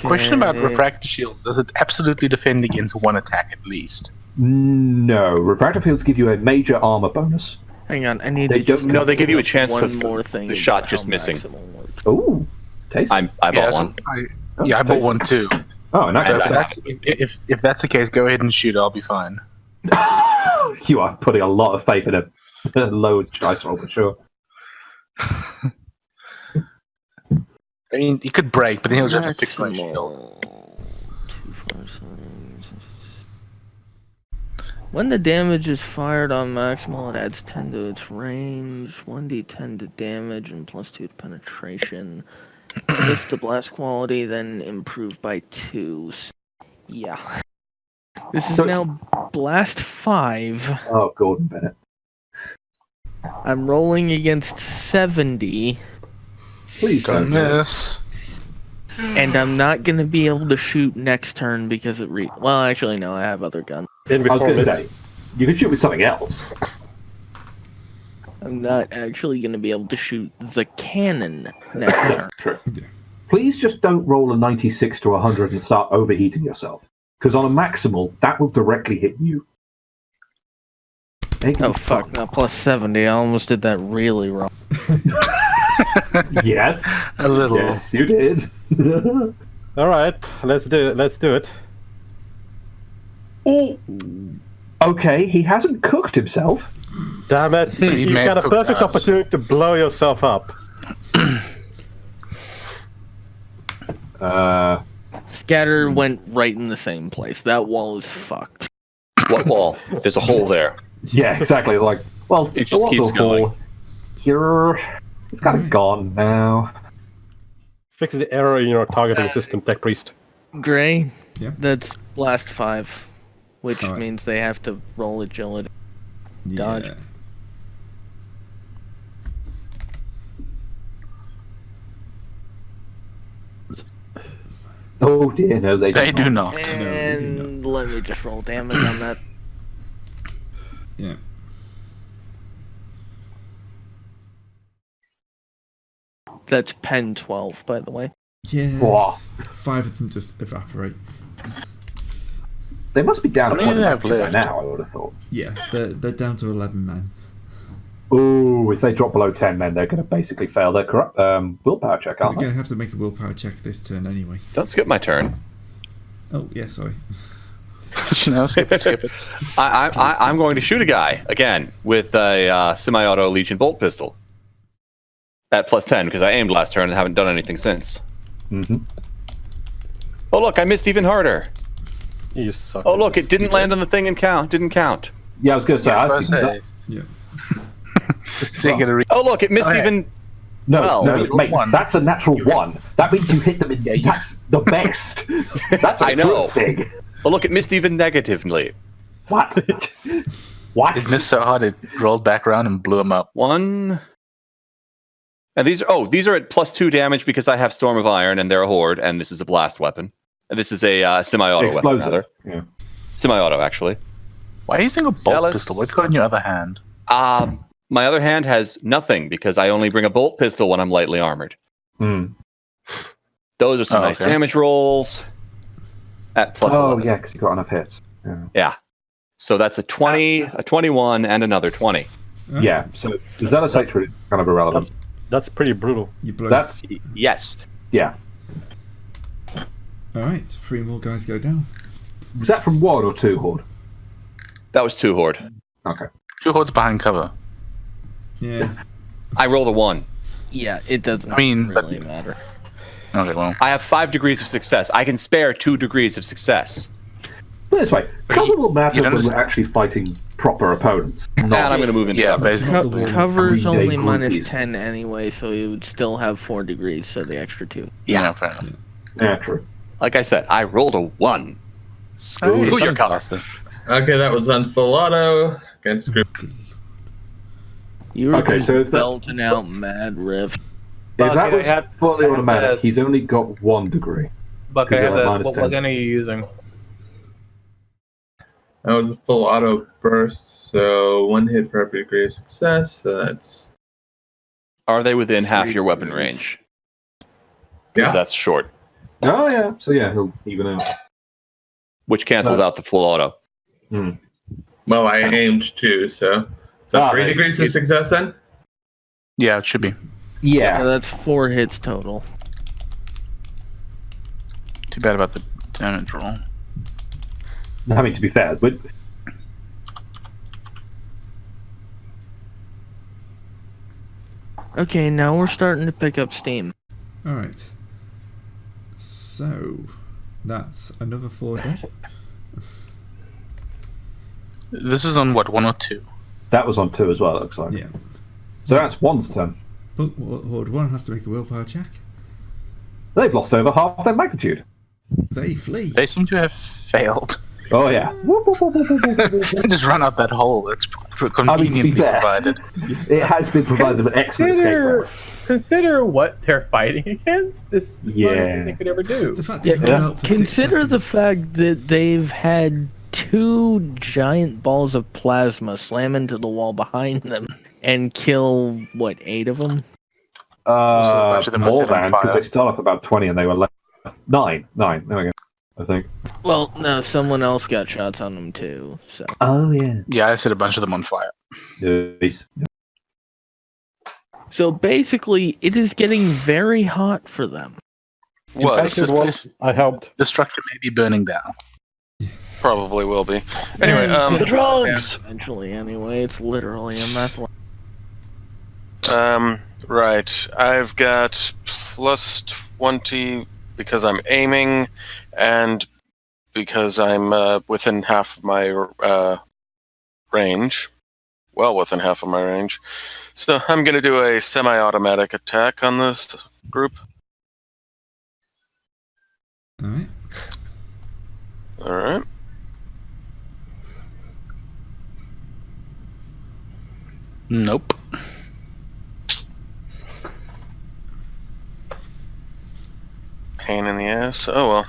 Question about refractor shields. Does it absolutely defend against one attack at least? No, refractor fields give you a major armor bonus. Hang on, I need They to just don't- No, they give you a chance one of more thing. the about shot how just missing. maximal works. Ooh, tasty. I bought one. I bought one too. Oh, in that So case, if that's the case, go ahead and shoot. I'll be fine. you are putting a lot of faith in a low dice roll, for sure. I mean, it could break, but then he'll just have to fix my shield. Maximal. 2, 5, 7. When the damage is fired on maximal, it adds 10 to its range, 1d10 to damage, and plus 2 to penetration. If the blast quality, then improved by 2. Yeah. This is So it's- now blast 5. Oh, Gordon Bennett. I'm rolling against 70, Please don't miss. Goodness. and I'm not gonna be able to shoot next turn because it well, actually, no, I have other guns. I was going to say, you could shoot with something else. I'm not actually gonna be able to shoot the cannon next turn. True. Yeah. Please just don't roll a 96 to 100 and start overheating yourself. Because on a maximal, that will directly hit you. Oh fuck, no, plus 70. I almost did that really wrong. Yes. A little. Yes, you did. All right, let's do it. Oh. Okay, he hasn't cooked himself. Damn it! He You may got a cook perfect us. opportunity to blow yourself up. Scatter went right in the same place. That wall is fucked. What wall? There's a hole there. Yeah, exactly. Like, well, It there just was keeps a hole. It's kind of gone now. Fix the error in your targeting system, Tech Priest. Gray, Yeah. that's blast 5, which Alright. means they have to roll agility. Dodge. Yeah. Oh dear, no, they They don't. do not. they do And let me just roll damage on that. Yeah. That's pen 12, by the way. Yes. Whoa. 5 of them just evaporate. They must be down How many to do they have by left? now, I would have thought. Yeah, they're down to 11 men. Ooh, if they drop below 10 men, they're going to basically fail their willpower check, They're aren't going they? to have to make a willpower check this turn anyway. Don't skip my turn. Oh, yeah, sorry. No, skip it. I'm going to shoot a guy again with a semi-auto Legion bolt pistol. At plus 10, because I aimed last turn and haven't done anything since. Mm-hmm. Oh, look, I missed even harder. You suck. Oh, look, it didn't land on the thing and didn't count. Yeah, I was going to say. I think that, Oh, look, it missed even... No, mate, that's a natural 1. That means you hit them in... That's the best. That's a good thing. Oh, look, it missed even negatively. What? What? It missed so hard it rolled back around and blew him up. 1... And these are at plus 2 damage because I have Storm of Iron and they're a horde, and this is a blast weapon. And this is a semi-auto weapon, rather. Yeah. Semi-auto, actually. Why are you using a bolt pistol? What's got in your other hand? My other hand has nothing because I only bring a bolt pistol when I'm lightly armored. Those are some nice damage rolls. At plus 11. Yeah, because you got enough hits. Yeah. So that's a 20, a 21, and another 20. Yeah, so the Zealous Hatred is kind of irrelevant. That's pretty brutal. That's... Yes. Yeah. Alright, 3 more guys go down. Was that from 1 or 2 horde? That was 2 horde. Okay. 2 hordes behind cover. Yeah. I rolled a 1. Yeah, it doesn't really matter. Okay, well. I have 5 degrees of success. I can spare 2 degrees of success. Put it this way, cover will matter when we're actually fighting proper opponents. And I'm going to move into cover. Basically. Cover's only minus 10 anyway, so you would still have 4 degrees, so the extra 2. Yeah, fair enough. Yeah, true. Like I said, I rolled a 1. Screw your cover. Okay, that was on full auto against group. You were just belting out Mad Rift. If that was fully automatic, he's only got 1 degree. Buck, what gun are you using? That was a full auto burst, so 1 hit for every degree of success. So that's. Are they within half your weapon range? Because that's short. Oh yeah, so yeah, he'll even out. Which cancels out the full auto. Well, I aimed 2, so. Is that 3 degrees of success then? Yeah, it should be. Yeah. So that's 4 hits total. Too bad about the damage roll. I mean, to be fair, but okay, now we're starting to pick up steam. Alright. So, that's another 4 dead. This is on what, 1 or 2? that was on 2 as well, it looks like. Yeah. So that's 1's turn. But Horde 1 has to make a willpower check. They've lost over half their magnitude. They flee. They seem to have failed. Oh, yeah. They just run out that hole. It's conveniently provided. It has been provided with excellent escape route. Consider what they're fighting against. This is the smartest thing they could ever do. The fact Consider the fact that they've had 2 giant balls of plasma slam into the wall behind them and kill, 8 of them? More than, because they start off about 20 and they were left. 9. There we go. I think. Well, no, someone else got shots on them too. So. Oh yeah. Yeah, I set a bunch of them on fire. Nice. So basically, it is getting very hot for them. In fact, it was. I helped. The structure may be burning down. Probably will be. Anyway, the drugs. Eventually, anyway, it's literally a meth lab. Right. I've got plus 20 because I'm aiming, and because I'm within half of my range. Well within half of my range. So I'm going to do a semi-automatic attack on this group. Alright. Alright. Nope. Pain in the ass. Oh well.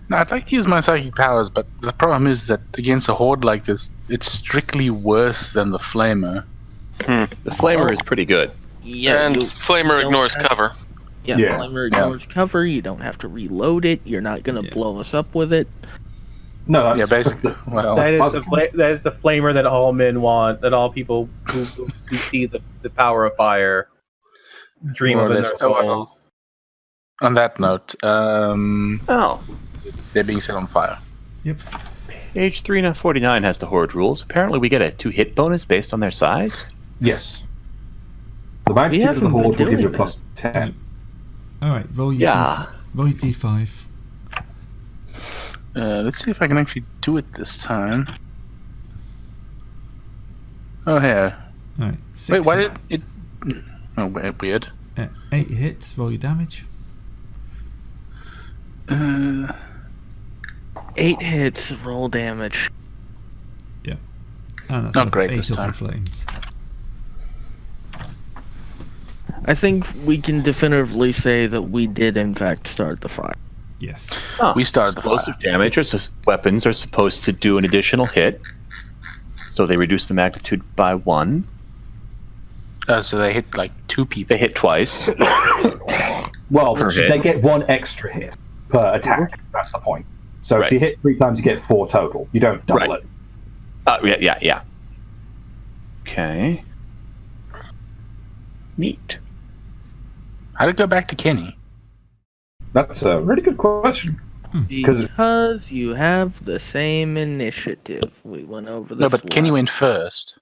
Now, I'd like to use my psychic powers, but the problem is that against a horde like this, it's strictly worse than the flamer. The flamer is pretty good. Yeah, and flamer ignores cover. Yeah, flamer ignores cover. You don't have to reload it. You're not going to blow us up with it. No, that's, basically. Well, that is the flamer that all men want. That all people who see the power of fire dream of in their souls. On that note, Oh, they're being set on fire. Yep. page 349 has the horde rules. Apparently, we get a 2-hit bonus based on their size. Yes. The magnitude of the haven't been horde will give you a doing plus 10. Alright, roll your D5. Let's see if I can actually do it this time. Oh, here. Alright, Wait, why did it... Oh, weird. 8 hits, roll your damage. 8 hits, roll damage. Yeah. And that's Not great 8 this of the time. flames. I think we can definitively say that we did, in fact, start the fire. Yes. We started the fire. Explosive damage or weapons are supposed to do an additional hit. So they reduce the magnitude by 1. So they hit like 2 people. They hit twice. Well, Per hit. they get 1 extra hit per attack. That's the point. So if you hit 3 times, you get 4 total. You don't double it. Yeah. Okay. Neat. How did it go back to Kenny? That's a really good question. Because you have the same initiative. We went over this. No, but Kenny last- went first.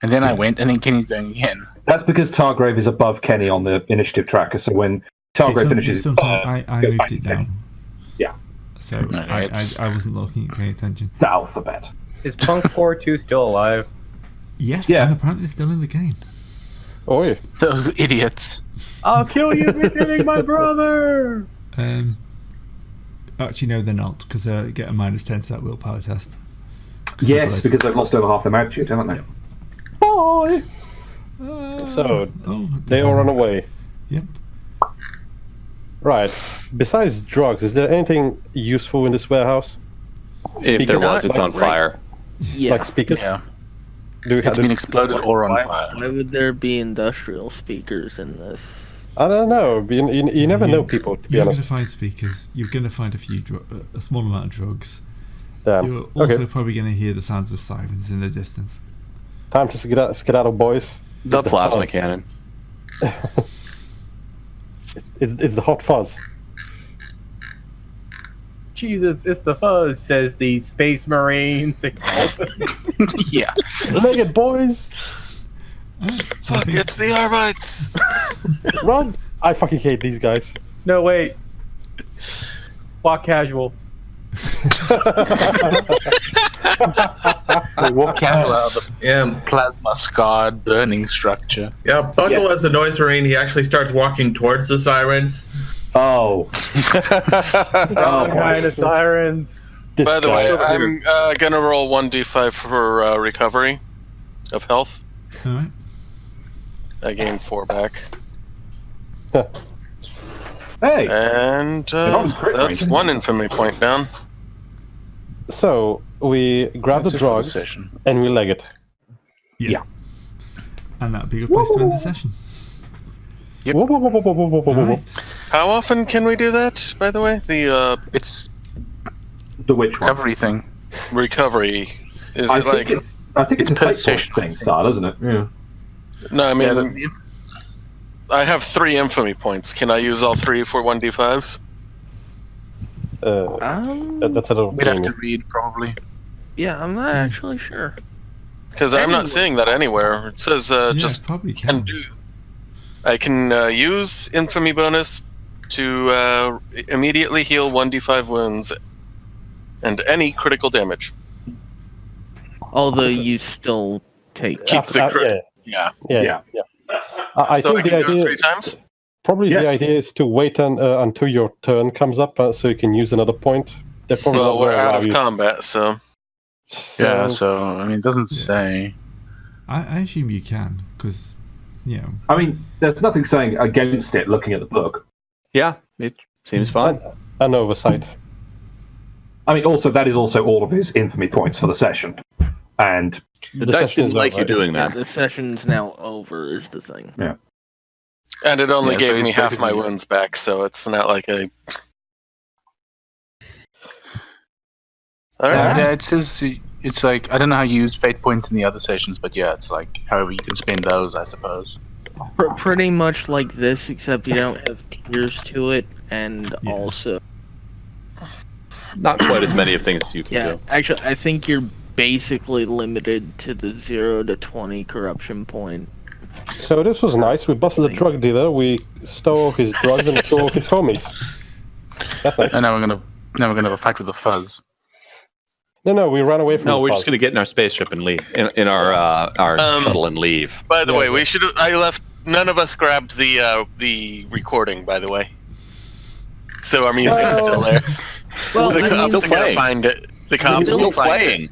And then I went, and then Kenny's going again. That's because Targrave is above Kenny on the initiative tracker, so when Targrave finishes... I go moved back it to Kenny. down. Yeah. So No, I wasn't looking, paying attention. The alphabet. Is Punk 42 still alive? Yes, Yeah. and apparently still in the game. Oh, yeah. Those idiots. I'll kill you for killing my brother! Actually, no, they're not, because they get a -10 to that willpower test. Yes, because they've lost over half their magnitude, haven't they? Bye! So, they all run away. Yep. Right. Besides drugs, is there anything useful in this warehouse? If there was, it's on Right. fire. Yeah. Like speakers? Yeah. Do we It's have been exploded or on Why, fire. why would there be industrial speakers in this? I don't know. You never know people, to be You're going honest. to find speakers. You're going to find a small amount of drugs. Damn. You're also Okay. probably going to hear the sounds of sirens in the distance. Time to skedaddle, boys. The plasma fuzz. cannon. It's the hot fuzz. Jesus, it's the fuzz, says the Space Marine to Yeah. Leg it, boys! Fuck, it's the Arvites! Run! I fucking hate these guys. No, wait. Walk casual. They walk out of the plasma scarred burning structure. Yeah, Buckle as a noise marine, he actually starts walking towards the sirens. Oh. Wrong kind of sirens. By the way, I'm gonna roll 1d5 for recovery of health. Alright. I gained 4 back. Hey! And that's 1 infamy point down. So, we grab the That's it for the drugs session. and we leg it. Yeah. And that'd be a good place to end the session. Yep. Whoa, whoa, whoa, whoa, whoa, whoa, whoa, whoa. Alright. How often can we do that, by the way? The It's The which one? recovery thing. recovery. Is I it think like... it's a per fate session, point thing, style, isn't it? Yeah. No, I mean, Yeah, I have 3 infamy points. Can I use all 3 for 1d5s? That's a little we'd have gamey. to read probably. Yeah, I'm not actually sure. Because I'm not seeing that anywhere. It says just probably can do. I can use infamy bonus to immediately heal 1d5 wounds and any critical damage. Although you still take. Keep the crit. Yeah. Yeah. I So I think can the do it idea 3 times? probably Yes. the idea is to wait until your turn comes up so you can use another point. They're probably Well, not we're gonna out allow of you. combat, so... Yeah, so I mean, it doesn't say. I assume you can, because, you know. I mean, there's nothing saying against it looking at the book. Yeah, it seems fine. An oversight. I mean, also, that is also all of his infamy points for the session. And The dice session didn't is like you over. doing Yeah, that. the session's now over, is the thing. And it only Yeah, so gave he's me half my basically- wounds back, so it's not like a... Alright. Yeah, it's just, it's like I don't know how you use fate points in the other sessions, but yeah, it's like however you can spend those, I suppose. Pretty much like this, except you don't have tiers to it, and also... Not quite as many of things you can do. Actually, I think you're basically limited to the 0 to 20 corruption point. So this was nice. We busted a drug dealer, we stole his drugs, and stole his homies. That's nice. And now we're gonna have a fight with the fuzz. No, we ran away from No, the we're fuzz. just gonna get in our spaceship and leave. In our shuttle and leave. By the way, we should. I left. None of us grabbed the recording. By the way, so our music's still there. Well, The cops are gonna find it. The cops still will find playing. it.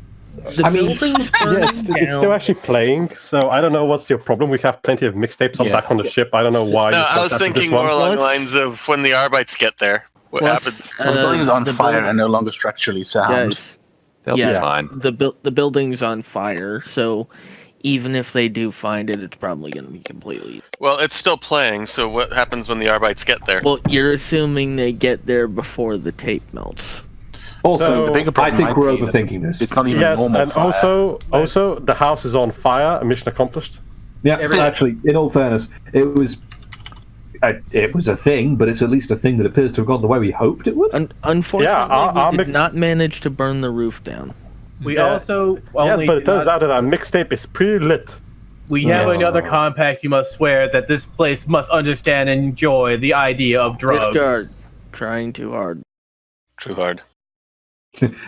The building's burning it's still actually playing, so I don't know what's your problem. We have plenty of mixtapes back on the ship. I don't know why. No, you I was contacted thinking this one. more along the lines of when the Arbites get there. What happens? The building's on fire and no longer structurally sound. Guys, They'll be fine. The building's on fire, so even if they do find it, it's probably going to be completely... Well, it's still playing, so what happens when the Arbites get there? Well, you're assuming they get there before the tape melts. Also, the bigger I problem think might we're be that overthinking this. It's not even Yes, normal and fire. also the house is on fire. Mission accomplished. Yeah, actually, in all fairness, it was a thing, but it's at least a thing that appears to have gone the way we hoped it would. Unfortunately, we did not manage to burn the roof down. We also Yes, but it turns out that our mixtape is pretty lit. we have another compact. You must swear that this place must understand and enjoy the idea of drugs. Discard. Trying too hard. Too hard.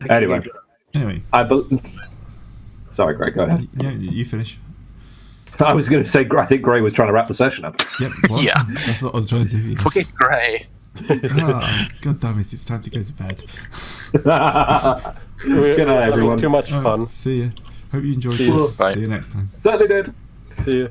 Anyway, Anyway, sorry, Greg, go ahead. yeah, you finish. I was going to say, I think Gray was trying to wrap the session up. Yep, Yeah. That's what I was trying to do. Yes. Forget Grey. God damn it, it's time to go to bed. Good night, everyone. Too much Alright, fun. see ya. Hope you enjoyed See you. this. Bye. See you next time. Certainly did. See you.